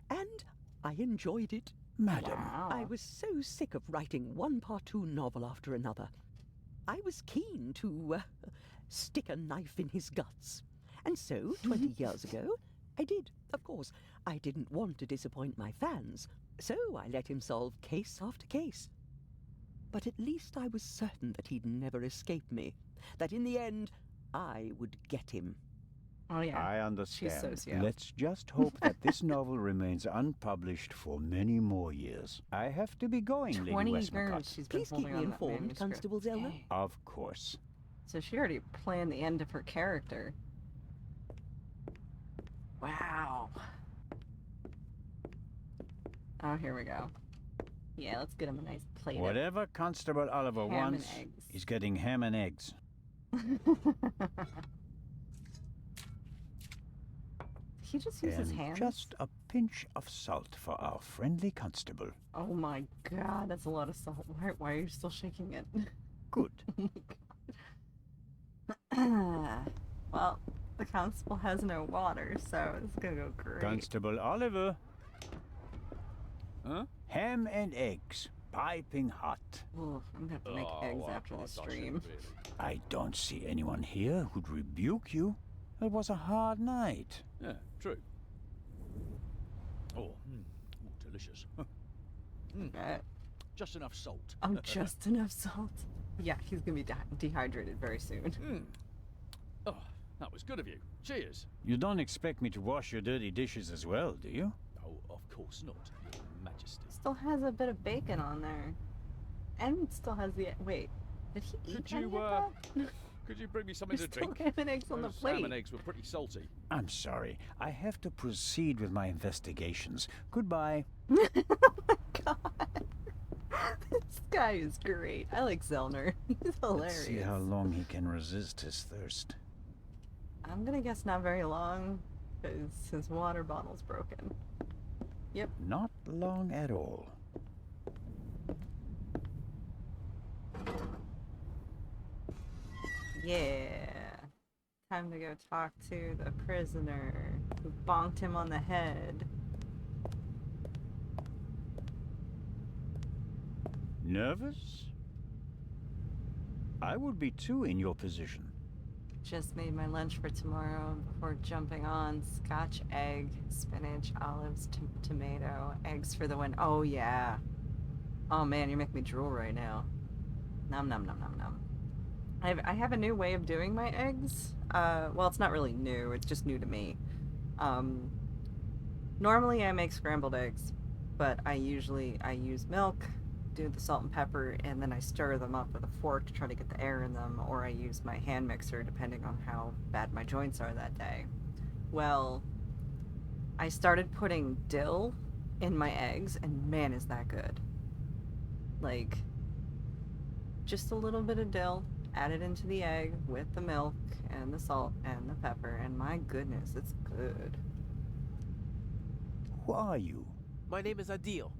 And I enjoyed it. Madam. Wow. I was so sick of writing one Part 2 novel after another. I was keen to stick a knife in his guts. And so, 20 years ago, I did. Of course, I didn't want to disappoint my fans, so I let him solve case after case. But at least I was certain that he'd never escape me, that in the end, I would get him. Oh, yeah. I She's understand. socio. Let's just hope that this novel remains unpublished for many more years. I have to be going, Lady 20 Westmacott. years she's been Please keep holding me on that informed, manuscript. Constable Zellner. Dang. Of course. So she already planned the end of her character. Wow. Oh, here we go. Yeah, let's get him a nice plate Whatever Constable Oliver ham and wants, eggs. he's getting ham and eggs. He just uses And hands? just a pinch of salt for our friendly constable. Oh my god, that's a lot of salt. Why are you still shaking it? Good. Well, the constable has no water, so it's gonna go great. Constable Oliver. Huh? Ham and eggs, piping hot. Ooh, I'm gonna have to make eggs after the stream. I don't see anyone here who'd rebuke you. It was a hard night. Yeah, true. Oh, delicious. Just enough salt. Oh, just enough salt. Yeah, he's gonna be dehydrated very soon. Oh, that was good of you. Cheers. You don't expect me to wash your dirty dishes as well, do you? Oh, of course not, Your Majesty. Still has a bit of bacon on there. And still has the... Wait, did he eat Could any you, of that? Could you bring me something There's to still drink? ham and eggs on the Those plate. Ham and eggs were pretty salty. I'm sorry. I have to proceed with my investigations. Goodbye. Oh my god. This guy is great. I like Zellner. He's hilarious. Let's see how long he can resist his thirst. I'm gonna guess not very long, because his water bottle's broken. Yep. Not long at all. Yeah. Time to go talk to the prisoner who bonked him on the head. Nervous? I would be too in your position. Just made my lunch for tomorrow before jumping on scotch egg, spinach, olives, tomato, eggs for the win. Oh yeah. Oh man, you're making me drool right now. Nom nom nom nom nom. I have a new way of doing my eggs. Well, it's not really new. It's just new to me. Normally I make scrambled eggs, but I use milk, do the salt and pepper, and then I stir them up with a fork to try to get the air in them, or I use my hand mixer depending on how bad my joints are that day. Well, I started putting dill in my eggs, and man is that good. Like, just a little bit of dill, add it into the egg with the milk and the salt and the pepper, and my goodness, it's good. Who are you? My name is Adil.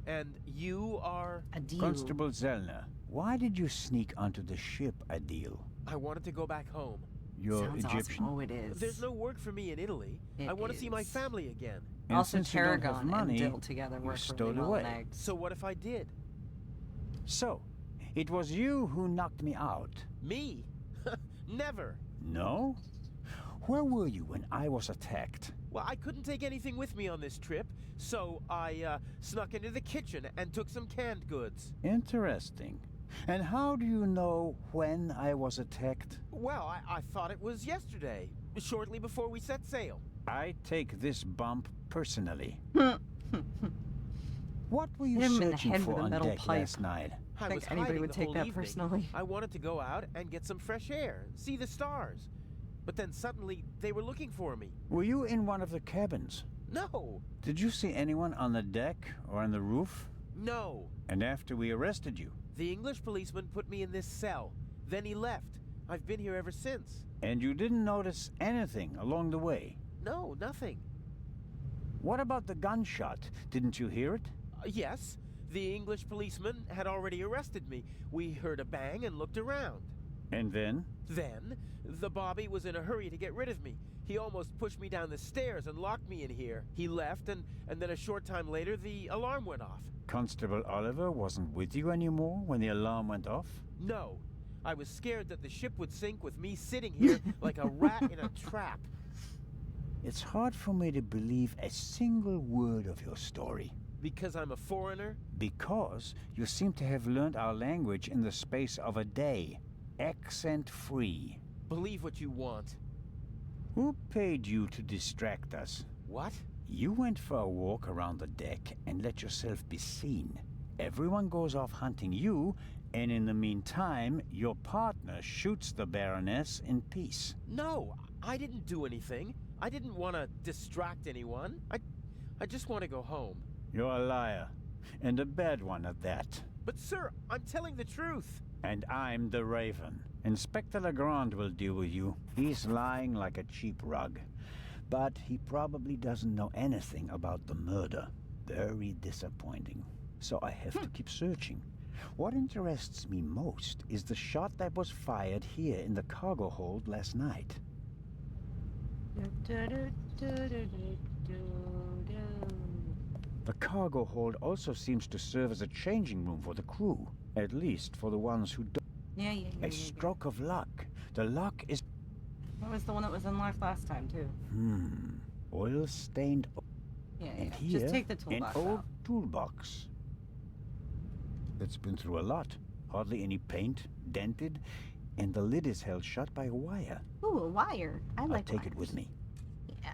And you are... Adil. Constable Zellner. Why did you sneak onto the ship, Adil? I wanted to go back home. You're Sounds Egyptian? Awesome. Oh, it is. There's no work for me in Italy. I want to see my family again. And also, since you don't have tarragon money, and dill together you work stowed really well away. in eggs. So what if I did? So, it was you who knocked me out? Me? Never. No? Where were you when I was attacked? Well, I couldn't take anything with me on this trip, so I snuck into the kitchen and took some canned goods. Interesting. And how do you know when I was attacked? Well, I thought it was yesterday, shortly before we set sail. I take this bump personally. What were you Him in the searching head for with a on metal deck pipe. last night? I think was anybody hiding would the take whole that evening. personally. I wanted to go out and get some fresh air, see the stars. But then suddenly, they were looking for me. Were you in one of the cabins? No! Did you see anyone on the deck or on the roof? No! And after we arrested you? The English policeman put me in this cell. Then he left. I've been here ever since. And you didn't notice anything along the way? No, nothing. What about the gunshot? Didn't you hear it? Yes. The English policeman had already arrested me. We heard a bang and looked around. And then? Then, the Bobby was in a hurry to get rid of me. He almost pushed me down the stairs and locked me in here. He left, and then a short time later, the alarm went off. Constable Oliver wasn't with you anymore when the alarm went off? No. I was scared that the ship would sink with me sitting here like a rat in a trap. It's hard for me to believe a single word of your story. Because I'm a foreigner? Because you seem to have learned our language in the space of a day. Accent-free. Believe what you want. Who paid you to distract us? What? You went for a walk around the deck and let yourself be seen. Everyone goes off hunting you, and in the meantime, your partner shoots the Baroness in peace. No, I didn't do anything. I didn't want to distract anyone. I just want to go home. You're a liar, and a bad one at that. But sir, I'm telling the truth. And I'm the Raven. Inspector Legrand will deal with you. He's lying like a cheap rug. But he probably doesn't know anything about the murder. Very disappointing. So I have to keep searching. What interests me most is the shot that was fired here in the cargo hold last night. The cargo hold also seems to serve as a changing room for the crew. At least for the ones who don't. A stroke of luck. The lock is... What was the one that was unlocked last time, too? Oil-stained... And here, just take the toolbox an old out. toolbox. It's been through a lot. Hardly any paint, dented, and the lid is held shut by a wire. Ooh, a wire. I like I'll take it wires. with me. Yeah.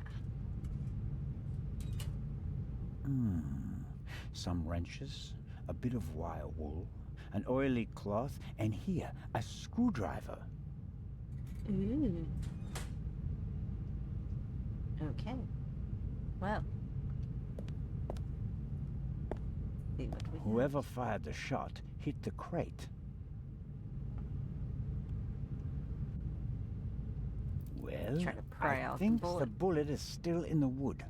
Some wrenches, a bit of wire wool, an oily cloth, and here, a screwdriver. Ooh. Okay. Well. See what we Whoever fired the shot hit the crate. Well, Try to pry I out the think bullet. the bullet is still in the wood.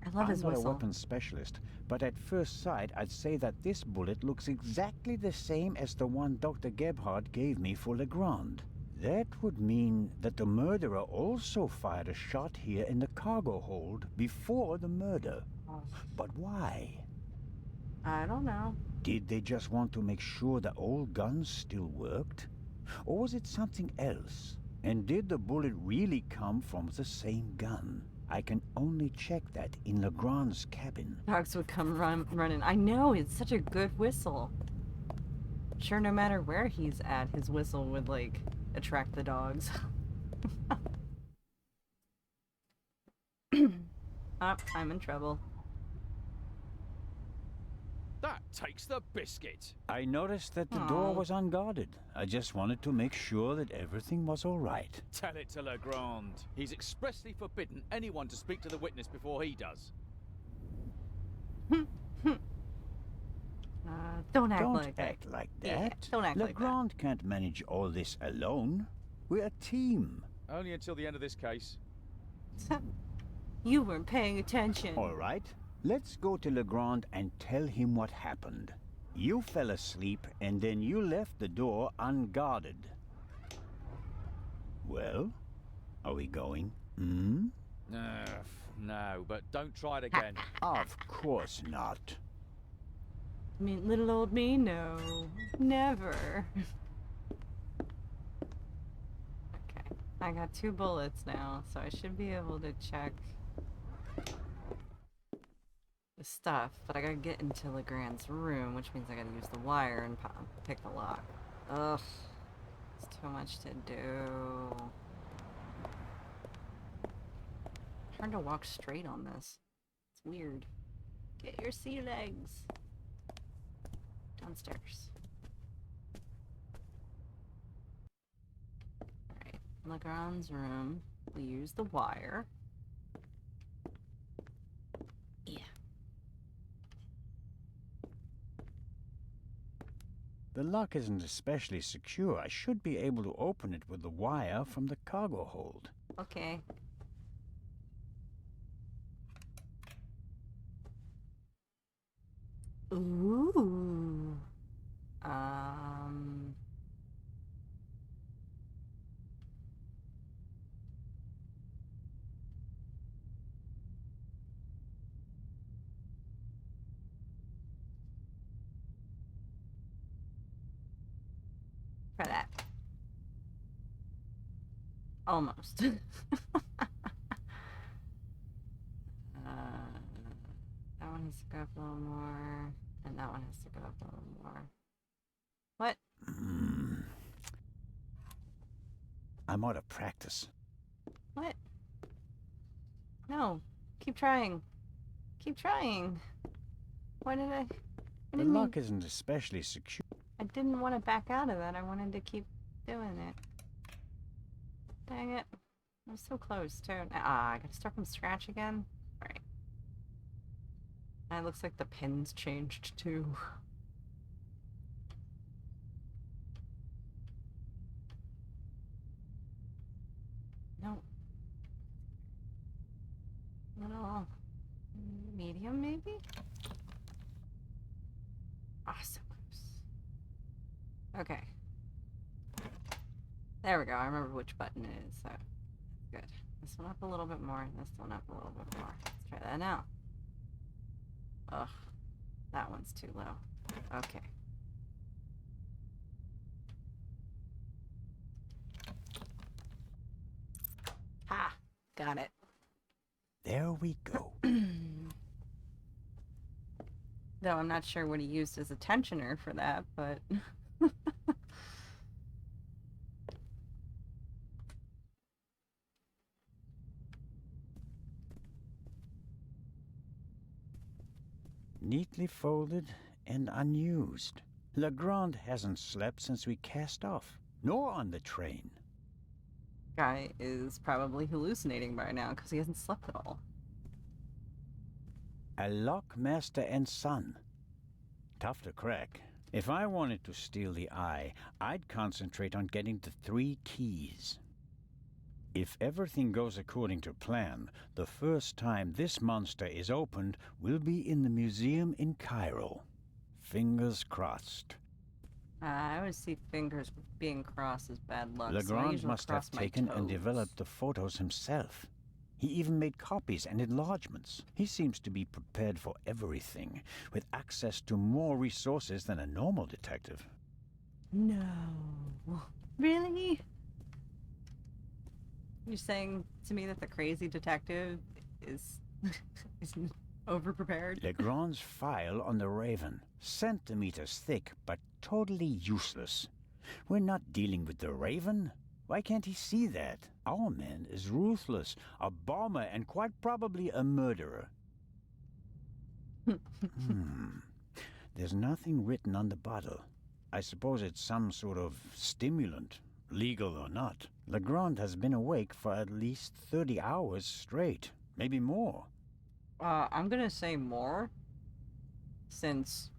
I love his I'm not a whistle. weapons specialist, but at first sight, I'd say that this bullet looks exactly the same as the one Dr. Gebhardt gave me for Legrand. That would mean that the murderer also fired a shot here in the cargo hold before the murder. But why? I don't know. Did they just want to make sure the old guns still worked? Or was it something else? And did the bullet really come from the same gun? I can only check that in Legrand's cabin. Dogs would come running. I know, it's such a good whistle. Sure, no matter where he's at, his whistle would, like, attract the dogs. Oh, I'm in trouble. That takes the biscuit. I noticed that the door Aw. was unguarded. I just wanted to make sure that everything was all right. Tell it to Legrand. He's expressly forbidden anyone to speak to the witness before he does. Don't act Don't like that. act like that. Yeah, don't act like that. Legrand can't manage all this alone. We're a team. Only until the end of this case. You weren't paying attention. All right. Let's go to Legrand and tell him what happened. You fell asleep and then you left the door unguarded. Well, are we going? No, but don't try it again. Of course not. I mean, little old me? No. Never. Okay. I got 2 bullets now, so I should be able to check the stuff, but I gotta get into Legrand's room, which means I gotta use the wire and pick the lock. Ugh. It's too much to do. Hard to walk straight on this. It's weird. Get your sea legs. Downstairs. Alright. Legrand's room. We use the wire. Yeah. The lock isn't especially secure. I should be able to open it with the wire from the cargo hold. Okay. Ooh. Try that. Almost. That one has to go up a little more, and that one has to go up a little more. What? I'm out of practice. What? No. Keep trying. Keep trying. Why did I... The lock isn't especially secure. I didn't want to back out of that. I wanted to keep doing it. Dang it. I'm so close, too. I gotta start from scratch again? Alright. It looks like the pins changed, too. No. Little... medium, maybe? So close. Okay. There we go. I remember which button it is, so that's good. This one up a little bit more, and this one up a little bit more. Let's try that now. Ugh. That one's too low. Okay. Ha! Got it. There we go. Though I'm not sure what he used as a tensioner for that, but... Neatly folded and unused. Legrand hasn't slept since we cast off, nor on the train. Guy is probably hallucinating by now because he hasn't slept at all. A lock master and son. Tough to crack. If I wanted to steal the eye, I'd concentrate on getting the 3 keys. If everything goes according to plan, the first time this monster is opened will be in the museum in Cairo. Fingers crossed. I always see fingers being crossed as bad luck. Legrand so must have taken and developed the photos himself. He even made copies and enlargements. He seems to be prepared for everything, with access to more resources than a normal detective. No. Really? You're saying to me that the crazy detective is overprepared? Legrand's file on the Raven. Centimeters thick, but totally useless. We're not dealing with the Raven. Why can't he see that? Our man is ruthless, a bomber, and quite probably a murderer. There's nothing written on the bottle. I suppose it's some sort of stimulant, legal or not. Legrand has been awake for at least 30 hours straight, maybe more. I'm gonna say more, since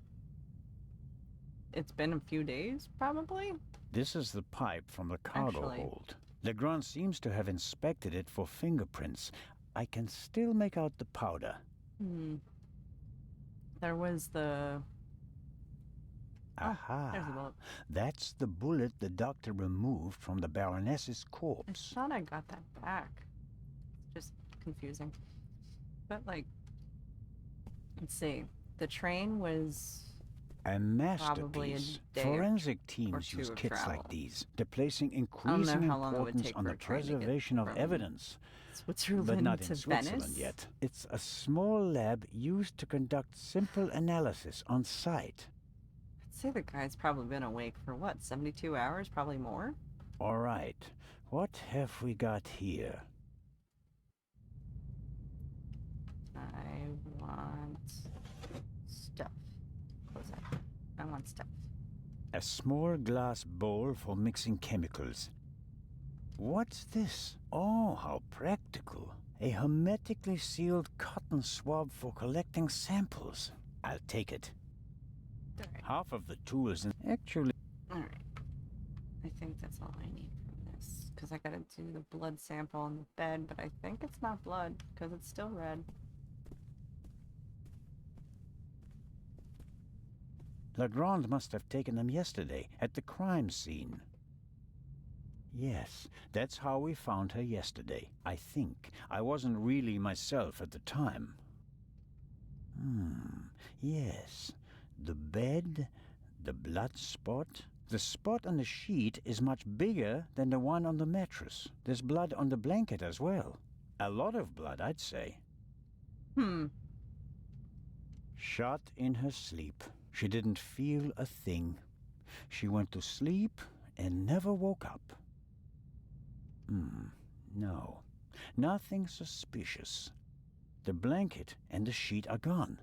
it's been a few days, probably? This is the pipe from the cargo hold. Legrand seems to have inspected it for fingerprints. I can still make out the powder. There was the... Aha. There's the bullet. That's the bullet the doctor removed from the Baroness's corpse. I thought I got that back. It's just confusing. But, like, let's see. The train was... A masterpiece. Forensic teams use kits like these, placing increasing importance on the preservation of evidence. Switzerland but not to in Switzerland Venice? yet. It's a small lab used to conduct simple analysis on site. I'd say the guy's probably been awake for what, 72 hours? Probably more? All right. What have we got here? I want stuff. Close that. I want stuff. A small glass bowl for mixing chemicals. What's this? Oh, how practical. A hermetically sealed cotton swab for collecting samples. I'll take it. Right. Half of the tools actually... Alright. I think that's all I need from this. Because I gotta do the blood sample on the bed, but I think it's not blood, because it's still red. Legrand must have taken them yesterday, at the crime scene. Yes, that's how we found her yesterday. I think. I wasn't really myself at the time. Yes. The bed, the blood spot. The spot on the sheet is much bigger than the one on the mattress. There's blood on the blanket as well. A lot of blood, I'd say. Shot in her sleep. She didn't feel a thing. She went to sleep and never woke up. No. Nothing suspicious. The blanket and the sheet are gone.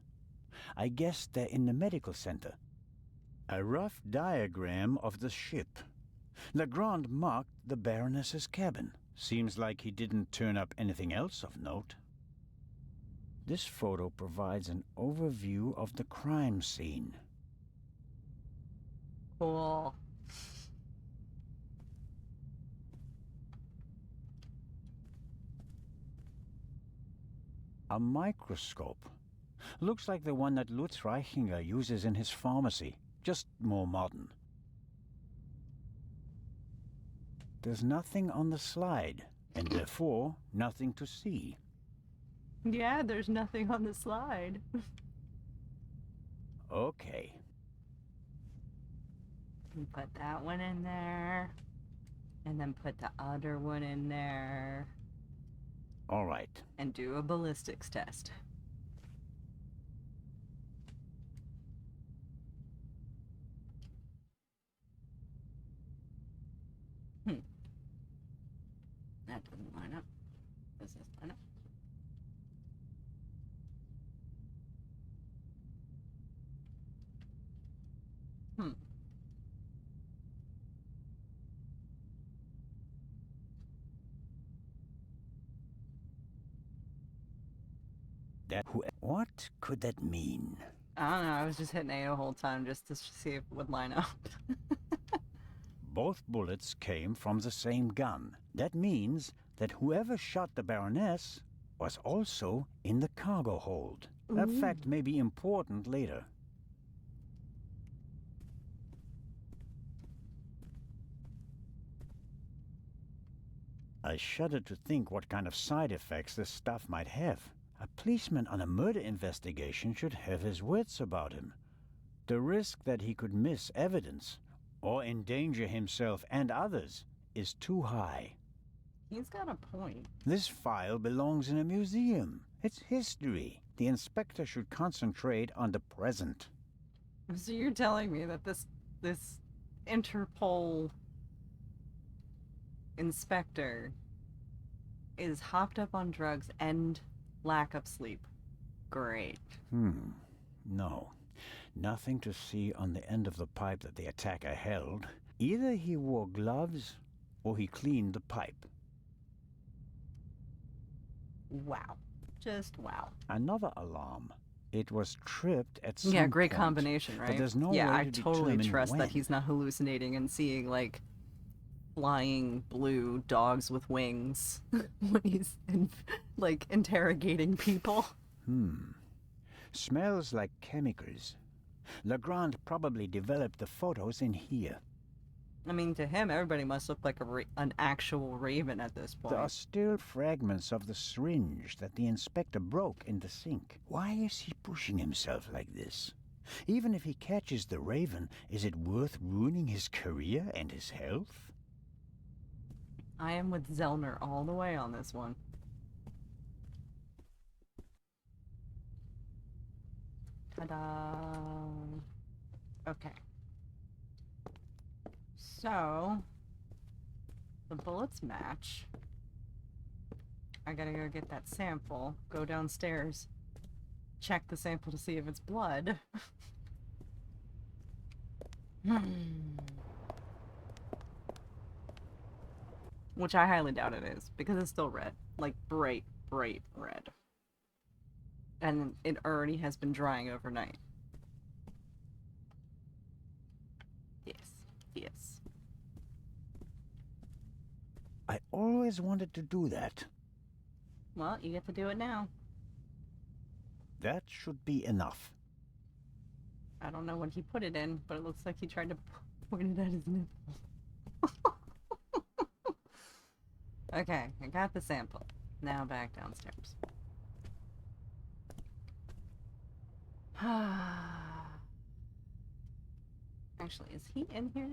I guess they're in the medical center. A rough diagram of the ship. Legrand marked the Baroness's cabin. Seems like he didn't turn up anything else of note. This photo provides an overview of the crime scene. Cool. A microscope. Looks like the one that Lutz Reichinger uses in his pharmacy, just more modern. There's nothing on the slide, and therefore nothing to see. Yeah, there's nothing on the slide. Okay. Put that one in there. And then put the other one in there. All right. And do a ballistics test. That doesn't line up. Does this line up? What could that mean? I don't know. I was just hitting A the whole time just to see if it would line up. Both bullets came from the same gun. That means that whoever shot the Baroness was also in the cargo hold. That fact may be important later. I shudder to think what kind of side effects this stuff might have. A policeman on a murder investigation should have his wits about him. The risk that he could miss evidence or endanger himself and others is too high. He's got a point. This file belongs in a museum. It's history. The inspector should concentrate on the present. So you're telling me that this Interpol inspector is hopped up on drugs and lack of sleep. Great. No. Nothing to see on the end of the pipe that the attacker held. Either he wore gloves or he cleaned the pipe. Wow. Just wow. Another alarm. It was tripped at some Yeah, great point, combination, right? But there's no yeah, way I to totally determine trust when. that he's not hallucinating and seeing, like, flying blue dogs with wings when he's, like, interrogating people. Smells like chemicals. Legrand probably developed the photos in here. I mean, to him, everybody must look like an actual raven at this point. There are still fragments of the syringe that the inspector broke in the sink. Why is he pushing himself like this? Even if he catches the raven, is it worth ruining his career and his health? I am with Zellner all the way on this one. Ta-da! Okay. So, the bullets match. I gotta go get that sample, go downstairs, check the sample to see if it's blood. Which I highly doubt it is, because it's still red. Like, bright, bright red. And it already has been drying overnight. Yes. I always wanted to do that. Well, you get to do it now. That should be enough. I don't know when he put it in, but it looks like he tried to point it at his nipple. Okay, I got the sample. Now back downstairs. Actually, is he in here?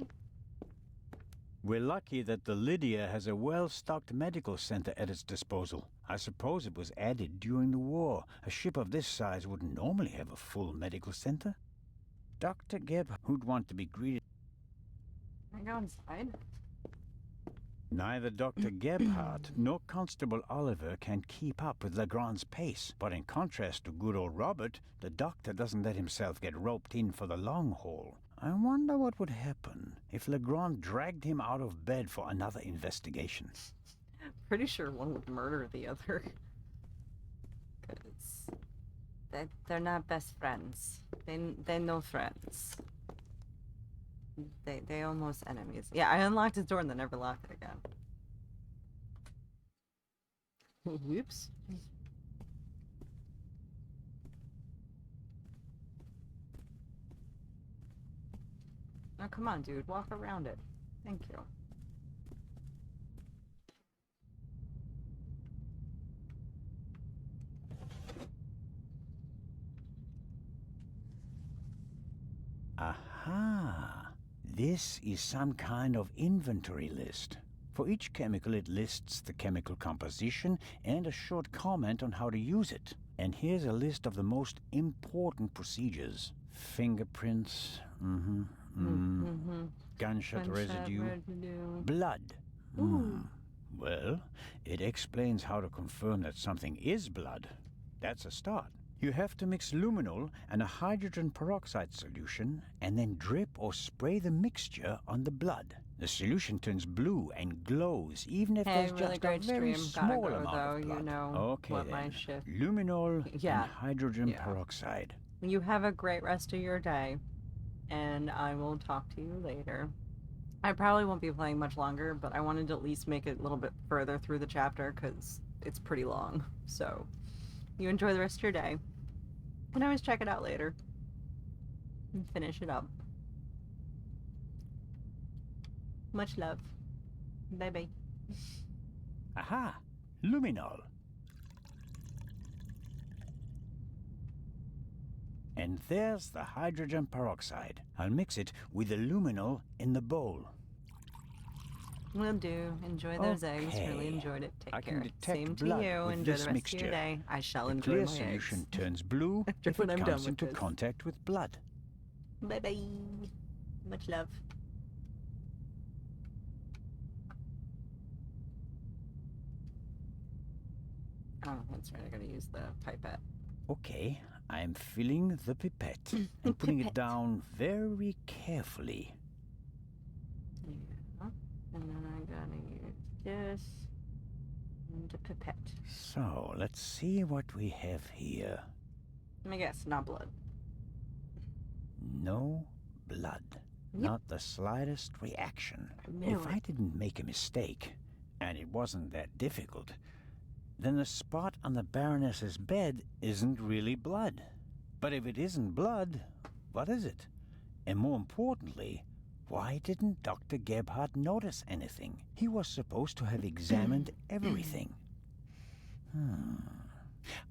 We're lucky that the Lydia has a well-stocked medical center at its disposal. I suppose it was added during the war. A ship of this size wouldn't normally have a full medical center. Dr. Gebb, who'd want to be greeted? Can I go inside? Neither Dr. Gebhardt nor Constable Oliver can keep up with Legrand's pace, but in contrast to good old Robert, the doctor doesn't let himself get roped in for the long haul. I wonder what would happen if Legrand dragged him out of bed for another investigation. Pretty sure one would murder the other. Because they're not best friends. They're no friends. They almost enemies. Yeah, I unlocked his door and then never locked it again. Whoops. Oh, come on, dude. Walk around it. Thank you. Aha! This is some kind of inventory list. For each chemical it lists the chemical composition and a short comment on how to use it. And here's a list of the most important procedures. Fingerprints, gunshot residue, blood. Well, it explains how to confirm that something is blood. That's a start. You have to mix luminol and a hydrogen peroxide solution and then drip or spray the mixture on the blood. The solution turns blue and glows even if there's really just a very small amount of blood. You know Okay what then. my shift. Luminol Yeah. and hydrogen peroxide. You have a great rest of your day, and I will talk to you later. I probably won't be playing much longer, but I wanted to at least make it a little bit further through the chapter because it's pretty long. So, you enjoy the rest of your day. You can always check it out later and finish it up. Much love. Bye-bye. Aha! Luminol. And there's the hydrogen peroxide. I'll mix it with the luminol in the bowl. Will do. Enjoy those eggs. Really enjoyed it. Take care. Same to you. Enjoy the rest of your day. I shall enjoy my eggs. The clear solution turns blue if it comes into contact with blood. Bye-bye. Much love. Oh, that's right. I gotta use the pipette. Okay, I'm filling the pipette and putting it down very carefully. Yeah. And then I gotta use this and the pipette. So, let's see what we have here. Let me guess, not blood. No blood. Not the slightest reaction. If I didn't make a mistake, and it wasn't that difficult, then the spot on the Baroness's bed isn't really blood. But if it isn't blood, what is it? And more importantly, why didn't Dr. Gebhardt notice anything? He was supposed to have examined everything.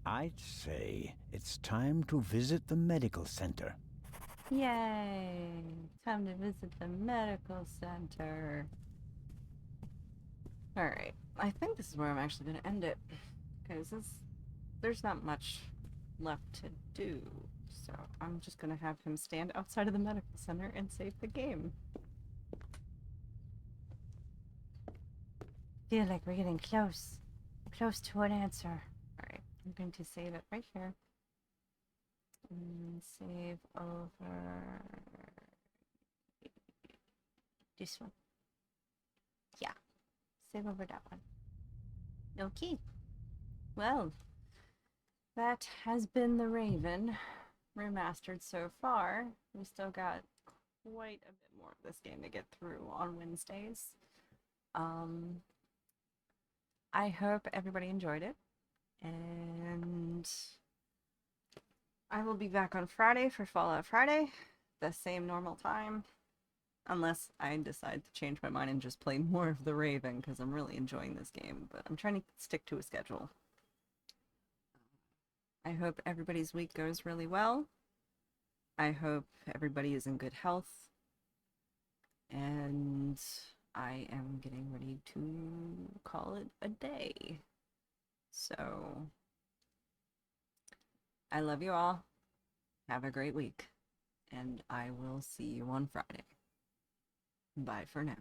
I'd say it's time to visit the medical center. Yay! Time to visit the medical center. Alright, I think this is where I'm actually going to end it. Because there's not much left to do. So I'm just going to have him stand outside of the medical center and save the game. Feel like we're getting close. Close to an answer. Alright, I'm going to save it right here. And save over this one. Yeah, save over that one. Okay. Well, that has been the Raven Remastered so far. We still got quite a bit more of this game to get through on Wednesdays. I hope everybody enjoyed it, and I will be back on Friday for Fallout Friday, the same normal time, unless I decide to change my mind and just play more of the Raven, because I'm really enjoying this game, but I'm trying to stick to a schedule. I hope everybody's week goes really well. I hope everybody is in good health, and I am getting ready to call it a day. So, I love you all. Have a great week. And I will see you on Friday. Bye for now.